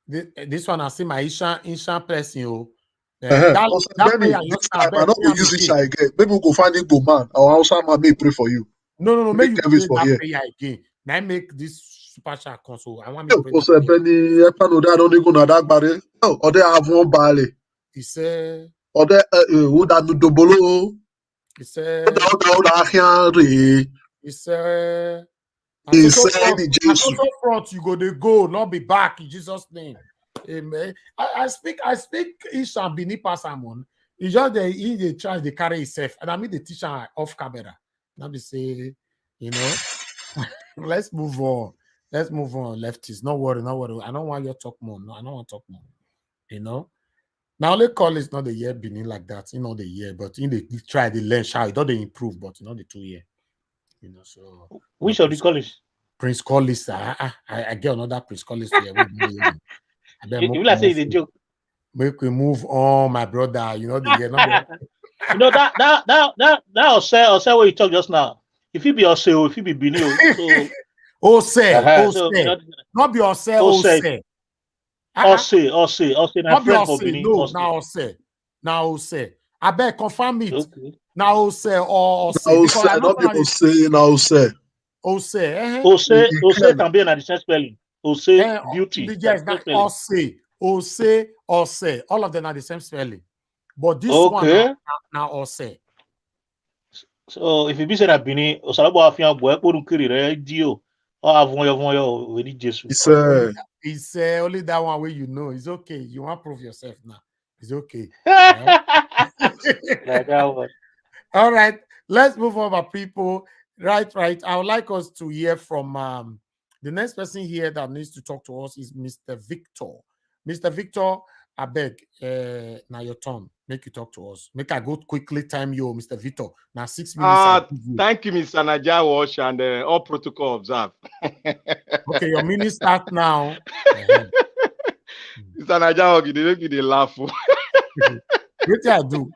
This one I see my Ishan person. Benny, this time I not go use Isha again. Maybe we'll go find Igbo man or Hausa man may pray for you. No. Maybe you for that prayer again. Now make this super chat console. I want me to pray. Ose Benny, I don't even know that body. Oh, or they have one bale. He said, or they who that do double. He said, He said it, Jesus. social front, you go, they go, not be back in Jesus' name. Amen. I speak Ish and Bini Passamon. It's just they try to carry himself. And I mean the teacher off camera. Now be say, you know, let's move on. Let's move on, lefties. No worry, no worry. I don't want you to talk more. No, I don't want to talk more. You know. Now they call it's not the year Benin like that, you know, the year, but in the try the learn how it don't they improve, but you know the 2 year. You know, so which of the college? Prince Collis. I get another Prince Collis here. You like say the joke. Make we move on, my brother. You know the year. You know that I'll say what you talk just now. If you be Ose, if you be Bini, so not be Ose, Ose. Ose, na friend for Bini. No, now Ose. I bet confirm it. Okay. Now Ose or Ose. Because I know people say now Ose. Ose can be an additional spelling. Ose, beauty. Yes, Ose. All of them are the same spelling. But this one now Ose. So if you be said that Bini, Osalabo Afian boy, Podukiri, Dio, or Avon, with Jesus. It's only that one way you know. It's okay. You want to prove yourself now. It's okay. Like that one. All right. Let's move over, people. Right. I would like us to hear from the next person here that needs to talk to us is Mr. Victor. Mr. Victor, I beg, now your turn. Make you talk to us. Make I go quickly time you, Mr. Victor. Now 6 minutes. Thank you, Mr. Naja Wash, and all protocol observed. Okay, your minute start now. Mr. Naja Wash, they make me laugh. What I do?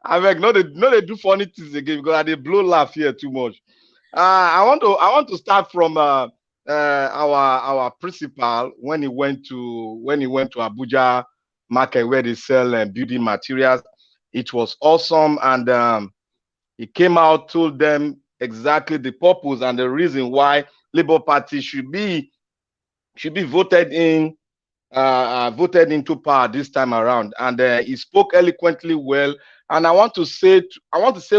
I beg, no, they do funny things again because they blow laugh here too much. I want to start from our principal when he went to Abuja market where they sell building materials. It was awesome, and he came out, told them exactly the purpose and the reason why Labour Party should be voted into power this time around. And he spoke eloquently well. And I want to say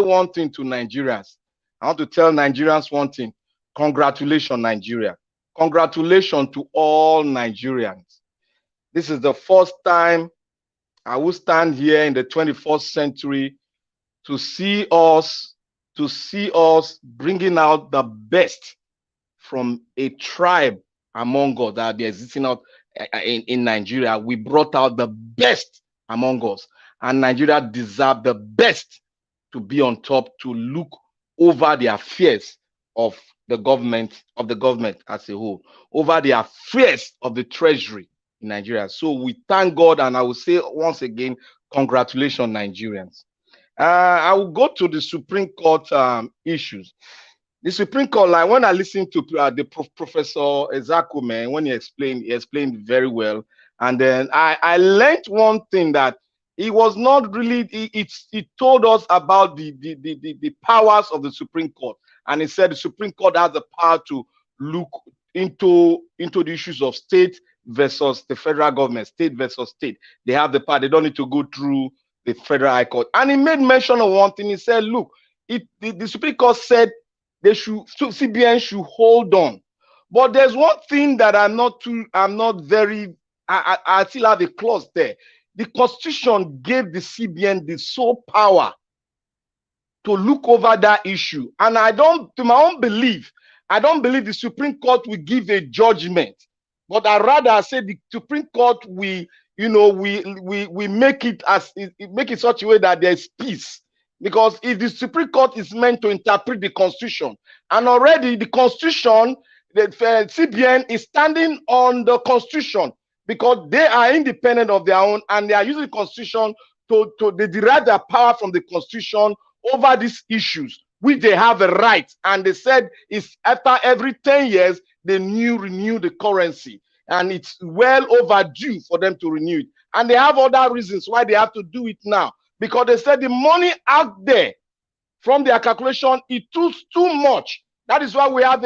one thing to Nigerians. I want to tell Nigerians one thing. Congratulations, Nigeria. Congratulations to all Nigerians. This is the first time I will stand here in the 21st century to see us bringing out the best from a tribe among us that are existing out in Nigeria. We brought out the best among us, and Nigeria deserves the best to be on top, to look over the affairs of the government as a whole, over the affairs of the treasury in Nigeria. So we thank God, and I will say once again, congratulations, Nigerians. I will go to the Supreme Court issues. The Supreme Court, like when I listened to Professor Ezakume, when he explained very well. And then I learned one thing, that he was not really, he told us about the powers of the Supreme Court. And he said the Supreme Court has the power to look into the issues of state versus the federal government, state versus state. They have the power. They don't need to go through the Federal High Court. And he made mention of one thing. He said, look, the Supreme Court said CBN should hold on. But there's one thing that I still have a clause there. The Constitution gave the CBN the sole power to look over that issue. And to my own belief, I don't believe the Supreme Court will give a judgment. But I rather say the Supreme Court we make it such a way that there's peace. Because if the Supreme Court is meant to interpret the Constitution, and already the Constitution, the CBN is standing on the Constitution because they are independent of their own, and they are using the Constitution they derive their power from the Constitution over these issues, which they have a right. And they said it's after every 10 years, they renew the currency. And it's well overdue for them to renew it. And they have other reasons why they have to do it now. Because they said the money out there from their calculation, it was too much. That is why we have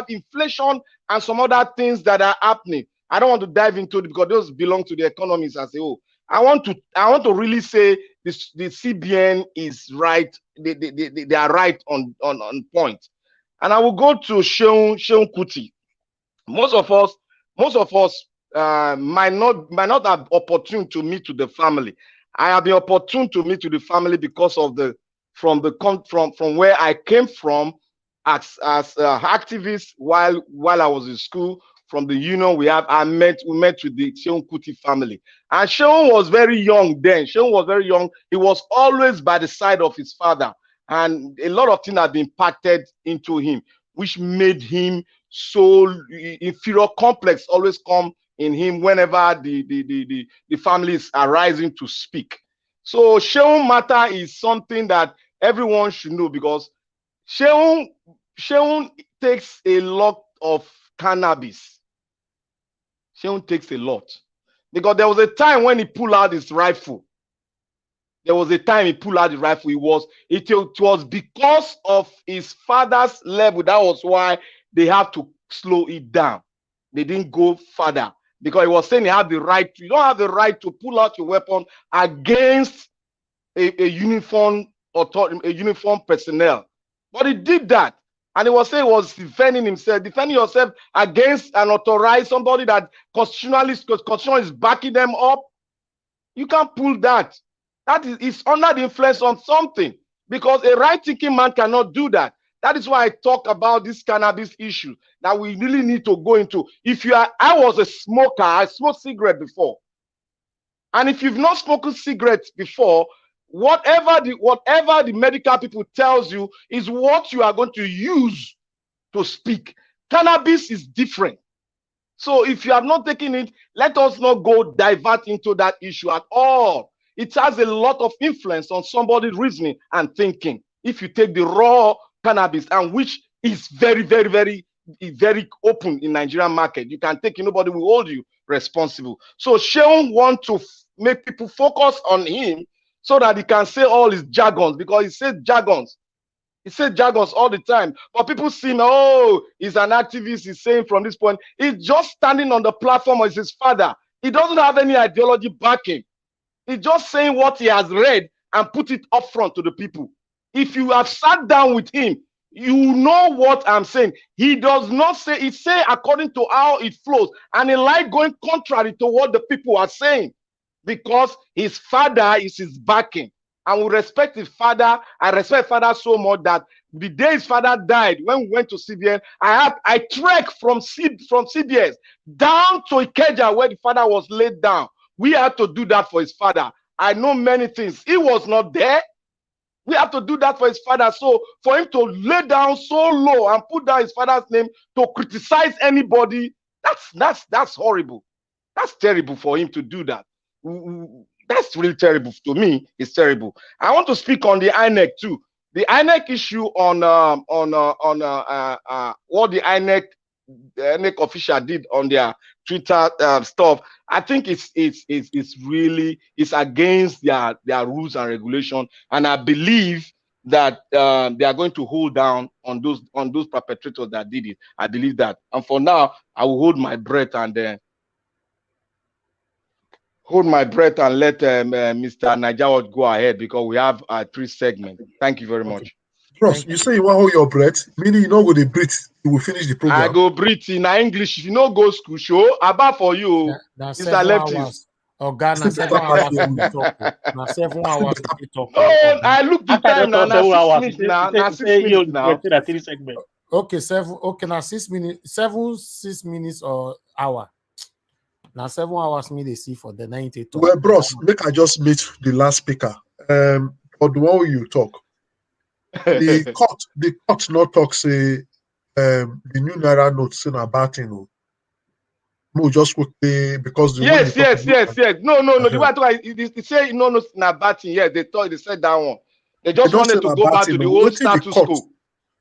inflation and some other things that are happening. I don't want to dive into it because those belong to the economists as a whole. I want to really say the CBN is right. They are right on point. And I will go to Sheung Kuti. Most of us might not have opportune to meet to the family. I have been opportune to meet to the family because of from where I came from as activists while I was in school. From the union we met with the Sheung Kuti family. And Sheung was very young then. Sheung was very young. He was always by the side of his father. And a lot of things have been impacted into him, which made him so inferior complex always come in him whenever the family is arising to speak. So Sheung matter is something that everyone should know, because Sheung takes a lot of cannabis. Sheung takes a lot, because there was a time when he pulled out his rifle. There was a time he pulled out the rifle. It was because of his father's level. That was why they had to slow it down. They didn't go further, because he was saying he had the right. You don't have the right to pull out your weapon against a uniform personnel. But he did that. And he was saying he was defending himself, defending yourself against an authorized somebody that constitution is backing them up. You can't pull that. That is under the influence on something, because a right-thinking man cannot do that. That is why I talk about this cannabis issue that we really need to go into. I was a smoker. I smoked cigarette before. And if you've not smoked cigarettes before, whatever the medical people tells you is what you are going to use to speak. Cannabis is different. So if you have not taken it, let us not go divert into that issue at all. It has a lot of influence on somebody's reasoning and thinking. If you take the raw cannabis, and which is very, very, very, very open in Nigerian market, you can take it, nobody will hold you responsible. So Sheung want to make people focus on him so that he can say all his jargons, because he said jargons. He said jargons all the time. But people see him, oh, he's an activist, he's saying from this point. He's just standing on the platform as his father. He doesn't have any ideology backing. He's just saying what he has read and put it up front to the people. If you have sat down with him, you know what I'm saying. He does not say, he say according to how it flows. And he like going contrary to what the people are saying, because his father is his backing. And we respect his father. I respect father so much that the day his father died, when we went to CBN, I trekked from CBS down to Ikeja where the father was laid down. We had to do that for his father. I know many things. He was not there. We have to do that for his father. So for him to lay down so low and put down his father's name to criticize anybody, that's horrible. That's terrible for him to do that. That's really terrible to me. It's terrible. I want to speak on the INEC too. The INEC issue on what the INEC official did on their Twitter stuff. I think it's really against their rules and regulation, and I believe that they are going to hold down on those perpetrators that did it. I believe that. And for now, I will hold my breath and let Mr. Najawat go ahead, because we have 3 segments. Thank you very much. Bros, you say you want to hold your breath, meaning you know go to breathe, you will finish the program. I go breathe in English. If you know go school, show about for you. That's Mr. Leftist. Oh, God, now 7 hours to talk. Now 7 hours to talk. No, I look the time now. Now 6 minutes now. Now 6 minutes now. Okay, 7. Okay, now 6 minutes. 6 minutes or hour. Now 7 hours me they see for the 90 talk. Well, bros, make I just meet the last speaker. For the one you talk. The court not talk say the new Naira note saying about no, just quickly because the yes. No. The way I talk, they say no, not bad thing. Yes, they said that one. They just wanted to go back to the old status quo.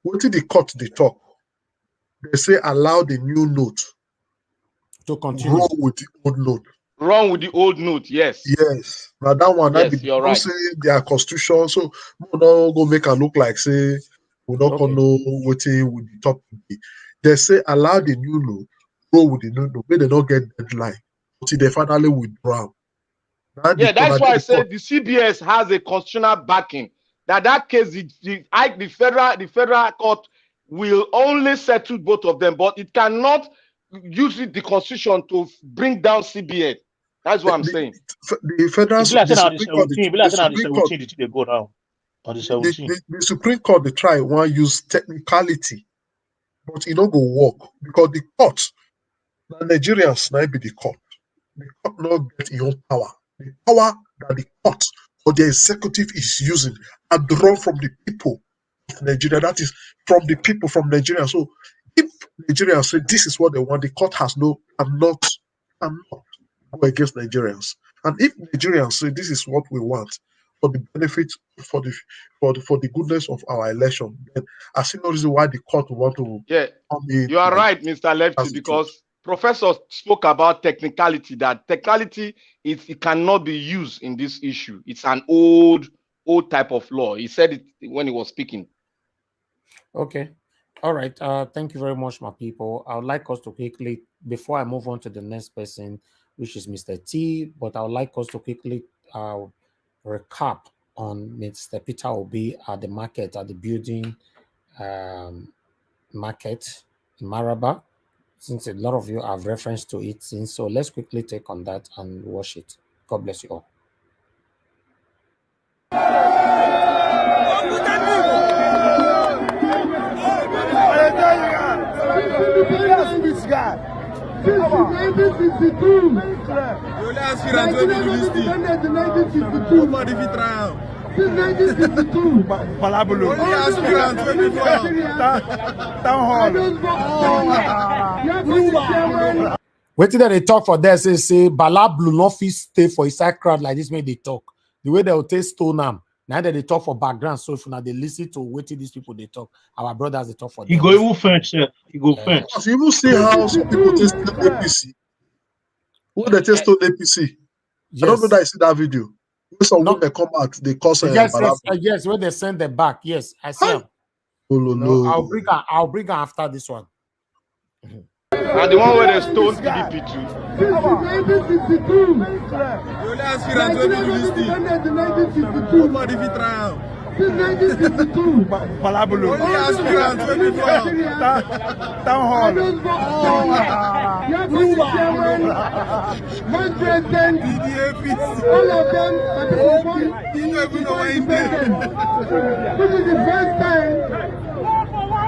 What did the court they talk? They say allow the new note to continue. Roll with the old note. Wrong with the old note, yes. Yes. Now that one, yes, you're right. Say their constitution, so we don't go make a look like say we don't know what with the top. They say allow the new note, roll with the new note, but they don't get deadline until they finally withdraw. Yeah, that's why I said the CBS has a constitutional backing. That case, the federal court will only settle both of them, but it cannot use the constitution to bring down CBN. That's what I'm saying. The federal, the Supreme Court, they try one use technicality, but it don't go work because the court, the Nigerians now be the court. The court not get your power. The power that the court or the executive is using are drawn from the people of Nigeria. That is from the people from Nigeria. So if Nigerians say this is what they want, the court has cannot go against Nigerians. And if Nigerians say this is what we want for the benefit for the goodness of our election, then I see no reason why the court will want to. Yeah, you are right, Mr. Lefty, because Professor spoke about technicality. That technicality it cannot be used in this issue. It's an old type of law. He said it when he was speaking. Okay. All right. Thank you very much, my people. I would like us to quickly, before I move on to the next person, which is Mr. T, but I would like us to quickly recap on Mr. Peter Obi at the market, at the building market in Maraba, since a lot of you have reference to it since. So let's quickly take on that and watch it. God bless you all. This guy. Since 1962. Since 1962. Balabulu. Town hall. Wait till they talk for this. Say Balabulu no fit stay for inside crowd like this. When they talk, the way they will take stone am. Now that they talk for background, so if now they listen to what these people they talk, our brothers they talk for. He go even French, sir. He go French. You even see how some people test APC. Who they test APC? Yes. I don't know that I see that video. When some women come out, they cause yes, when they send them back. Yes, I see them. No. I'll bring her after this one. And the one where they stole PDP too. Since 1962. Since 1962. Balabulu. Town hall. One president. All of them are the This is the first time.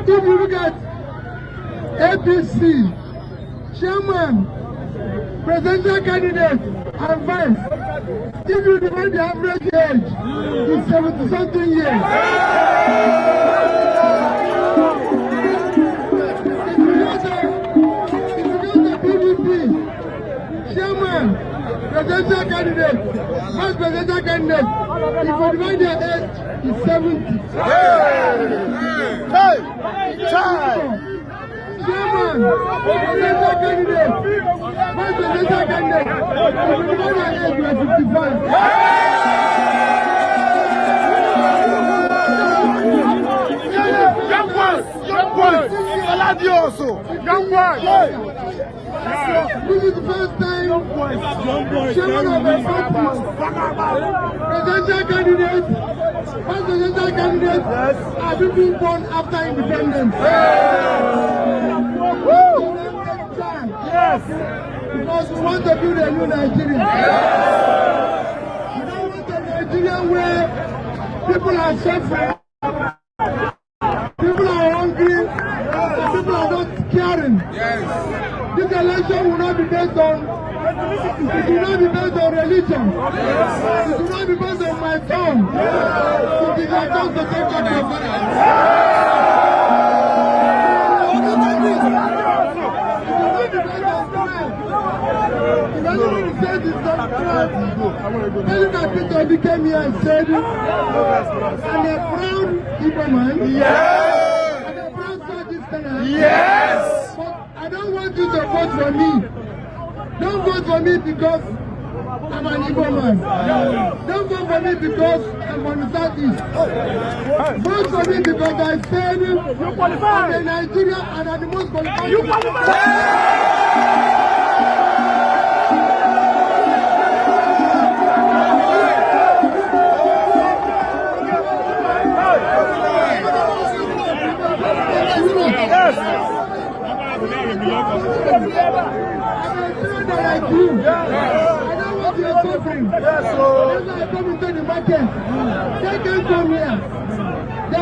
If you look at APC, chairman, presidential candidate, and vice, if you divide the average age, it's 70-something years. If you go to PDP, chairman, presidential candidate, vice presidential candidate, if you divide their age, it's 70. Chairman, presidential candidate, vice presidential candidate, we are 55. Young boys, This is the first time chairman of a party, presidential candidate, vice presidential candidate are being born after independence. Yes. Because we want to build a new Nigeria. We don't want a Nigeria where people are suffering, people are hungry, people are not caring. Yes. This election will not be based on, it will not be based on religion. Yes. It will not be based on my tongue. It is a chance to take control. Peter became here and said, I'm a proud Igbo man. Yes. I'm a proud Southeasterner. Yes. But I don't want you to vote for me. Don't vote for me because I'm an Igbo man. Don't vote for me because I'm on the Southeast. Vote for me because I said I'm a Nigerian and I'm the most qualified. You They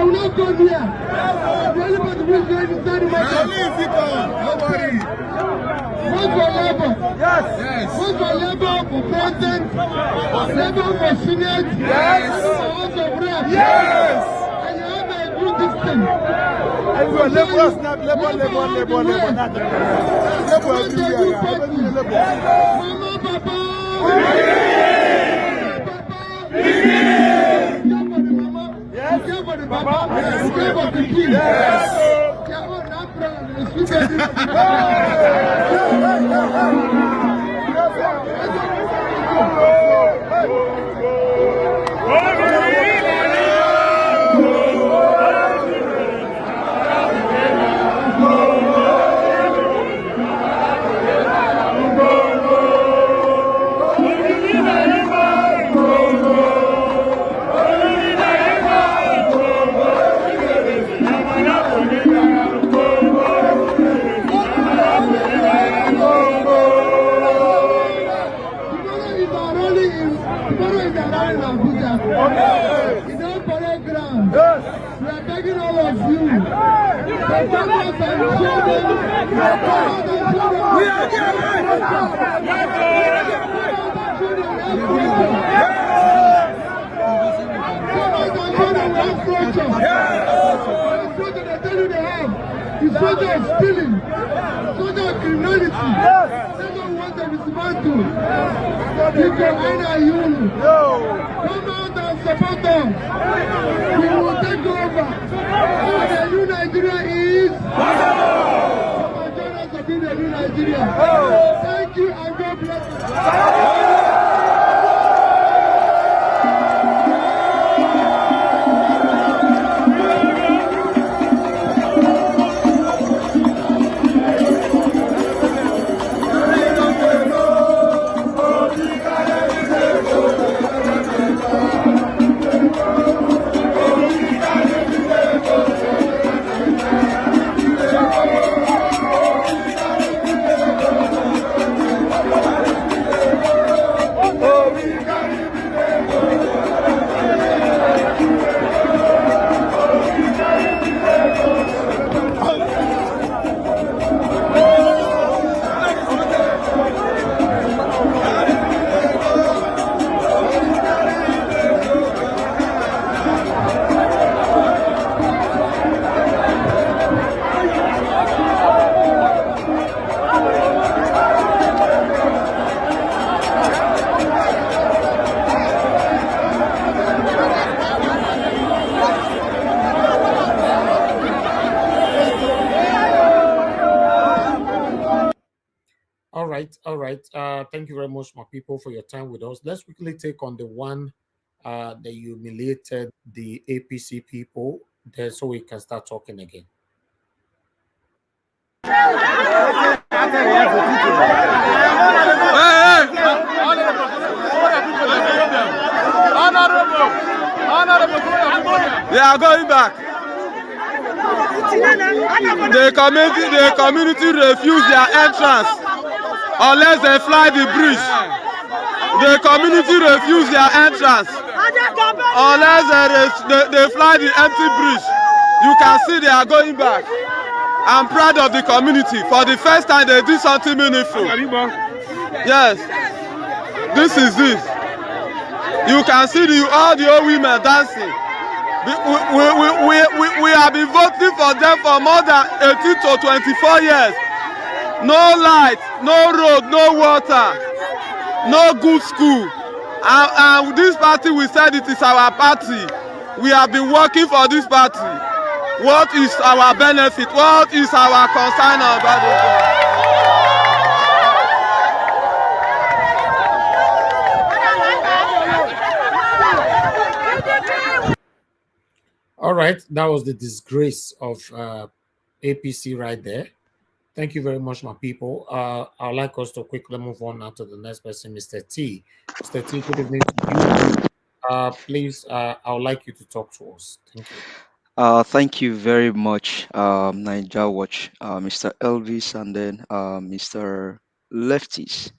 will not go near. The only person who is going inside the market. Nobody. Vote for Labour. Yes. Vote for Labour for president. Labour for Senate. Yes. For House of Reps. Yes. And you have to do this thing. Everywhere, Labour, not Labour, Labour, Labour, Labour, not Labour everywhere. Mama, Papa. Yes. You for the Papa. You for the King. Yes. The soldier of stealing, soldier of criminality, soldier who wants to respond to. You can enter you. Come out and support us. We will take over. And the new Nigeria is. Come and join us to build the new Nigeria. Thank you and God bless you. All right. Thank you very much, my people, for your time with us. Let's quickly take on the one that humiliated the APC people there, so we can start talking again. They are going back. The community refused their entrance unless they fly the bridge. The community refused their entrance unless they fly the empty bridge. You can see they are going back. I'm proud of the community. For the first time, they did something meaningful. Yes, this is it. You can see all the old women dancing. We have been voting for them for more than 18 to 24 years. No light, no road, no water, no good school. And this party, we said it is our party. We have been working for this party. What is our benefit? What is our concern about it? All right, that was the disgrace of APC right there. Thank you very much, my people. I'd like us to quickly move on now to the next person, Mr. T. Mr. T, good evening to you. Please, I would like you to talk to us. Thank you. Thank you very much, Niger Watch, Mr. Elvis, and then Mr. Lefties.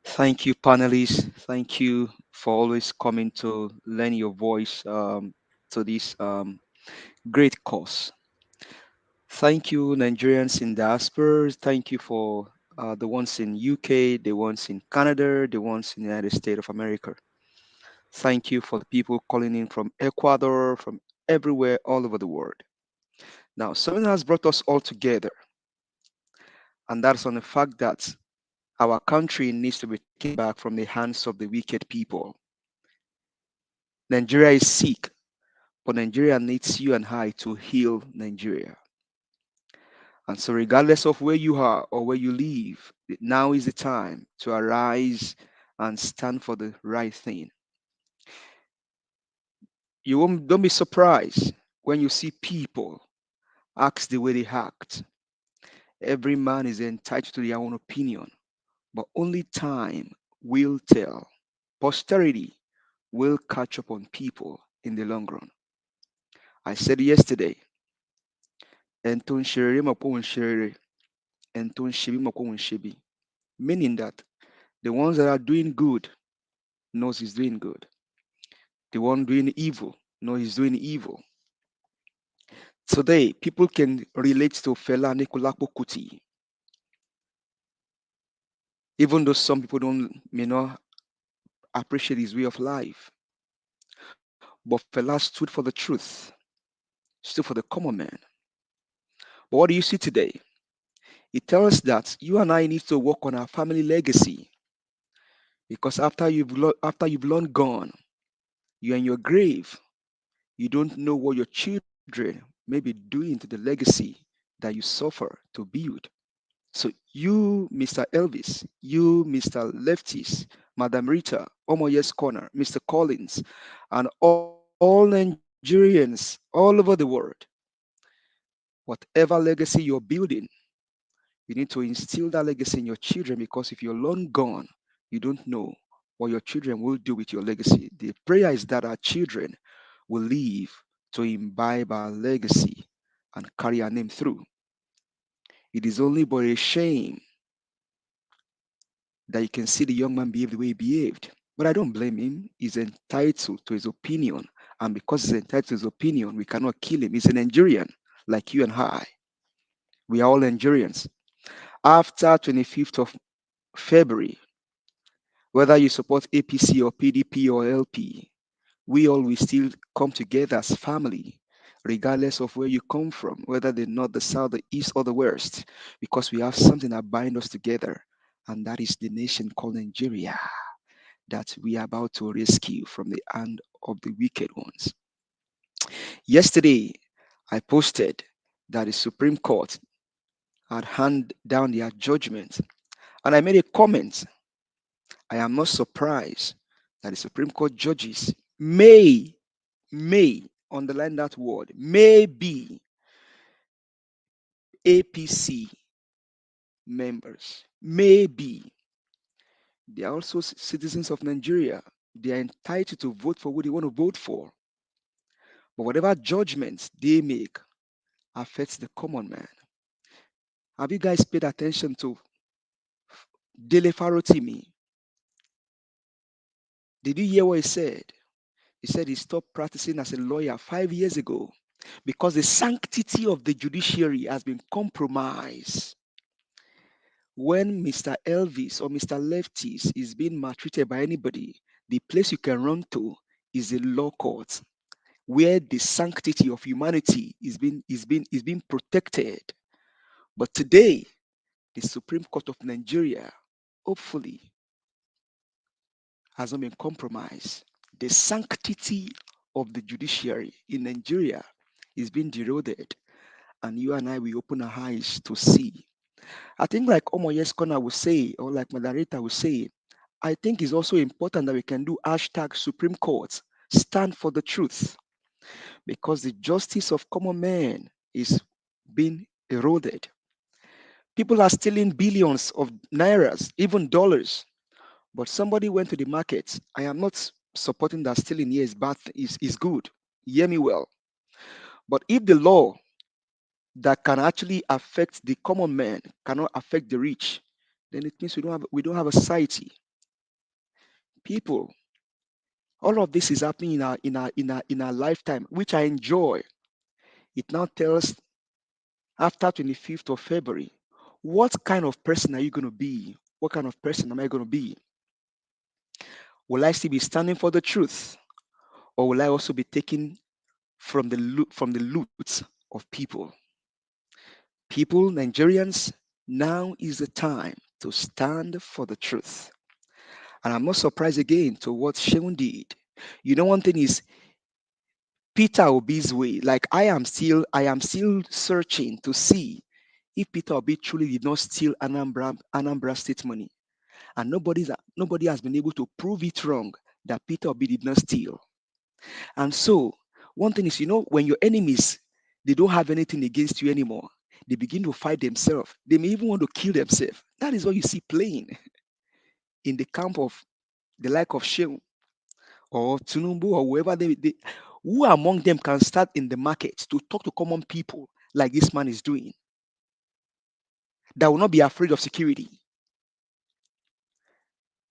Thank you, panelists. Thank you for always coming to lend your voice to this great cause. Thank you, Nigerians in diaspora. Thank you for the ones in UK, the ones in Canada, the ones in the United States of America. Thank you for the people calling in from Ecuador, from everywhere, all over the world. Now, something has brought us all together, and that's on the fact that our country needs to be taken back from the hands of the wicked people. Nigeria is sick, but Nigeria needs you and I to heal Nigeria. And so, regardless of where you are or where you live, now is the time to arise and stand for the right thing. Don't be surprised when you see people act the way they act. Every man is entitled to their own opinion, but only time will tell. Posterity will catch up on people in the long run. I said yesterday, meaning that the ones that are doing good knows he's doing good. The one doing evil knows he's doing evil. Today, people can relate to Fela Anikulapo Kuti, even though some people may not appreciate his way of life. But Fela stood for the truth, stood for the common man. But what do you see today? It tells us that you and I need to work on our family legacy, because after you've long gone, you're in your grave. You don't know what your children may be doing to the legacy that you suffer to build. So you, Mr. Elvis, you, Mr. Lefties, Madam Rita, Omoyes Corner, Mr. Collins, and all Nigerians all over the world, whatever legacy you're building, you need to instill that legacy in your children, because if you're long gone, you don't know what your children will do with your legacy. The prayer is that our children will live to imbibe our legacy and carry our name through. It is only but a shame that you can see the young man behave the way he behaved. But I don't blame him. He's entitled to his opinion. And because he's entitled to his opinion, we cannot kill him. He's a Nigerian, like you and I. We are all Nigerians. After 25th of February, whether you support APC or PDP or LP, we all will still come together as family, regardless of where you come from, whether the north, the south, the east, or the west, because we have something that binds us together, and that is the nation called Nigeria, that we are about to rescue from the hand of the wicked ones. Yesterday, I posted that the Supreme Court had handed down their judgment, and I made a comment. I am not surprised that the Supreme Court judges may underline that word, may be APC members, maybe. They are also citizens of Nigeria. They are entitled to vote for who they want to vote for. But whatever judgments they make affects the common man. Have you guys paid attention to Dele Farotimi? Did you hear what he said? He said he stopped practicing as a lawyer 5 years ago because the sanctity of the judiciary has been compromised. When Mr. Elvis or Mr. Lefties is being maltreated by anybody, the place you can run to is the law court, where the sanctity of humanity is being protected. But today, the Supreme Court of Nigeria, hopefully, has not been compromised. The sanctity of the judiciary in Nigeria is being eroded, and you and I will open our eyes to see. I think, like Omoyes Corner will say, or like Madarita will say, I think it's also important that we can do hashtag Supreme Court, stand for the truth, because the justice of common man is being eroded. People are stealing billions of nairas, even dollars. But somebody went to the market. I am not supporting that stealing here is bad, is good. Hear me well. But if the law that can actually affect the common man cannot affect the rich, then it means we don't have a society. People, all of this is happening in our lifetime, which I enjoy. It now tells after 25th of February, what kind of person are you going to be? What kind of person am I going to be? Will I still be standing for the truth, or will I also be taking from the loot of people? People, Nigerians, now is the time to stand for the truth. And I'm not surprised again to what Shegun did. You know, one thing is Peter Obi's way. Like I am still searching to see if Peter Obi truly did not steal Anambra State money. And nobody has been able to prove it wrong that Peter Obi did not steal. And so one thing is, when your enemies, they don't have anything against you anymore, they begin to fight themselves. They may even want to kill themselves. That is what you see playing in the camp of the like of Shehu or Tunumbu or whoever who among them can start in the market to talk to common people like this man is doing, that will not be afraid of security.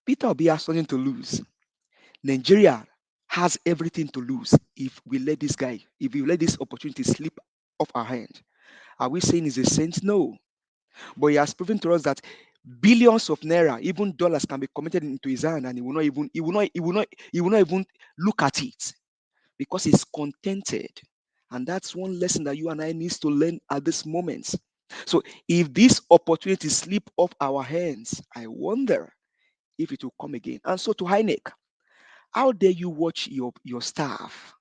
Peter Obi has nothing to lose. Nigeria has everything to lose if we let this opportunity slip off our hand. Are we saying he's a saint? No. But he has proven to us that billions of naira, even dollars, can be committed into his hand, and he will not even look at it because he's contented. And that's one lesson that you and I need to learn at this moment. So if this opportunity slip off our hands, I wonder if it will come again. And so to INEC, how dare you watch your staff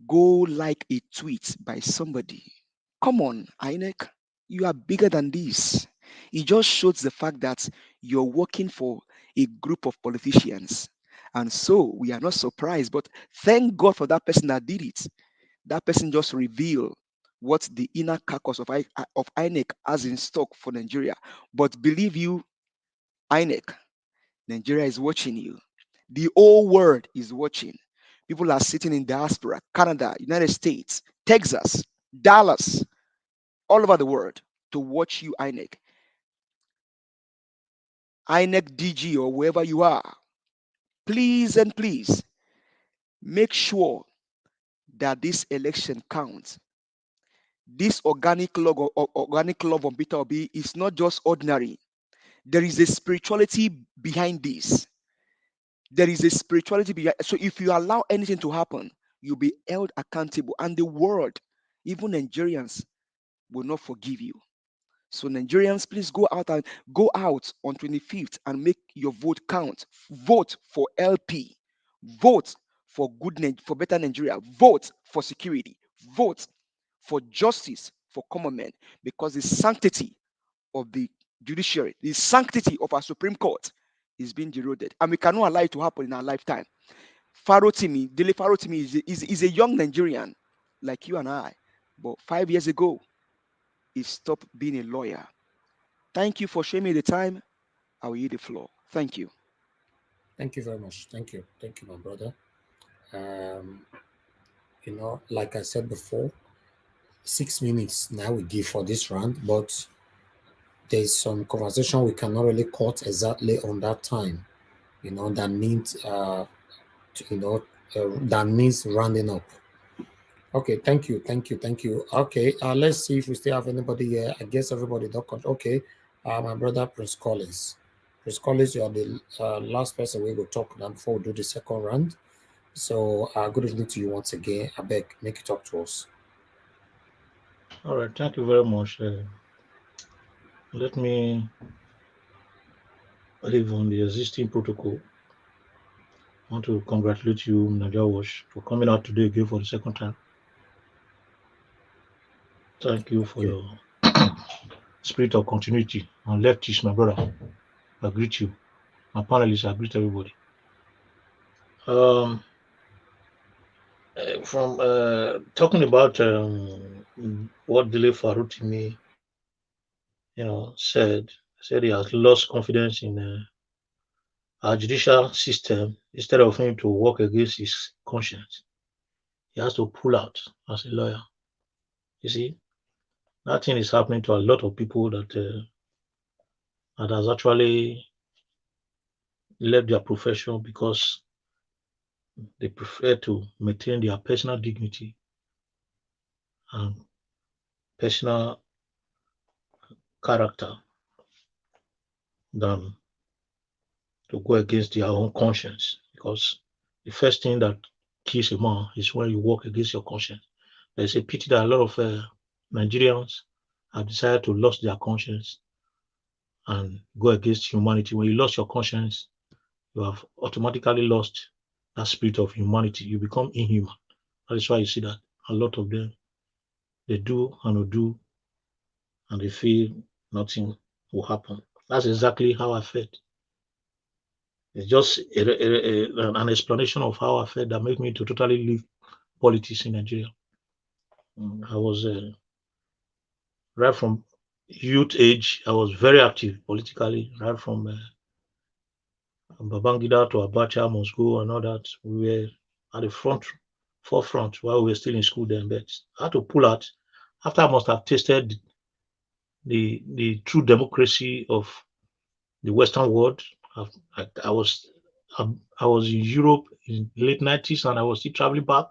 go like a tweet by somebody? Come on, INEC, you are bigger than this. It just shows the fact that you're working for a group of politicians. And so we are not surprised, but thank God for that person that did it. That person just revealed what the inner carcass of INEC has in stock for Nigeria. But believe you, INEC, Nigeria is watching you. The whole world is watching. People are sitting in diaspora, Canada, United States, Texas, Dallas, all over the world to watch you, INEC. INEC DG or wherever you are, please and please make sure that this election counts. This organic love on Peter Obi is not just ordinary. There is a spirituality behind this. There is a spirituality behind. So if you allow anything to happen, you'll be held accountable, and the world, even Nigerians, will not forgive you. So Nigerians, please go out on 25th and make your vote count. Vote for LP. Vote for for better Nigeria. Vote for security. Vote for justice for common men, because the sanctity of the judiciary, the sanctity of our Supreme Court is being eroded, and we cannot allow it to happen in our lifetime. Dele Farotimi is a young Nigerian like you and I, but 5 years ago, he stopped being a lawyer. Thank you for showing me the time. I will yield the floor. Thank you. Thank you very much. Thank you, my brother. Like I said before, 6 minutes now we give for this round, but there's some conversation we cannot really cut exactly on that time. That needs that needs rounding up. Okay, thank you. Okay, let's see if we still have anybody here. I guess everybody don't cut. Okay, my brother Prince Collins. Prince Collins, you are the last person we will talk now before we do the second round. So, good evening to you once again. I beg, make you talk to us. All right, thank you very much. Let me live on the existing protocol. I want to congratulate you, Nadia Wash, for coming out today again for the second time. Thank you for your spirit of continuity. And leftish, my brother, I greet you. My panelists, I greet everybody. From talking about what Dele Farutimi, said he has lost confidence in our judicial system. Instead of him to work against his conscience, he has to pull out as a lawyer. You see, that thing is happening to a lot of people that that has actually left their profession because they prefer to maintain their personal dignity and personal character than to go against their own conscience. Because the first thing that kills a man is when you work against your conscience. There's a pity that a lot of Nigerians have decided to lose their conscience and go against humanity. When you lost your conscience, you have automatically lost that spirit of humanity. You become inhuman. That is why you see that a lot of them, they do and will do, and they feel nothing will happen. That's exactly how I felt. It's just an explanation of how I felt that made me to totally leave politics in Nigeria. I was right from youth age. I was very active politically, right from Babangida to Abacha, Moscow, and all that. We were at the forefront while we were still in school then. But I had to pull out after I must have tasted the true democracy of the Western world. I was in Europe in the late 90s, and I was still traveling back.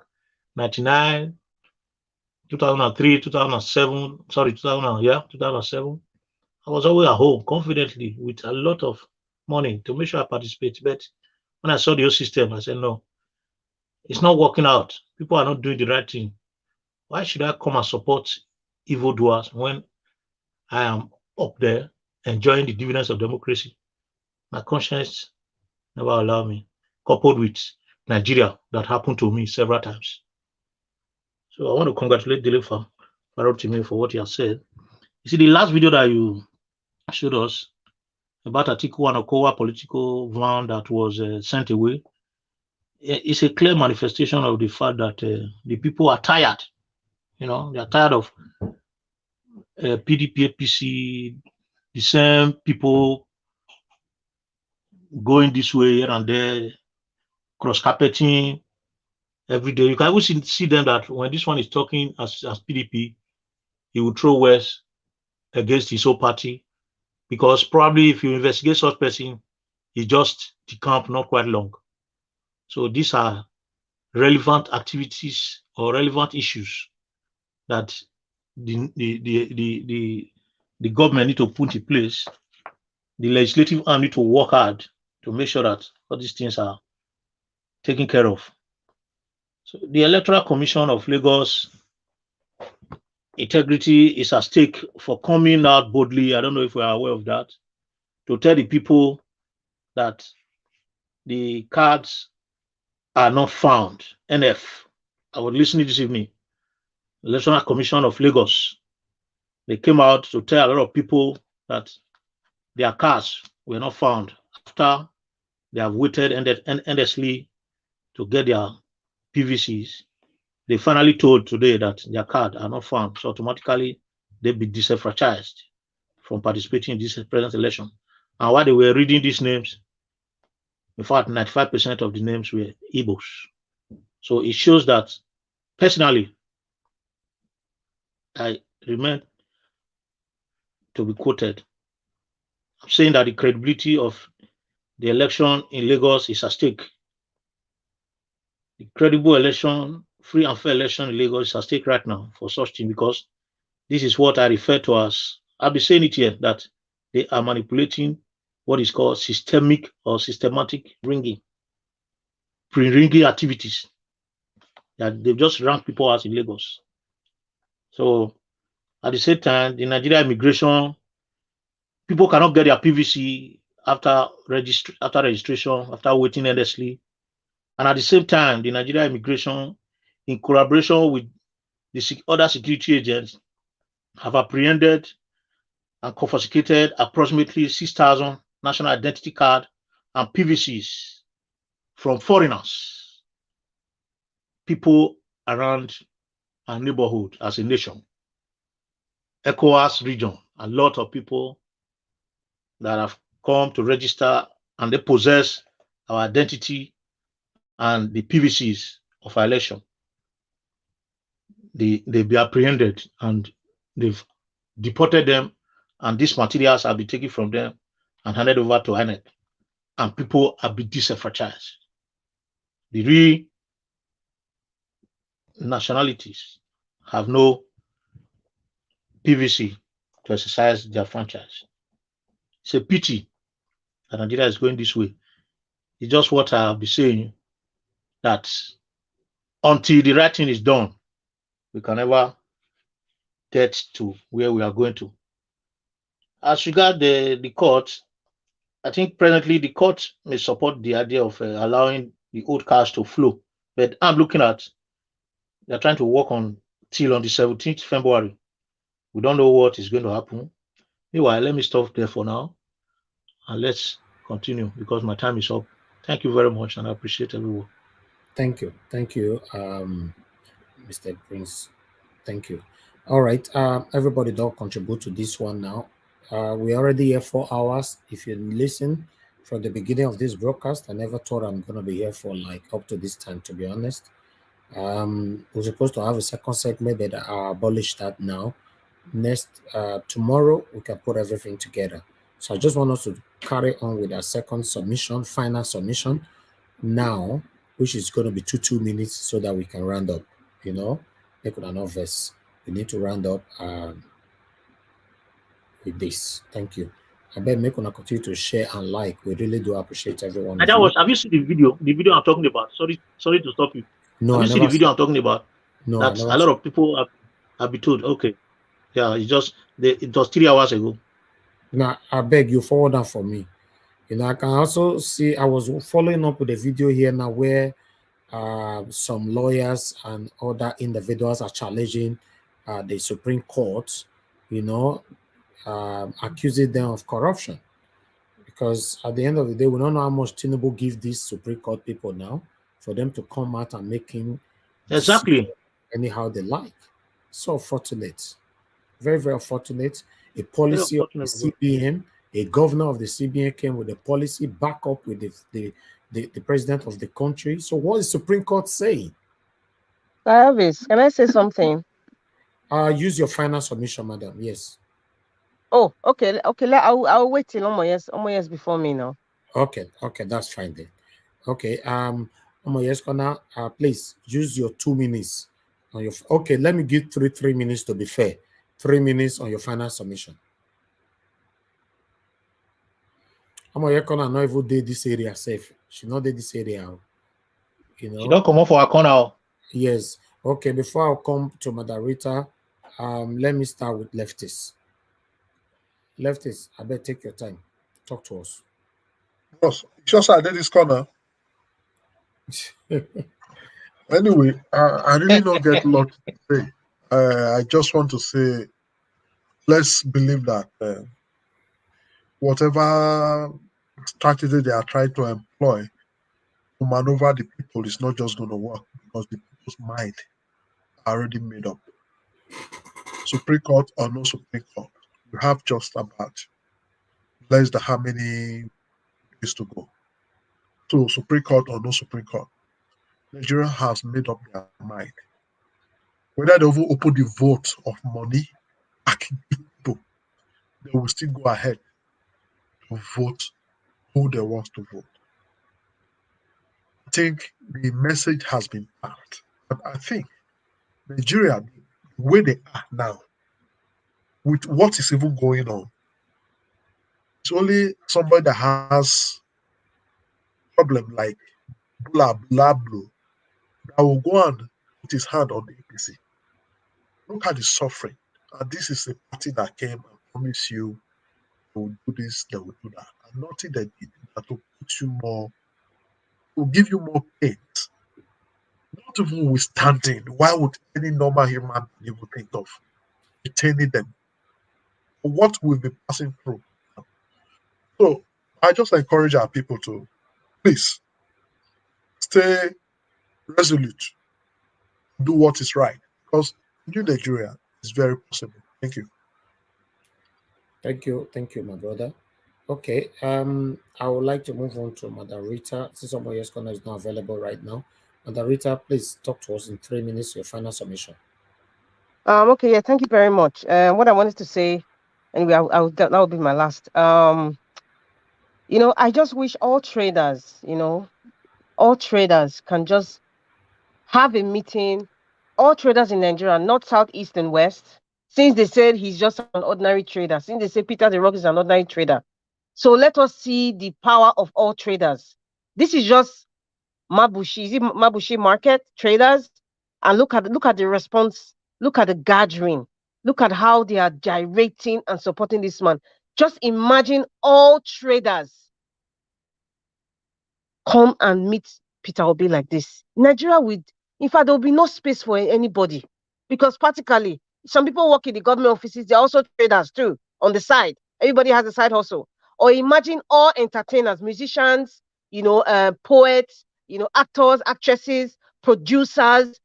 99, 2003, 2007. Sorry, 2007. I was always at home confidently with a lot of money to make sure I participate. But when I saw the whole system, I said, no, it's not working out. People are not doing the right thing. Why should I come and support evildoers when I am up there enjoying the dividends of democracy? My conscience never allowed me, coupled with Nigeria, that happened to me several times. So I want to congratulate Delifa Farotimi for what he has said. You see, the last video that you showed us about Atiku and Okowa political van that was sent away, it's a clear manifestation of the fact that the people are tired. You know, they are tired of PDP, APC, the same people going this way here and there, cross-carpeting every day. You can always see them that when this one is talking as PDP, he will throw words against his own party, because probably if you investigate such person, he just decamp not quite long. So these are relevant activities or relevant issues that the government need to put in place. The legislative arm need to work hard to make sure that all these things are taken care of. So the Electoral Commission of Lagos integrity is at stake for coming out boldly. I don't know if we are aware of that, to tell the people that the cards are not found. NF. I was listening this evening. Electoral Commission of Lagos. They came out to tell a lot of people that their cards were not found after they have waited endlessly to get their PVCs. They finally told today that their cards are not found, so automatically they'll be disenfranchised from participating in this present election. And while they were reading these names, in fact, 95% of the names were Igbos. So it shows that, personally, I remain to be quoted. I'm saying that the credibility of the election in Lagos is at stake. The credible election, free and fair election in Lagos is at stake right now for such thing, because this is what I refer to as, I'll be saying it here, that they are manipulating what is called systemic or systematic ringing, pre-ringing activities that they've just ranked people out in Lagos. So at the same time, the Nigeria immigration, people cannot get their PVC after registration, after waiting endlessly. And at the same time, the Nigeria immigration, in collaboration with the other security agents, have apprehended and confiscated approximately 6,000 national identity cards and PVCs from foreigners, people around our neighborhood as a nation, ECOWAS region, a lot of people that have come to register, and they possess our identity and the PVCs of our election. they be apprehended and they've deported them, and these materials have been taken from them and handed over to INEC, and people have been disenfranchised. The real nationalities have no PVC to exercise their franchise. It's a pity that Nigeria is going this way. It's just what I'll be saying, that until the right thing is done, we can never get to where we are going to. As regards the court, I think presently the court may support the idea of allowing the old cars to flow. But I'm looking at, they're trying to work on till on the 17th February. We don't know what is going to happen. Meanwhile, let me stop there for now and let's continue because my time is up. Thank you very much, and I appreciate everyone. Thank you. Thank you, Mr. Prince. Thank you. All right. Everybody don't contribute to this one now. We're already here 4 hours. If you listen from the beginning of this broadcast, I never thought I'm going to be here for like up to this time, to be honest. We're supposed to have a second segment, but I abolished that now. Next, tomorrow, we can put everything together. So I just want us to carry on with our second submission, final submission now, which is going to be 2 minutes so that we can round up, you know, make it another verse. We need to round up with this. Thank you. I bet make una continue to share and like. We really do appreciate everyone. And that was, have you seen the video? The video I'm talking about. Sorry to stop you. No, have you seen the video I'm talking about? No, that a lot of people have been told. Okay, yeah, it was 3 hours ago. Now I beg you, forward that for me. You know, I can also see, I was following up with a video here now where some lawyers and other individuals are challenging the Supreme Court, you know, accusing them of corruption. Because at the end of the day, we don't know how much Tinubu give these Supreme Court people now for them to come out and making exactly anyhow they like. So fortunate. Very, very fortunate. A policy of the CBN, a governor of the CBN came with a policy back up with the president of the country. So what is Supreme Court saying? Elvis, can I say something? Use your final submission, madam. Yes. Oh, okay. I'll wait till almost years before me now. Okay, that's fine then. Okay, Omoyeskona, please use your 2 minutes on your. Okay, let me give 3 minutes to be fair. 3 minutes on your final submission. Omoyekona not even did this area safe. She not did this area. You know. She don't come up for a corner. Yes. Okay. Before I come to Madarita, let me start with leftists. Leftists, I better take your time. Talk to us. Yes, just I did this corner. Anyway, I really don't get a lot to say. I just want to say, let's believe that whatever strategy they are trying to employ to maneuver the people is not just going to work because the people's mind are already made up. Supreme Court or no Supreme Court, you have just about less than how many days to go. So Supreme Court or no Supreme Court, Nigeria has made up their mind. Whether they will open the vote of money back people, they will still go ahead to vote who they want to vote. I think the message has been passed. But I think Nigeria, the way they are now, with what is even going on, it's only somebody that has problem like blah blah blah that will go and put his hand on the APC. Look at the suffering. And this is a party that came and promised you they will do this, they will do that. And nothing they did that will put you more, will give you more pain. Not even withstanding. Why would any normal human even think of retaining them? What we've been passing through. So I just encourage our people to please stay resolute, do what is right, because New Nigeria is very possible. Thank you. Thank you, my brother. Okay, I would like to move on to Madam Rita. Since Omoyeskona is not available right now, Madam Rita, please talk to us in 3 minutes. Your final submission. Okay, yeah, thank you very much. What I wanted to say, anyway, that will be my last. You know, I just wish all traders, all traders can just have a meeting, all traders in Nigeria, north, south, east, and west, since they said he's just an ordinary trader, since they say Peter the Rock is an ordinary trader. So let us see the power of all traders. This is just Mabushi, is it Mabushi market traders? And look at the response, look at the gathering, look at how they are gyrating and supporting this man. Just imagine all traders come and meet Peter Obi like this. Nigeria would, in fact, there will be no space for anybody, because practically some people work in the government offices, they're also traders too on the side. Everybody has a side hustle. Or imagine all entertainers, musicians, poets, actors, actresses, producers,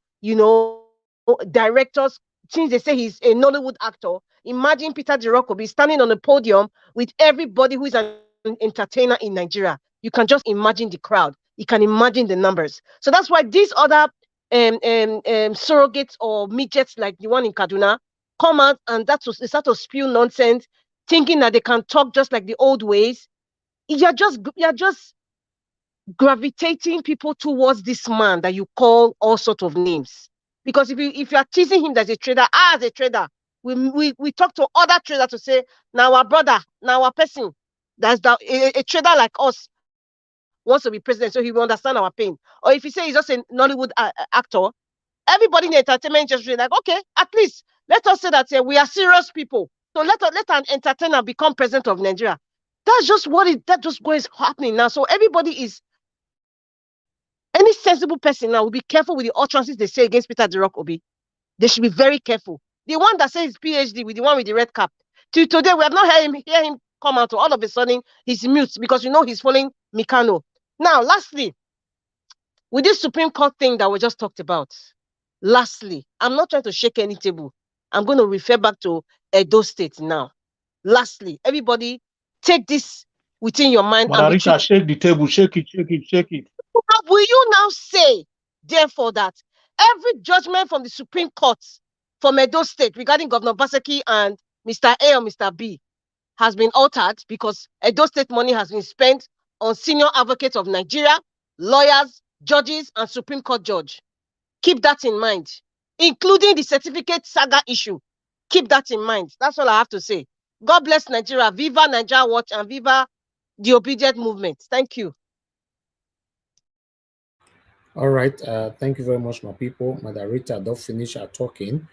directors. Since they say he's a Nollywood actor, imagine Peter the Rock will be standing on a podium with everybody who is an entertainer in Nigeria. You can just imagine the crowd. You can imagine the numbers. So that's why these other surrogates or midgets like the one in Kaduna come out and they start to spew nonsense, thinking that they can talk just like the old ways. You're just gravitating people towards this man that you call all sorts of names. Because if you are teasing him as a trader, as a trader, we talk to other traders to say, now our brother, now our person, a trader like us wants to be president, so he will understand our pain. Or if you say he's just a Nollywood actor, everybody in the entertainment industry like, okay, at least let us say that we are serious people. So let an entertainer become president of Nigeria. That's just what is happening now. So everybody is, any sensible person now will be careful with the utterances they say against Peter the Rock Obi. They should be very careful. The one that says PhD with the one with the red cap. Till today, we have not heard him come out. All of a sudden, he's mute because he's following Mikano. Now, lastly, with this Supreme Court thing that we just talked about, lastly, I'm not trying to shake any table. I'm going to refer back to Edo State now. Lastly, everybody, take this within your mind. Mother Rita, shake the table, shake it, shake it, shake it. Will you now say, therefore, that every judgment from the Supreme Court from Edo State regarding Governor Baseki and Mr. A or Mr. B has been altered because Edo State money has been spent on senior advocates of Nigeria, lawyers, judges, and Supreme Court judge? Keep that in mind, including the certificate saga issue. Keep that in mind. That's all I have to say. God bless Nigeria. Viva Nigeria Watch and viva the obedient movement. Thank you. All right. Thank you very much, my people. Mother Rita, don't finish her talking.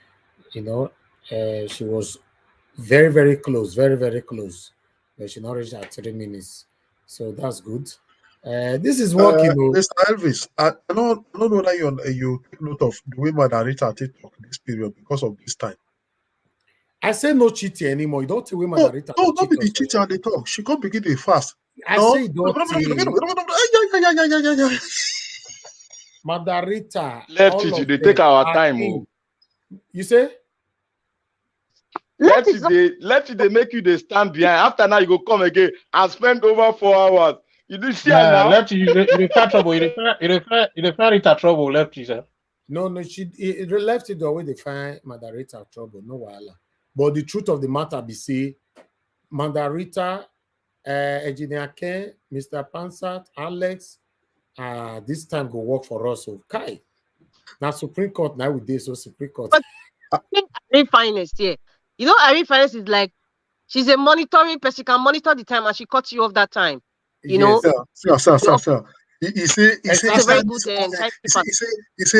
She was very, very close, very, very close. But she not reached her 3 minutes. So that's good. This is working. Mr. Elvis, I don't know whether you take note of the way Mother Rita talk this period because of this time. I say no cheating anymore. You don't tell women Mother Rita. No, don't be the cheater they talk. She can't begin to fast. I say don't. Mother Rita. Lefty, they take our time. You say? Lefty, they make you they stand behind. After now, you go come again and spend over 4 hours. You do see now? Lefty, you refer trouble. You refer Rita trouble, Lefty, sir. No, it Lefty the way they find Mother Rita trouble. No wahala. But the truth of the matter be say, Mother Rita, Engineer Ken, Mr. Pansat, Alex, this time go work for us. So Kai. Now Supreme Court now with this, so Supreme Court. But Irene Finest, yeah. Irene Finest is like, she's a monitoring person. She can monitor the time and she cuts you off that time. You know? Sir. He say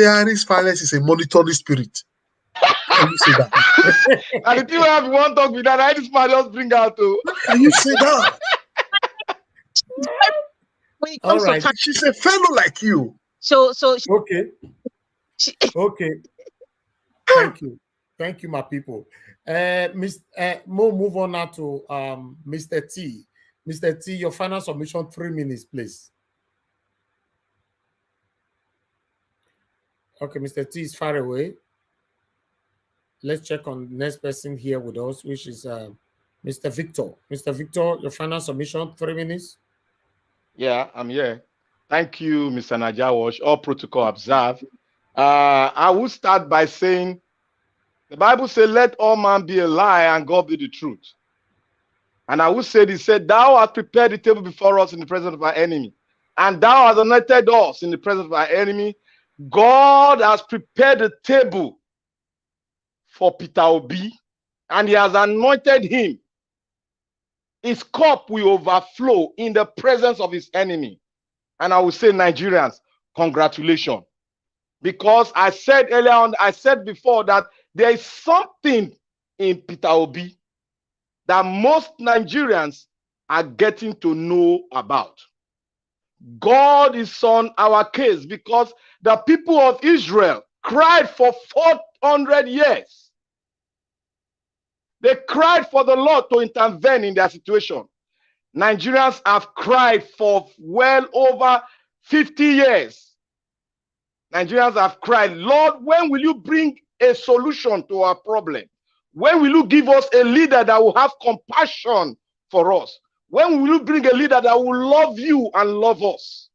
Irene Finest is a monitoring spirit. Can you say that? And the people have one talk with that, I just might just bring out to. Can you say that? When it comes to time, she's a fellow like you. So okay. Okay. Thank you, my people. We'll move on now to Mr. T. Mr. T, your final submission, 3 minutes, please. Okay, Mr. T is far away. Let's check on the next person here with us, which is Mr. Victor. Mr. Victor, your final submission, 3 minutes. Yeah, I'm here. Thank you, Mr. Najawash. All protocol observed. I will start by saying The Bible says, let all man be a lie and God be the truth. And I will say this, said, thou hast prepared the table before us in the presence of our enemy. And thou hast anointed us in the presence of our enemy. God has prepared the table for Peter Obi, and he has anointed him. His cup will overflow in the presence of his enemy. And I will say, Nigerians, congratulations. Because I said earlier on, I said before that there is something in Peter Obi that most Nigerians are getting to know about. God is on our case because the people of Israel cried for 400 years. They cried for the Lord to intervene in their situation. Nigerians have cried for well over 50 years. Nigerians have cried, Lord, when will you bring a solution to our problem? When will you give us a leader that will have compassion for us? When will you bring a leader that will love you and love us?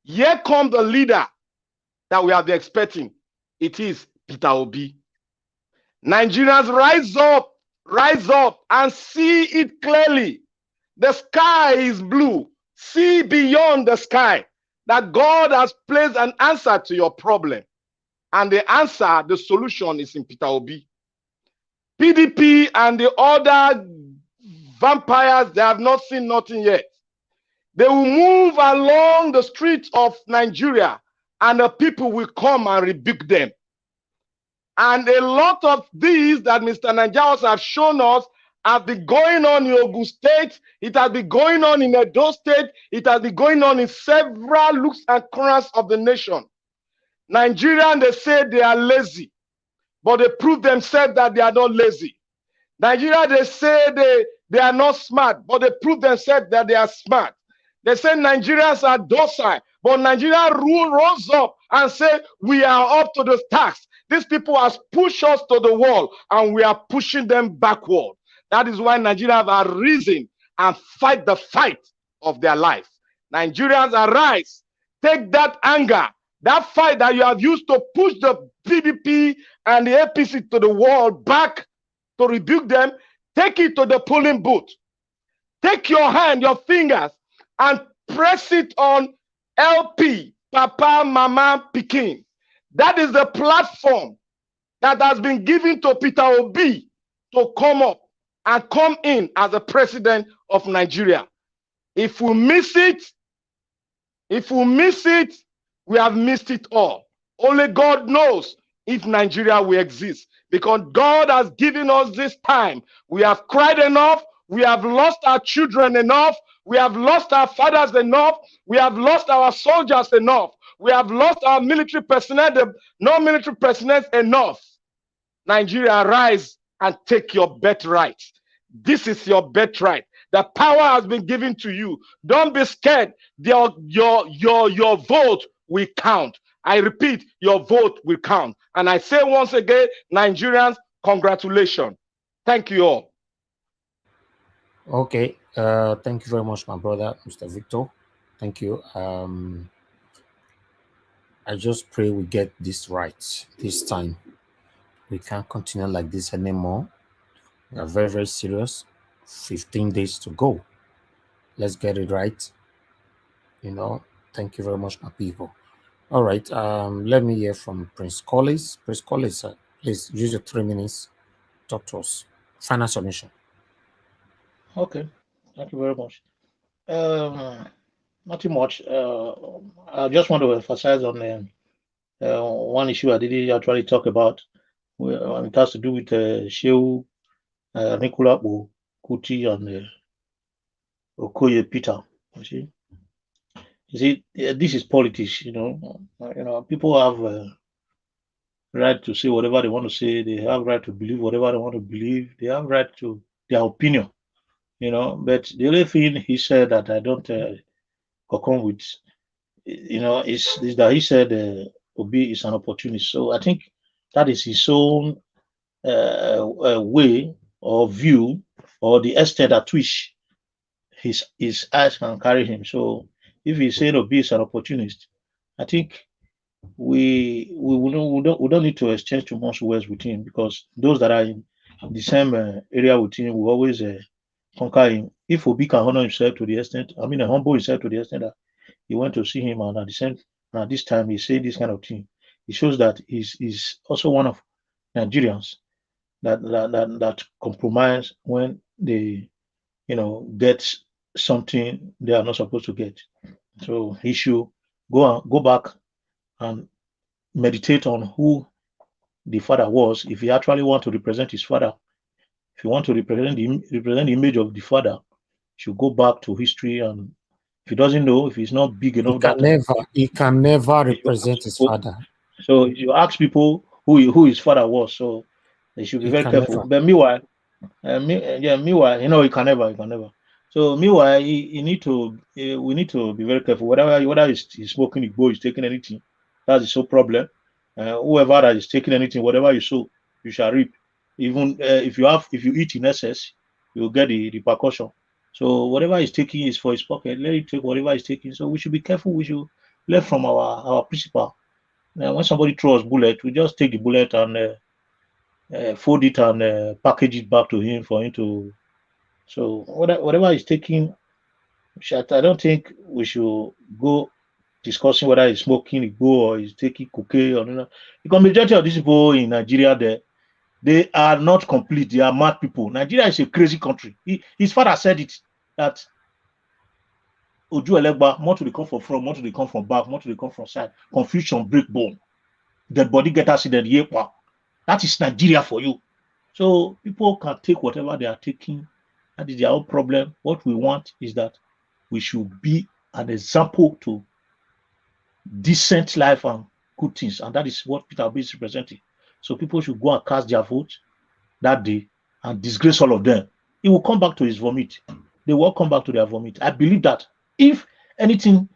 Here comes the leader that we have been expecting. It is Peter Obi. Nigerians, rise up and see it clearly. The sky is blue. See beyond the sky that God has placed an answer to your problem. And the answer, the solution is in Peter Obi. PDP and the other vampires, they have not seen nothing yet. They will move along the streets of Nigeria and the people will come and rebuke them. And a lot of these that Mr. Najaos have shown us have been going on in Ogun State. It has been going on in Edo State. It has been going on in several looks and corners of the nation. Nigerians, they say they are lazy, but they prove themselves that they are not lazy. Nigeria, they say they are not smart, but they prove themselves that they are smart. They say Nigerians are docile, but Nigeria rose up and say we are up to the task. These people have pushed us to the wall and we are pushing them backward. That is why Nigerians are risen and fight the fight of their life. Nigerians arise, take that anger, that fight that you have used to push the PDP and the APC to the wall back to rebuke them, take it to the polling booth. Take your hand, your fingers, and press it on LP, Papa, Mama, Pikin. That is the platform that has been given to Peter Obi to come up and come in as the president of Nigeria. If we miss it, we have missed it all. Only God knows if Nigeria will exist, because God has given us this time. We have cried enough. We have lost our children enough. We have lost our fathers enough. We have lost our soldiers enough. We have lost our military personnel, the non-military personnel enough. Nigeria, rise and take your birthright. This is your birthright. The power has been given to you. Don't be scared. Your vote will count. I repeat, your vote will count. And I say once again, Nigerians, congratulations. Thank you all. Okay. Thank you very much, my brother, Mr. Victor. Thank you. I just pray we get this right this time. We can't continue like this anymore. We are very, very serious. 15 days to go. Let's get it right. Thank you very much, my people. All right. Let me hear from Prince Collis. Prince Collis, please use your 3 minutes. Talk to us. Final submission. Okay. Thank you very much. Nothing much. I just want to emphasize on one issue I didn't actually talk about. It has to do with Shehu Nicola Kuti and Okoye Peter. You see, this is politics. People have right to say whatever they want to say. They have right to believe whatever they want to believe. They have right to their opinion. But the only thing he said that I don't come with, is that he said Obi is an opportunist. So I think that is his own way or view, or the extent at which his eyes can carry him. So if he's saying Obi is an opportunist, I think we don't need to exchange too much words with him, because those that are in the same area with him will always conquer him. If Obi can honor himself to the extent, humble himself to the extent that he went to see him, and at this time he said this kind of thing, it shows that he's also one of Nigerians that compromise when they get something they are not supposed to get. So he should go back and meditate on who the father was. If he actually want to represent his father, if you want to represent the image of the father, he should go back to history. And if he doesn't know, if he's not big enough, he can never represent his father. So you ask people who his father was, so they should be very careful. Never. But meanwhile, he can never. So meanwhile, we need to be very careful. Whether he's smoking Igbo, he's taking anything, that's his sole problem. Whoever that is taking anything, whatever you sow, you shall reap. Even if you eat in excess, you'll get the repercussion. So whatever he's taking is for his pocket. Let him take whatever he's taking. So we should be careful. We should learn from our principle. When somebody throws bullet, we just take the bullet and fold it and package it back to him for him to. So whatever he's taking, I don't think we should go discussing whether he's smoking Igbo or he's taking cocaine or not. Because majority of these people in Nigeria, they are not complete. They are mad people. Nigeria is a crazy country. His father said it, that Oju Elegba, more to they come from front, more to they come from back, more to they come from side. Confusion, break bone. Dead body get accident. Yeah, that is Nigeria for you. So people can take whatever they are taking. That is their own problem. What we want is that we should be an example to decent life and good things. And that is what Peter Obi is representing. So people should go and cast their vote that day and disgrace all of them. He will come back to his vomit. They will come back to their vomit. I believe that if anything,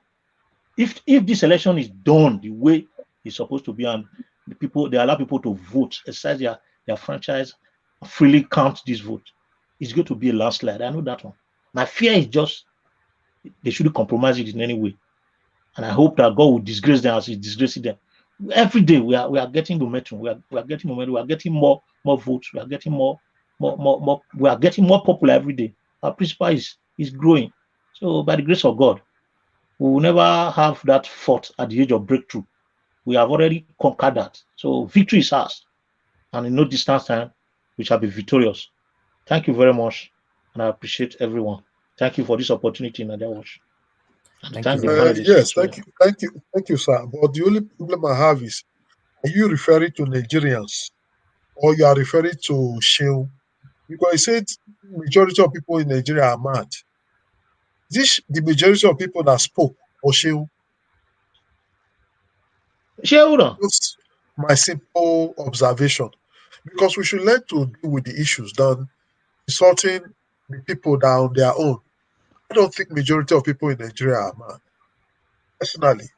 if this election is done the way it's supposed to be, and they allow people to vote, exercise their franchise, freely count this vote, it's going to be a landslide. I know that one. My fear is just they shouldn't compromise it in any way. And I hope that God will disgrace them as He's disgracing them. Every day we are getting momentum. We are getting momentum. We are getting more votes. We are getting more. We are getting more popular every day. Our principle is growing. So by the grace of God, we will never have that fought at the age of breakthrough. We have already conquered that. So victory is ours, and in no distance time, we shall be victorious. Thank you very much, and I appreciate everyone. Thank you for this opportunity, Nadia Watch. Thank you, sir. But the only problem I have is, are you referring to Nigerians or you are referring to Shehu? Because he said majority of people in Nigeria are mad. Is this the majority of people that spoke or Shehu? Shehu. That's my simple observation. Because we should learn to deal with the issues than insulting the people that are on their own. I don't think majority of people in Nigeria are mad. Personally,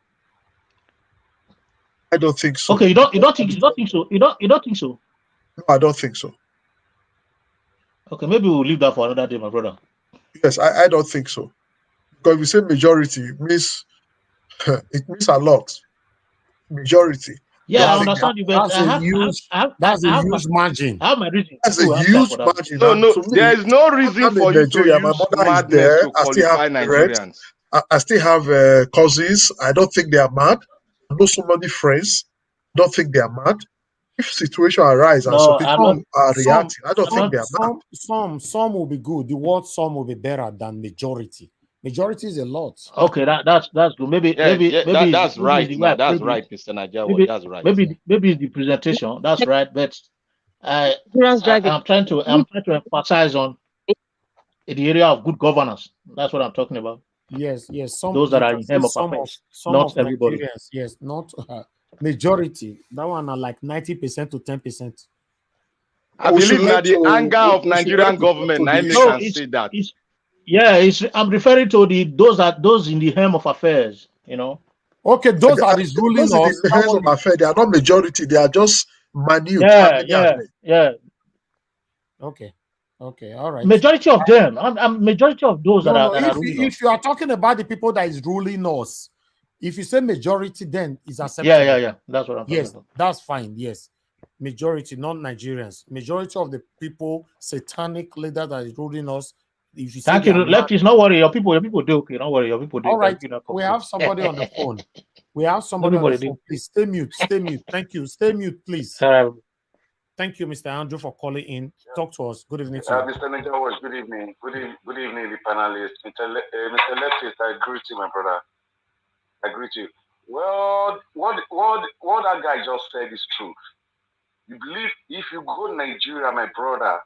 I don't think so. Okay, you don't think so? You don't think so? No, I don't think so. Okay, maybe we'll leave that for another day, my brother. Yes, I don't think so. Because if you say majority, it means a lot. Majority. Yeah, I understand you, but that's a huge margin. I have my reason. That's a huge margin. No, there is no reason for you to use madness to qualify Nigerians. I still have cousins. I don't think they are mad. I know so many friends. I don't think they are mad. If situation arises and some people are reacting, I don't think they are mad. Some will be good. The word some will be better than majority. Majority is a lot. Okay, that's good. Maybe that's right. That's right, Mr. Najawa. That's right. Maybe the presentation. That's right. But I'm trying to emphasize on the area of good governance. That's what I'm talking about. Yes. Those that are in hem of affairs, not everybody. Yes, not majority. That one are like 90% to 10%. I believe that the anger of Nigerian government, I can say that. Yeah, I'm referring to those in the hem of affairs, Okay, those are the ruling those in the hem of affairs. They are not majority. They are just minute. Yeah. Okay, all right. Majority of them. I'm majority of those that are ruling. If you are talking about the people that is ruling us, If you say majority, then it's acceptable. Yeah. That's what I'm talking about. That's fine. Yes. Majority, not Nigerians. Majority of the people, satanic leader that is ruling us. If you say Thank you, lefties. Don't worry, your people do okay. Don't worry, your people do. All right, we have somebody on the phone. We have somebody on the phone. Please stay mute. Stay mute. Thank you. Stay mute, please. Thank you, Mr. Andrew, for calling in. Talk to us. Good evening to you. Mr. Najawash, good evening. Good evening, the panelists. Mr. Leftist, I agree with you, my brother. I agree with you. Well, what that guy just said is true. You believe if you go to Nigeria, my brother,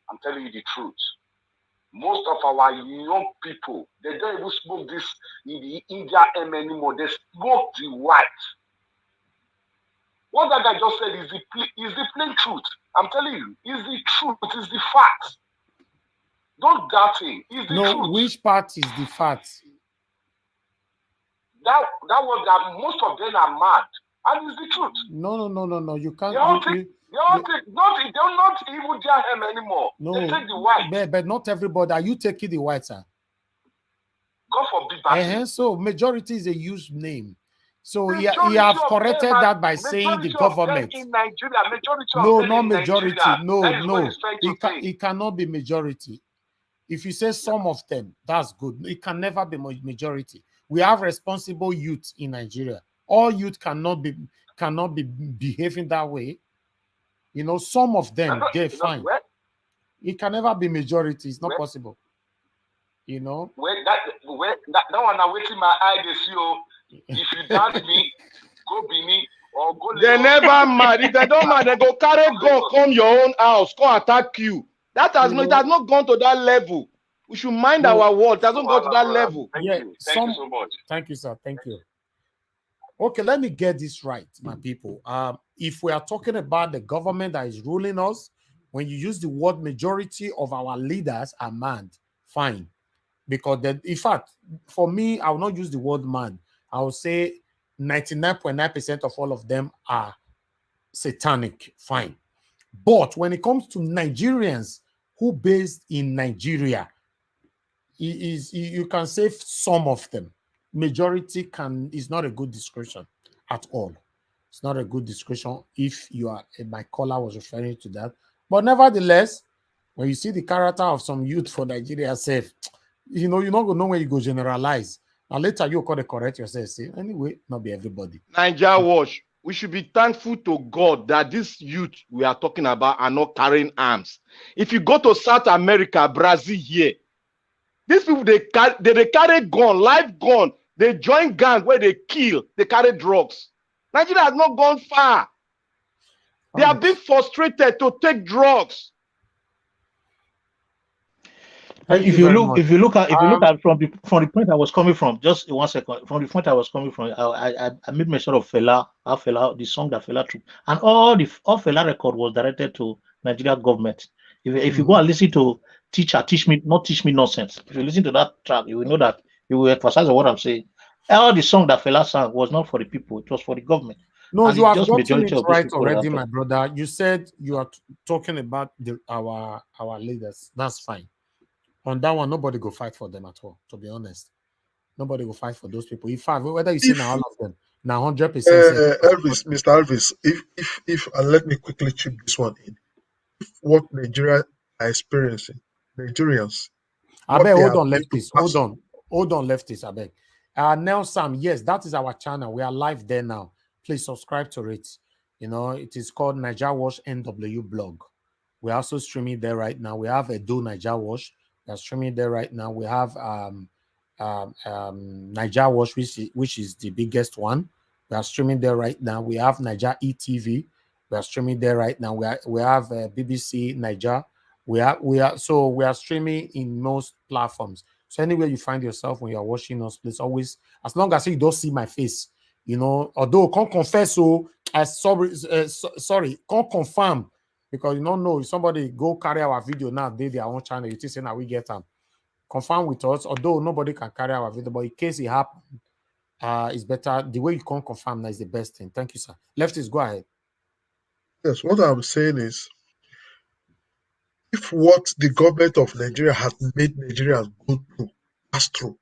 I'm telling you the truth. Most of our young people, they don't even smoke this in the India M anymore. They smoke the white. What that guy just said is the plain truth. I'm telling you, is the truth. It is the fact. Don't doubt him. It's the truth. Which part is the fact? That was that most of them are mad. And it's the truth. No. You can't. They're not even their hem anymore. No, they take the white. But not everybody. Are you taking the white, sir? God forbid. So majority is a used name. So he have corrected that by saying the government. In Nigeria, not majority. No. It cannot be majority. If you say some of them, that's good. It can never be majority. We have responsible youth in Nigeria. All youth cannot be behaving that way. Some of them, they're fine. It can never be majority. It's not possible. That one I'm waiting my eye to see. If you doubt me, go be me or go. They never mad. If they don't mad, they go carry gun, come your own house, come attack you. It has not gone to that level. We should mind our words. It hasn't gone to that level. Thank you so much. Thank you, sir. Thank you. Okay, let me get this right, my people. If we are talking about the government that is ruling us, when you use the word majority of our leaders are mad, fine. Because in fact, for me, I will not use the word mad. I will say 99.9% of all of them are satanic, fine. But when it comes to Nigerians who based in Nigeria, you can say some of them. Majority is not a good description at all. It's not a good description if you are, my caller was referring to that. But nevertheless, when you see the character of some youth for Nigeria safe, you're not going to know when you go generalize. And later you got to correct yourself. Say, anyway, not be everybody. Najawash, we should be thankful to God that this youth we are talking about are not carrying arms. If you go to South America, Brazil here, these people, they carry gun, live gun. They join gang where they kill. They carry drugs. Nigeria has not gone far. They are being frustrated to take drugs. If you look at from the point I was coming from, just 1 second, from the point I was coming from, I made mention of Fela, the song that Fela took, and all Fela record was directed to Nigeria government. If you go and listen to Teach Me Nonsense, if you listen to that track, you will know that you will emphasize on what I'm saying. All the song that Fela sang was not for the people; it was for the government. No, and you have gotten it right already, my brother. You said you are talking about our leaders. That's fine. On that one, nobody go fight for them at all. To be honest, nobody will fight for those people. In fact, whether you see now all of them, now 100%. Elvis, Mr. Elvis, if and let me quickly chip this one in. If what Nigeria are experiencing, Nigerians. I beg, hold on, leftists. Hold on, leftists. I beg. Now, Sam, yes, that is our channel. We are live there now. Please subscribe to it. It is called Najawash NW blog. We're also streaming there right now. We have Edo Najawash. We're streaming there right now. We have Najawash, which is the biggest one. We are streaming there right now. We have Naija ETV. We are streaming there right now. We have BBC Naija. We are streaming in most platforms. So anywhere you find yourself when you are watching us, please always, as long as you don't see my face, although can't confess, sorry, can't confirm, because you don't know if somebody go carry our video now, they their own channel, you think say now we get them. Confirm with us, although nobody can carry our video, but in case it happens, it's better. The way you can confirm that is the best thing. Thank you, sir. Lefties, go ahead. Yes, what I'm saying is, if what the government of Nigeria has made Nigerians go through, pass through,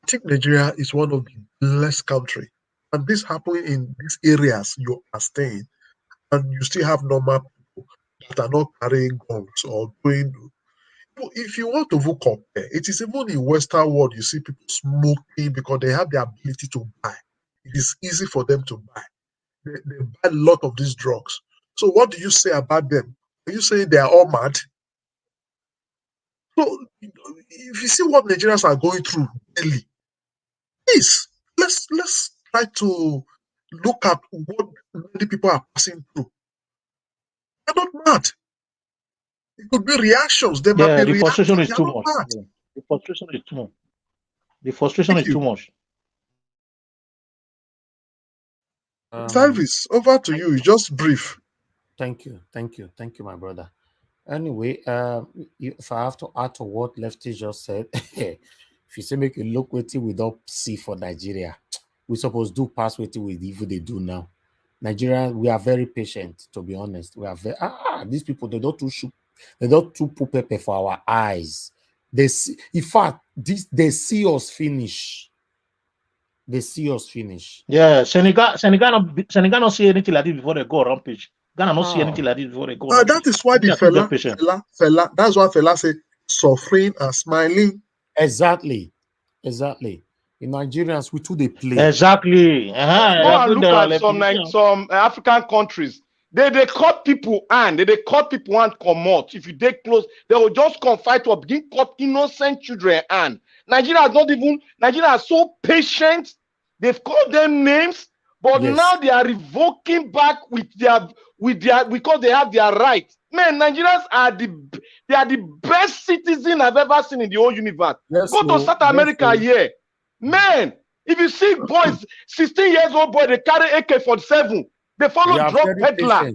think Nigeria is one of the blessed country, and this happening in these areas you are staying, and you still have normal people that are not carrying guns or doing. If you want to even compare, it is even in Western world you see people smoking because they have the ability to buy. It is easy for them to buy. They buy a lot of these drugs. So what do you say about them? Are you saying they are all mad? So if you see what Nigerians are going through daily, please let's try to look at what many people are passing through. They're not mad. It could be reactions. They might be the frustration reacting. is They're too not much. mad. Yeah. The frustration is too much. The frustration Thank is too you. much. Service, over to you. It's just brief. Thank you, my brother. Anyway, if I have to add to what Lefty just said, if you say make you look what we don't see for Nigeria, we supposed to pass what we even they do now. Nigeria, we are very patient, to be honest. We are very these people they don't too put pepper for our eyes. They see, in fact, they see us finish. They see us finish. Yeah, Senegal not see anything like this before they go rampage. Ghana not see anything like this before they go rampage. That is why the fella, that's why fella say suffering and smiling. Exactly. In Nigerians, we too they play. Exactly. Go and look at some African countries. They cut people hand. They cut people hand come out. If you take close, they will just come fight or begin cut innocent children hand. Nigeria is so patient. They've called them names, but now they are revoking back with their because they have their rights. Man, Nigerians are the best citizen I've ever seen in the whole universe. Go to South America here. Man, if you see boys, 16 years old boy, they carry AK-47. They follow drug peddler.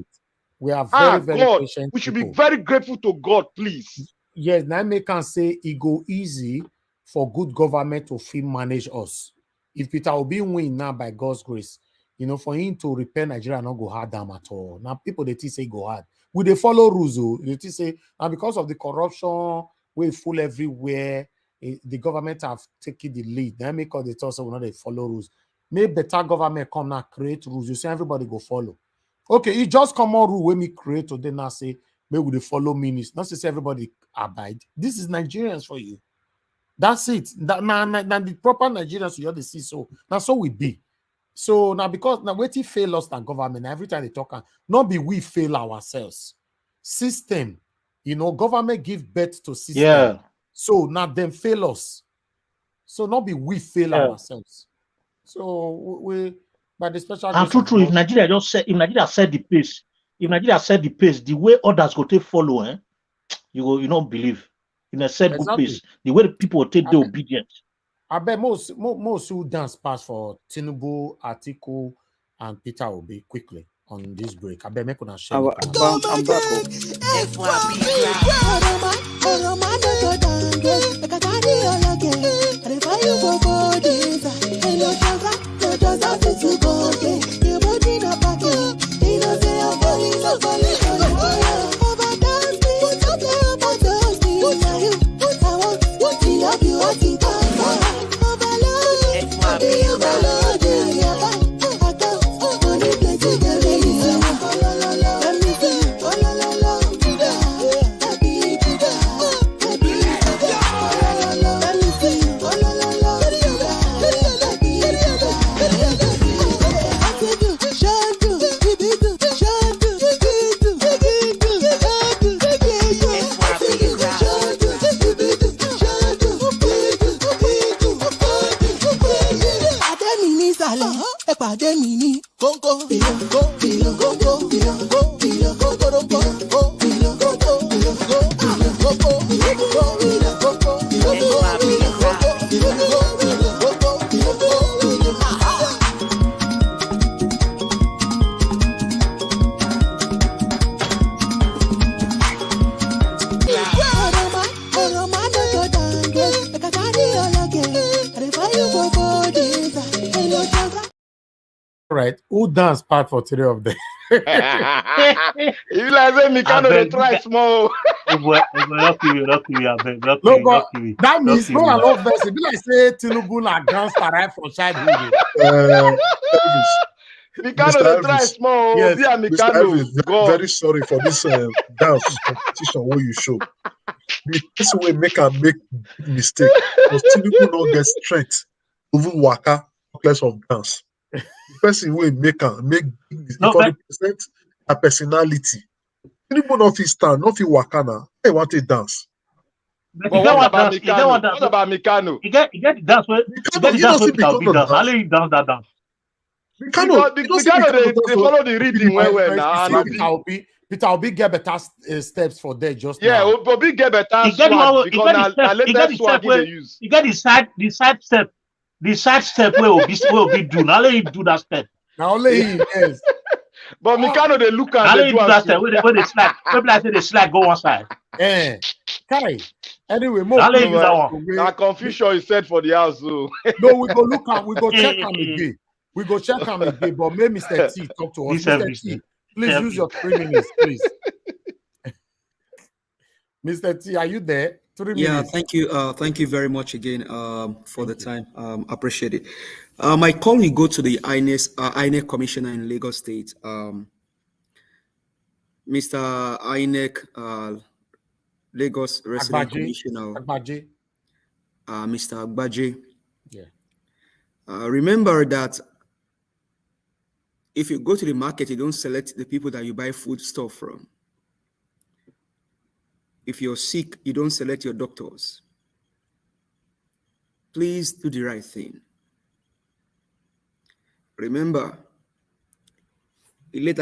We are very God, patient. We should be very grateful to God, please. Yes, now I can say it go easy for good government to feel manage us. If Peter Obi win now by God's grace, for him to repair Nigeria not go hard down at all. Now people they say go hard. Will they follow rules? They say now because of the corruption, we full everywhere. The government have taken the lead. Then make all the thoughts will not they follow rules. May better government come now create rules. You say everybody go follow. Okay, it just come on rule when me create today now say maybe they follow ministers. Not to say everybody abide. This is Nigerians for you. That's it. Now the proper Nigerians you see so now so we be. So now because now waiting fail us than government every time they talk not be we fail ourselves. System, government give birth to system. Yeah. So now them fail us. So not be we fail ourselves. So we by the special and true. If Nigeria set the pace, the way others go take follow, you don't believe. In a set good pace, the way the people will take the obedient. I bet most who dance pass for Tinubu, Atiku, and Peter Obi quickly on this break. I bet make una share. I'm back. right? Who dance part for 3 of them? You like say Mikano they try small. No, but that means no I love verse. Be like say Tinubu na gangster right from childhood. Mikano they try small. Yes, Via Mikano. Very sorry for this dance competition where you show. The person will make a big mistake because Tinubu not get strength. Even waka less of dance. The person will make for the present a personality. Tinubu not fit stand, not fit waka now. They want to dance. But what about Mikano? What about Mikano? You get the dance where Mikano, you don't see Mikano dance. How do you dance that dance? Mikano they follow the rhythm well now. Peter Obi get better steps for that just now. Yeah, Obi get better swag because na latest swag they use. You get the side step where Obi do. Now let him do that step. Now only him, yes. But Mikano they look at they do that step where they slack. Maybe I say they slack go one side. Eh. Carry. Anyway, more. Now confusion is set for the house. So. No, we go look at we go check him again. We go check him again. But may Mr. T talk to us. Mr. T, please use your 3 minutes, please. Mr. T, are you there? 3 minutes. Yeah, thank you very much again for the time. Appreciate it. My call will go to the INEC commissioner in Lagos State. Mr. INEC Lagos resident commissioner. Agbaje. Mr. Agbaje. Yeah. Remember that if you go to the market, you don't select the people that you buy food stuff from. If you're sick, you don't select your doctors. Please do the right thing. Remember, the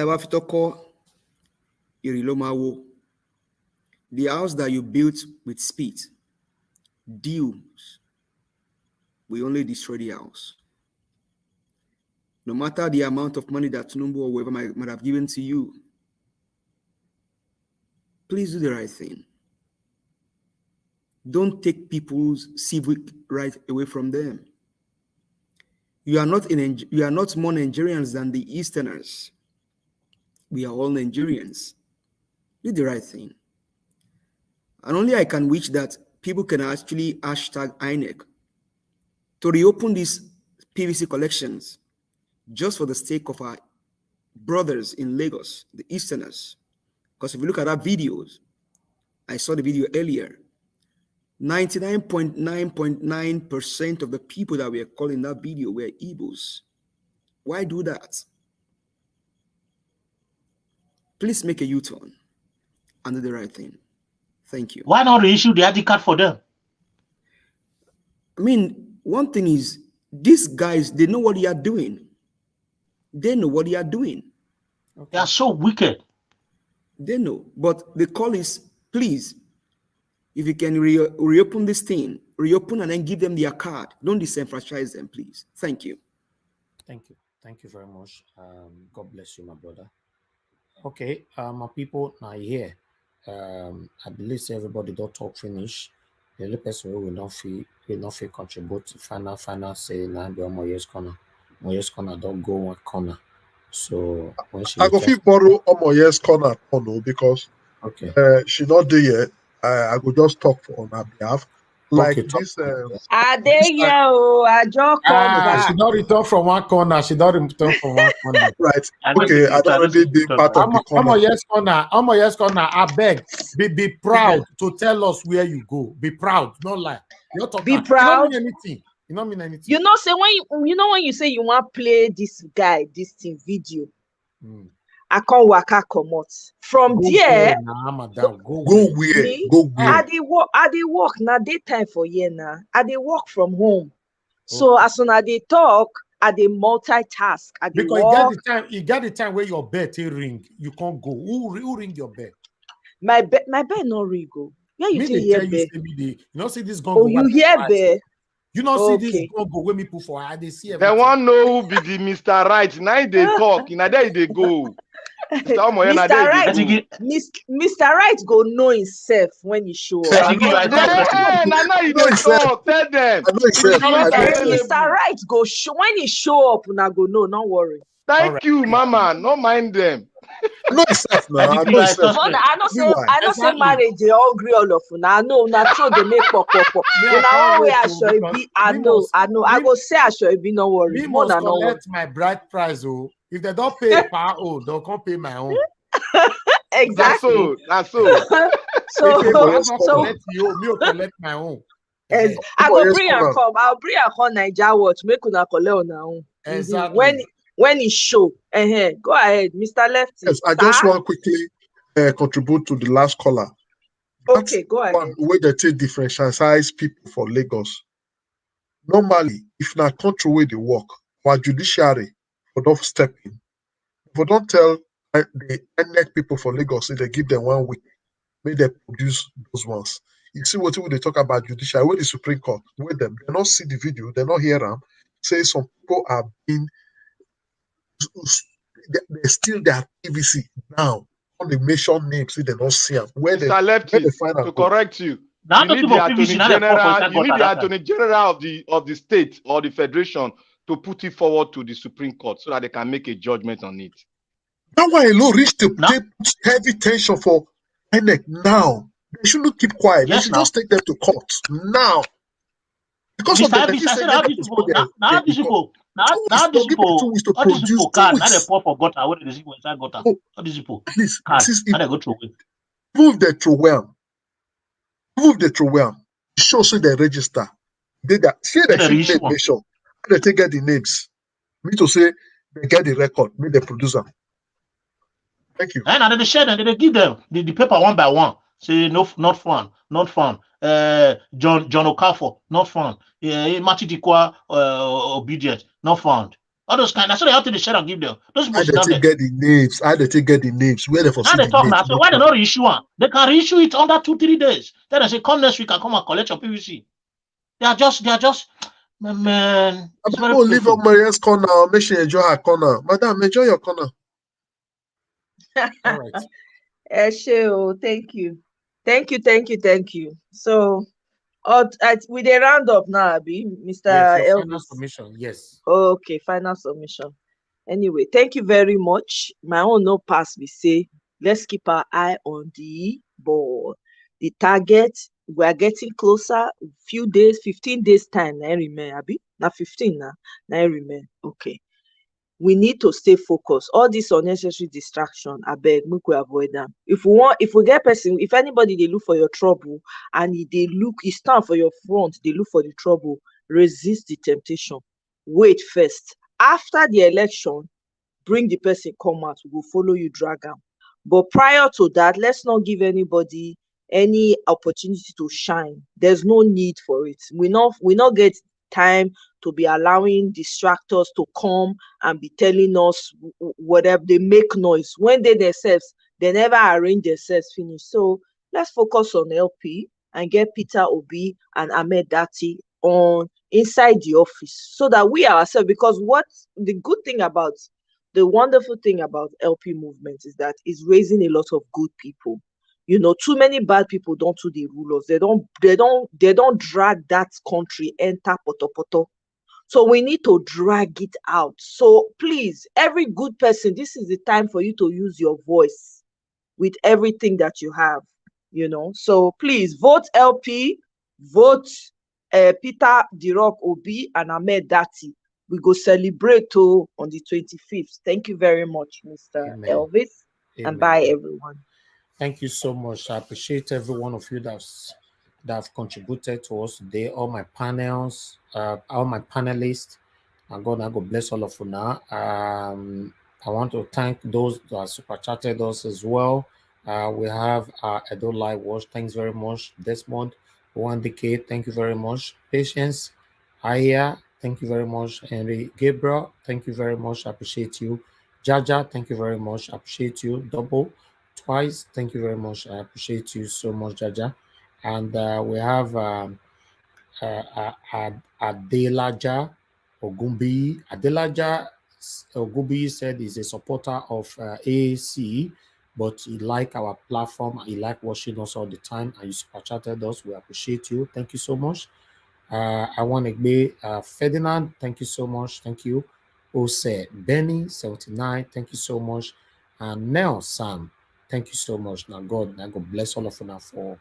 house that you built with speed, deals, we only destroy the house. No matter the amount of money that Tinubu or whoever might have given to you, please do the right thing. Don't take people's civic right away from them. You are not more Nigerians than the Easterners. We are all Nigerians. Do the right thing. And only I can wish that people can actually hashtag INEC to reopen these PVC collections just for the sake of our brothers in Lagos, the Easterners. Because if you look at our videos, I saw the video earlier, 99.9% of the people that were calling that video were Igbos. Why do that? Please make a U-turn and do the right thing. Thank you. Why not reissue the ID card for them? I mean, one thing is, these guys, they know what they are doing. They know what they are doing. Okay. They are so wicked. They know. But the call is, please, if you can reopen this thing, reopen and then give them their card. Don't disenfranchise them, please. Thank you. Thank you. Thank you very much. God bless you, my brother. Okay, my people now here. I believe everybody don't talk finish. The only person who will not feel contribute to final say now be on Moye's corner. Moye's corner don't go one corner. So when she I go feel borrow on Moye's corner because she not there yet. I go just talk on her behalf. Like okay, this. She don't return from one corner. She don't return from one corner. Right. Okay. I don't already did part of the corner. Yes, corner. I beg. Be proud to tell us where you go. Be proud. Not lie. You're talking. Be proud. You don't mean anything. You don't mean anything. You know, say when you say you want to play this guy, this thing video. I can't waka comot from there. Go where? I dey work now. Daytime for here now. I dey work from home. So as soon as they talk, I dey multitask. Because you get the time where your bed ring. You can't go. Who ring your bed? My bed no ring go. Yeah, you hear bed. You know, see this gun. Oh, you hear bed. You know, see this gun go when me put for. I dey see everything. They want know who be the Mr. Right. Now they talk. Now there they go. Mr. Right go know himself when he show up. Tell them. Mr. Right go show when he show up. Una go know. Don't worry. Thank you, Mama. No mind them. No, it's self now. I know But it's self. I know say Exactly. marriage they all agree all of una. I know una throw they make pop. Me, I Una can't one way wait I to, shall because be. I me know. I me, go say I shall be. No worry. me More must than no worry. collect my bride price. Oh, if they don't pay per own, they'll come pay my own. Exactly. That's so. So If I don't so collect you, me will collect my own. I go bring and come. I'll bring and come Naija watch. Make una collect on our own. Exactly. When it show. Go ahead, Mr. Lefty. Yes, I just want quickly contribute to the last caller. Okay, go ahead. One way they take differentiate people for Lagos. Normally, if na country where they work, our judiciary for don't step in. For don't tell the NEC people for Lagos, say they give them 1 week, may they produce those ones. You see what they talk about judiciary, where the Supreme Court, where them, they not see the video, they not hear them, say some people are being, they steal their PVC now. On the mention names, see they don't see them. Where they find to correct you. Now You need the Attorney General. You need the Attorney General of the state or the federation to put it forward to the Supreme Court so that they can make a judgment on it. That's why alone reach to take heavy tension for NEC now. They shouldn't keep quiet. They should just take them to court now. Because of the Elvis, I said how these people, now these people, now these people, all these people can now they pour for gutter. What they see inside gutter? All these people can now they go through it. Move the throw well. Move the throw well. Show so they register. They that see they should make sure. They take get the names. Me to say they get the record. Me the producer. Thank you. And then they share them. They give them the paper one by one. Say no, not fun, not fun. John Okafor, not fun. Matidikwa obedient, not found. All those kind. That's what they have to share and give them. Those people I they get the names. I they take get the names. Where they for now see they the talk names. now. So why they not reissue one? They can reissue it under 2-3 days. Then they say come next week and come and collect your PVC. They are just man. I'm going to leave up Maria's corner. Make sure you enjoy her corner. Madam, enjoy your corner. All right. Thank you. So with a round up now, Mr. Yes, Elvis. final submission. Yes. Okay, final submission. Anyway, thank you very much. My own no pass we say let's keep our eye on the ball. The target, we are getting closer. Few days, 15 days time. I remain, Abi. Now 15 now. I remain. Okay. We need to stay focused. All this unnecessary distraction, I beg, make we avoid them. If we get person, if anybody they look for your trouble and he stand for your front, they look for the trouble, resist the temptation. Wait first. After the election, bring the person come out. We will follow you, drag am. But prior to that, let's not give anybody any opportunity to shine. There's no need for it. We not get time to be allowing distractors to come and be telling us whatever. They make noise when they themselves, they never arrange themselves finish. So let's focus on LP and get Peter Obi and Ahmed Dati on inside the office so that we ourselves, because what the wonderful thing about LP movement is that it's raising a lot of good people. Too many bad people don't do the rulers. They don't drag that country enter poto. So we need to drag it out. So please, every good person, this is the time for you to use your voice with everything that you have, So please vote LP, vote Peter Dirok Obi and Ahmed Dati. We go celebrate on the 25th. Thank you very much, Mr. Amen. Elvis. Amen. And bye, everyone. Thank you so much. I appreciate every one of you that have contributed to us today. All my panels, all my panelists. And God bless all of you now. I want to thank those that super chatted us as well. We have Edo Live Watch. Thanks very much. Desmond, 1 decade. Thank you very much. Patience, Aya. Thank you very much. Henry Gabriel. Thank you very much. I appreciate you. Jaja. Thank you very much. I appreciate you. Double. Twice. Thank you very much. I appreciate you so much, Jaja. And we have Adelaja Ogumbi. Adelaja Ogumbi said he's a supporter of AAC, but he like our platform. He like watching us all the time, and you super chatted us. We appreciate you. Thank you so much. I want to be Ferdinand. Thank you so much. Thank you. Ose Benny 79, thank you so much. And Nell Sam, thank you so much. Now God bless all of you now for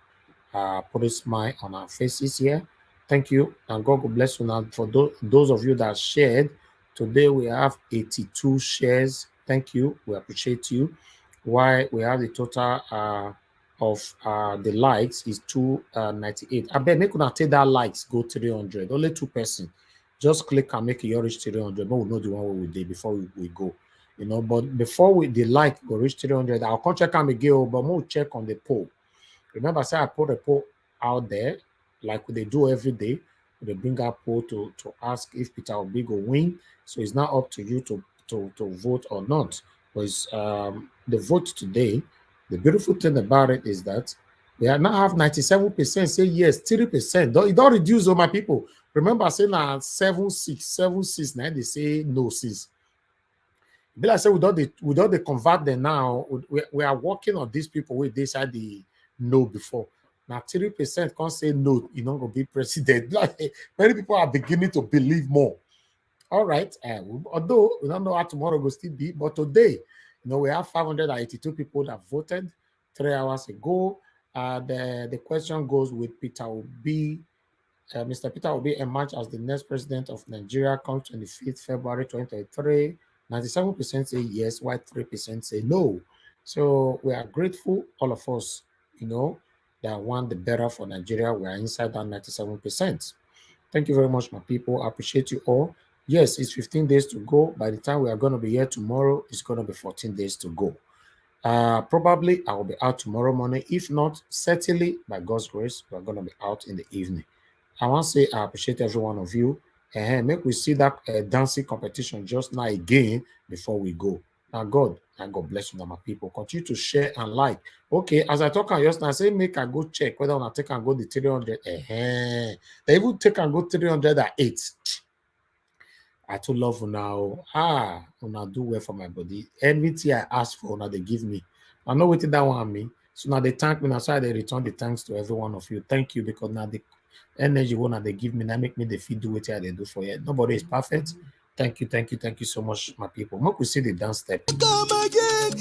put a smile on our faces here. Thank you. And God will bless you now for those of you that shared. Today we have 82 shares. Thank you. We appreciate you. Why we have the total of the likes is 298. I bet make una take that likes go 300. Only 2 person. Just click and make your reach 300. But we know the one we did before we go. You know, but before the like go reach 300, I'll come check on again, but we'll check on the poll. Remember, say I put a poll out there, like they do every day. They bring up poll to ask if Peter Obi will win. So it's not up to you to vote or not. Because the vote today, the beautiful thing about it is that we now have 97% say yes, 3%. It don't reduce all my people. Remember, saying 7-6, now they say no 6. But like I said, without the convert them now, we are working on these people where they said the no before. Now 3% can't say no, you're not gonna be president. Like many people are beginning to believe more. All right, although we don't know how tomorrow will still be, but today, we have 582 people that voted 3 hours ago. The question goes with Peter Obi. Mr. Peter Obi emerged as the next president of Nigeria come 25th February 2023. 97% say yes, while 3% say no. So we are grateful, all of us, that want the better for Nigeria. We are inside that 97%. Thank you very much, my people. I appreciate you all. Yes, it's 15 days to go. By the time we are going to be here tomorrow, it's going to be 14 days to go. Probably I will be out tomorrow morning. If not, certainly by God's grace, we are going to be out in the evening. I want to say I appreciate every one of you. And make we see that dancing competition just now again before we go. Now, God bless you, now, my people. Continue to share and like. Okay, as I talk on just now, say make I go check whether I take and go the 300. They even take and go 308. I too love you now. Una do well for my body. Everything I ask for, now they give me. I know what that one me. So now they thank me. Now so they return the thanks to every one of you. Thank you, because now the energy one they give me, now make me the feel do what they do for you. Nobody is perfect. Thank you so much, my people. Make we see the dance step. Come again.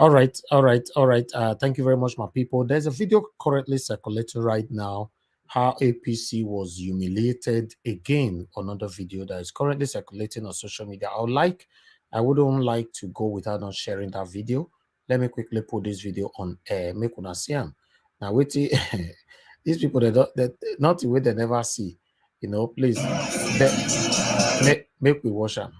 All right. Thank you very much, my people. There's a video currently circulating right now how APC was humiliated again. Another video that is currently circulating on social media. I wouldn't like to go without not sharing that video. Let me quickly put this video on air. Make una see them. Now, wait, these people that not the way they never see. You know, please make we watch them.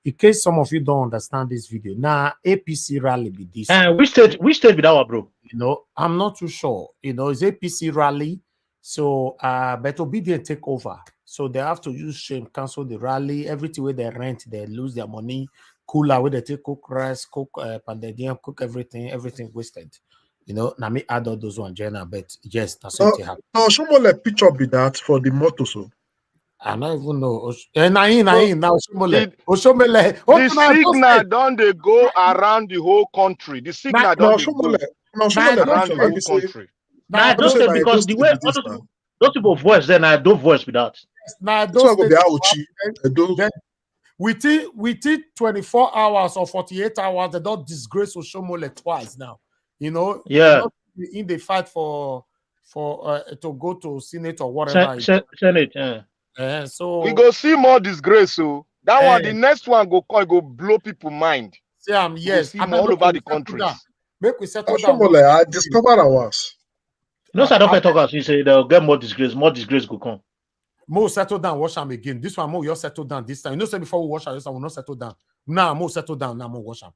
In case some of you don't understand this video, now APC rally be this. Which state be that one, bro? You know, I'm not too sure. You know, it's APC rally. So but Obedient take over. So they have to use shame, cancel the rally. Everything where they rent, they lose their money. Cooler where they take cook rice, cook pandedium, cook everything wasted. You know, now me add all those one Jenna, but yes, that's what happen. Now someone like picture be that for the motor so. I don't even know. Now the signal don't they go around the whole country. The signal don't go around the whole country. Now those because the way those people voice then I don't voice with that. Now within 24 hours or 48 hours, they don't disgrace Oshomole twice now. You know, yeah. In the fight for to go to Senate or whatever. Senate, yeah. So we go see more disgrace. So that one, the next one go blow people mind. Yes, I'm all over the country. Make we settle down. I discovered ours. No, sir, don't talk us. You say they'll get more disgrace go come. More settle down, wash them again. This one more you settle down this time. You know, say before we wash them, this one will not settle down. Now more settle down, now more wash them.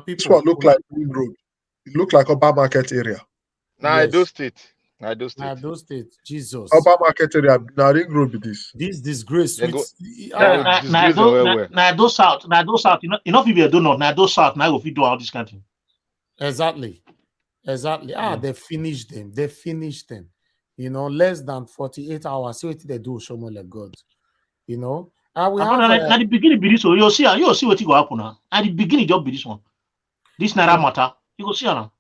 This one look like Ring Road. It look like Upper Market area. Nah, Edo State. Jesus. Upper Market area. Now Ring Road be this. This disgrace. Edo South. You know people do not. Now Edo South. Now if you do all this kind of thing. Exactly. They finished them. You know, less than 48 hours. See what they do. Show me like God. You know. At the beginning, be this one. You'll see what will happen now. At the beginning, just be this one. This Naira matter. You go see now.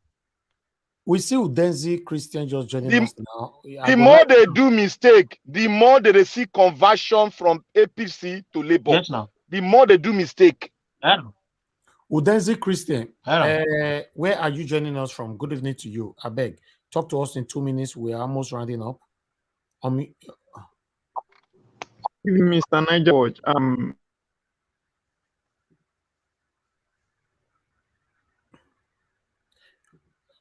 We see Udenzi Christian just joining us now. The more they do mistake, the more they see conversion from APC to Labour. Yes, now. The more they do mistake. Udenzi Christian, where are you joining us from? Good evening to you. I beg, talk to us in 2 minutes. We're almost rounding up. Mr. Niger Watch.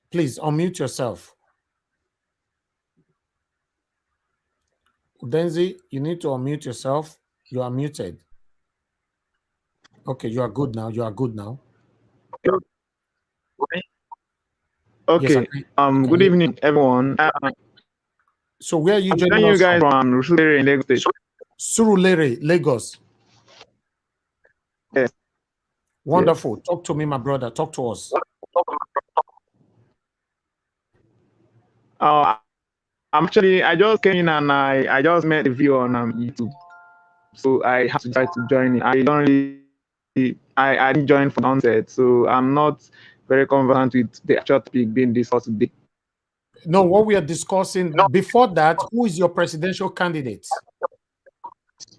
Please unmute yourself. Udenzi, you need to unmute yourself. You are muted. Okay, you are good now. Okay. Yes, good evening, everyone. So where are you joining us? You guys from Rusubere in Lagos State. Surulere, Lagos. Yes. Wonderful. Yes. Talk to me, my brother. Talk to us. I just came in and I just met the video on YouTube. So I have to try to join it. I don't really, I didn't join from onset. So I'm not very conversant with the actual topic being discussed today. No, what we are discussing before that, who is your presidential candidate?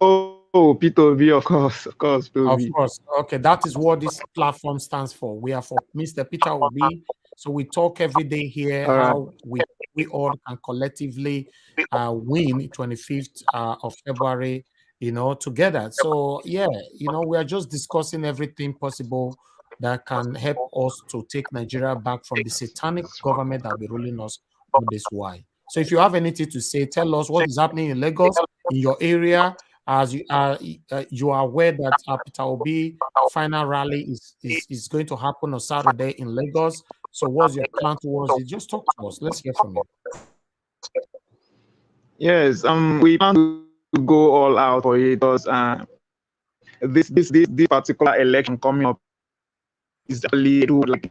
Oh, Peter Obi, of course, Peter Obi. Of course. Okay, that is what this platform stands for. We are for Mr. Peter Obi. So we talk every day here how we all can collectively win 25th of February, together. So yeah, we are just discussing everything possible that can help us to take Nigeria back from the satanic government that will be ruling us all this while. So if you have anything to say, tell us what is happening in Lagos, in your area. As you are aware that Peter Obi final rally is going to happen on Saturday in Lagos. So what's your plan towards it? Just talk to us. Let's hear from you. Yes, we plan to go all out for it because this particular election coming up is actually like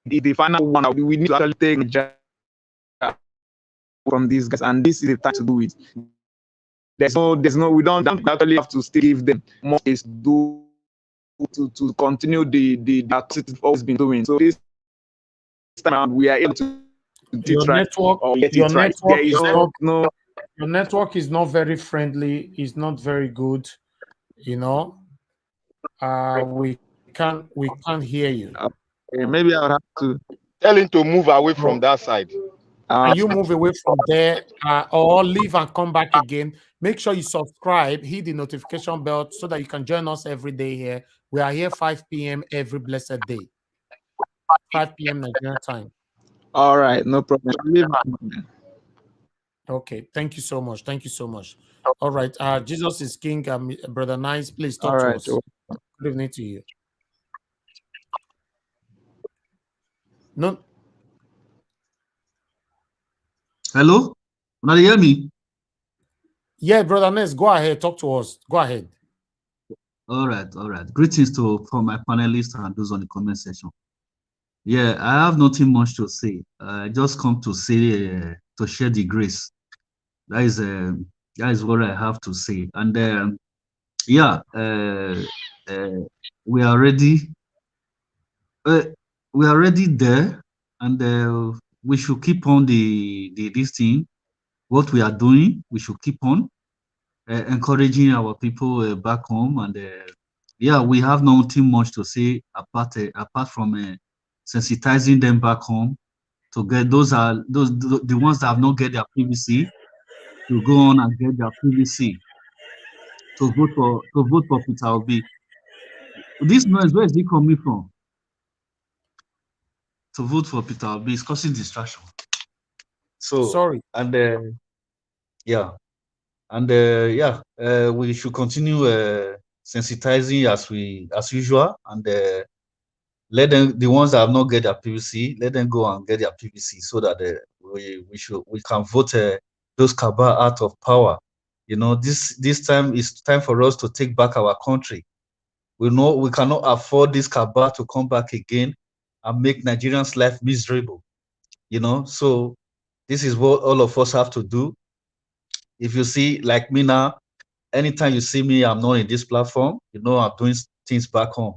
the final one. We need to actually take from these guys, and this is the time to do it. We don't actually have to still give them more space to continue the activity we've always been doing. So this time around, we are able to your network, your network is not very friendly. It's not very good. We can't hear you. Maybe I'll have to tell him to move away from that side. Can you move away from there or leave and come back again? Make sure you subscribe, hit the notification bell so that you can join us every day here. We are here 5 p.m. every blessed day. 5 p.m. Nigerian time. All right, no problem. Okay, thank you so much. Thank you so much. All right, Jesus is King. Brother Nice, please talk to us. Good evening to you. No. Hello? Can you hear me? Yeah, Brother Ness, go ahead. Talk to us. Go ahead. All right. Greetings for my panelists and those on the comment section. Yeah, I have nothing much to say. I just come to say to share the grace. That is what I have to say. And yeah, we are ready. We are already there, and we should keep on this thing. What we are doing, we should keep on encouraging our people back home. And yeah, we have nothing much to say apart from sensitizing them back home to get the ones that have not get their PVC to go on and get their PVC to vote for Peter Obi. This noise, where is it coming from? To vote for Peter Obi is causing distraction. So sorry. And yeah. And we should continue sensitizing as usual, and let them, the ones that have not get their PVC, let them go and get their PVC so that we can vote those cabal out of power. This time is time for us to take back our country. We know we cannot afford this cabal to come back again and make Nigerians' life miserable. So this is what all of us have to do. If you see, like me now, anytime you see me, I'm not in this platform, I'm doing things back home,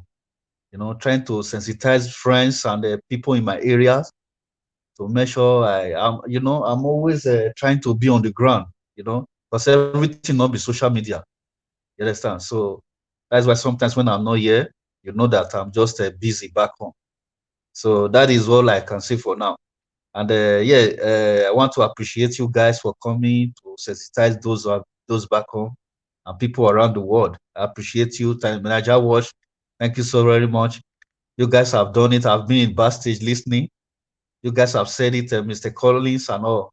trying to sensitize friends and people in my areas to make sure I'm always trying to be on the ground, because everything not be social media. You understand? So that's why sometimes when I'm not here, you know that I'm just busy back home. So that is all I can say for now. And I want to appreciate you guys for coming to sensitize those back home and people around the world. I appreciate you. Nigeria Watch, thank you so very much. You guys have done it. I've been in backstage listening. You guys have said it, Mr. Collins and all.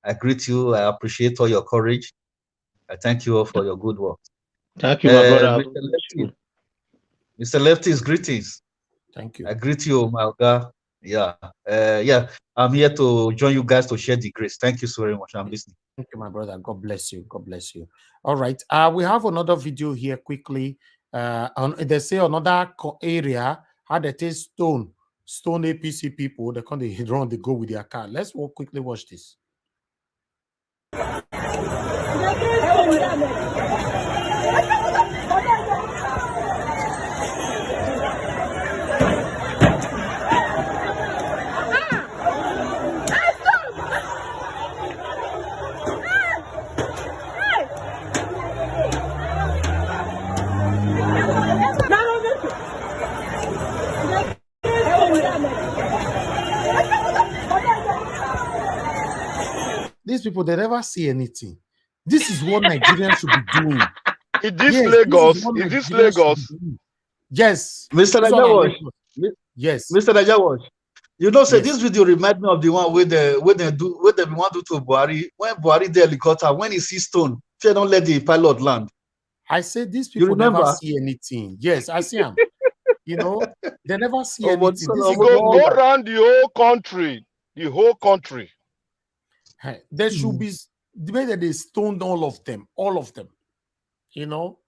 I greet you. I appreciate all your courage. I thank you all for your good work. Thank you, my brother. Mr. Lefty's greetings. Thank you. I greet you, my God. Yeah. Yeah. I'm here to join you guys to share the grace. Thank you so very much. I'm listening. Thank you, my brother. God bless you. God bless you. All right. We have another video here quickly. They say another area how they take stone APC people. They come they run, they go with their car. Let's quickly watch this. These people, they never see anything. This is what Nigerians should be doing. Is this Lagos? Is this Lagos? Yes. Mr. Najawash. Yes. Mr. Najawash. You know, say Yes. this video remind me of the one where they want to do to Buhari. When Buhari the helicopter, when he sees stone, they don't let the pilot land. I said these people never see anything. Yes, I see them. You know, they never see anything. Go around the whole country. The whole country. There should be the way that they stoned all of them. You know,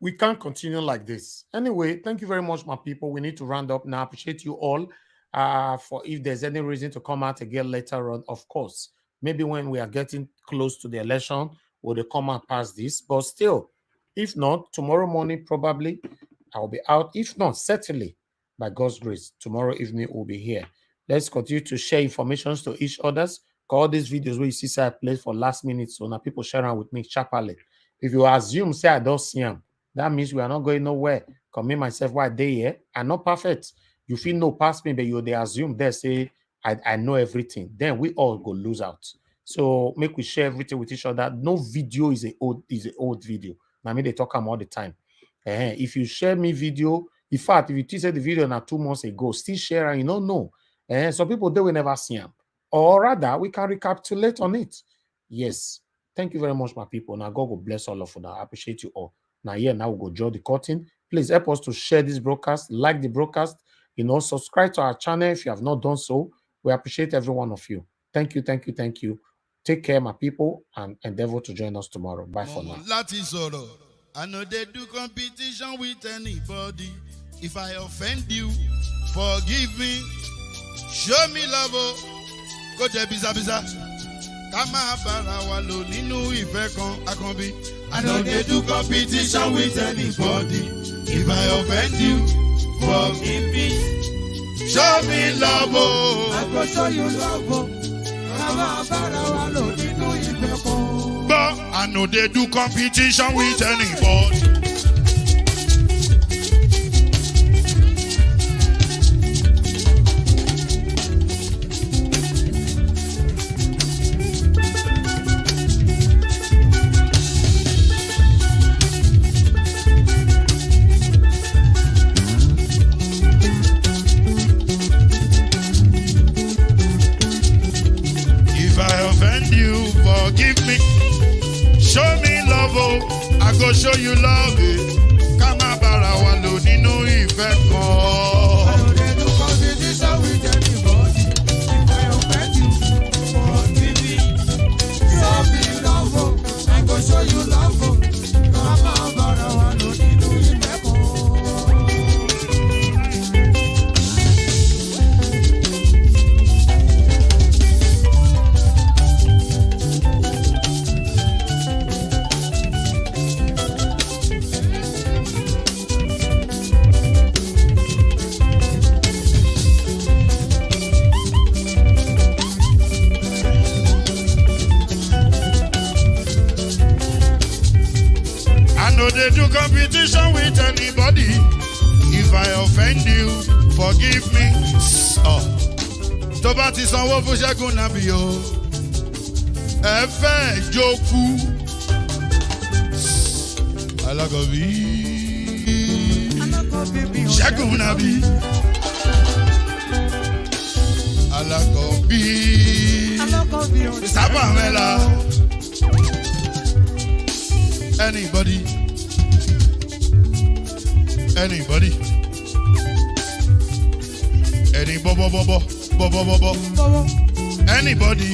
we can't continue like this. Anyway, thank you very much, my people. We need to round up now. Appreciate you all. For if there's any reason to come out again later on, of course, maybe when we are getting close to the election, will they come out past this? But still, if not, tomorrow morning probably I'll be out. If not, certainly by God's grace, tomorrow evening we'll be here. Let's continue to share information to each others. All these videos where you see say I played for last minute, so now people share them with me sharply. If you assume say I don't see them, that means we are not going nowhere. Come me myself why they here. I'm not perfect. You feel no past me, but they assume they say I know everything. Then we all go lose out. So make we share everything with each other. No video is an old video. Now me they talk them all the time. If you share me video, in fact, if you teach the video now 2 months ago, still share and you don't know. Some people they will never see them. Or rather, we can recapitulate on it. Yes. Thank you very much, my people. Now, God will bless all of you. Now, I appreciate you all. Now, now we'll go draw the curtain. Please help us to share this broadcast, like the broadcast, subscribe to our channel if you have not done so. We appreciate every one of you. Thank you, thank you, thank you. Take care, my people, and endeavor to join us tomorrow. Bye for now. I know they do competition with anybody. If I offend you, forgive me. Show me love. Go there, biza. Kama bara wa lo ninu ife kan akanbi. I know they do competition with anybody. If I offend you, forgive me. Show me love. I go show you love. Kama bara wa lo ninu ife kan. But I know they do competition with anybody. I go show you love it. Kama bara wa lo nínú ìfẹ́ kan. I know they do competition with anybody. If I offend you, forgive me. Show me love. I go show you love. Kama bara wa lo nínú ìfẹ́ kan. They do competition with anybody. If I offend you, forgive me. Tó bá ti sanwó fún Ṣẹ́gun nàbí o. Ẹ fẹ́ jókù. Alákọ̀bí. Ṣẹ́gun nàbí. Alákọ̀bí. Sábà mẹ́la. Anybody. Anybody? ní bọ́bọ́bọ́bọ́. Anybody.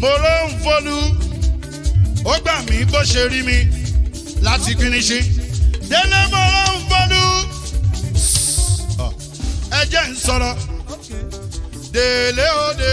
Mo ló ń folú, ó gbà mí bó ṣe rí mi láti kíníṣí. Délé mo ló ń folú, ẹ jẹ́ ń sọ̀rọ̀. Délé ó dé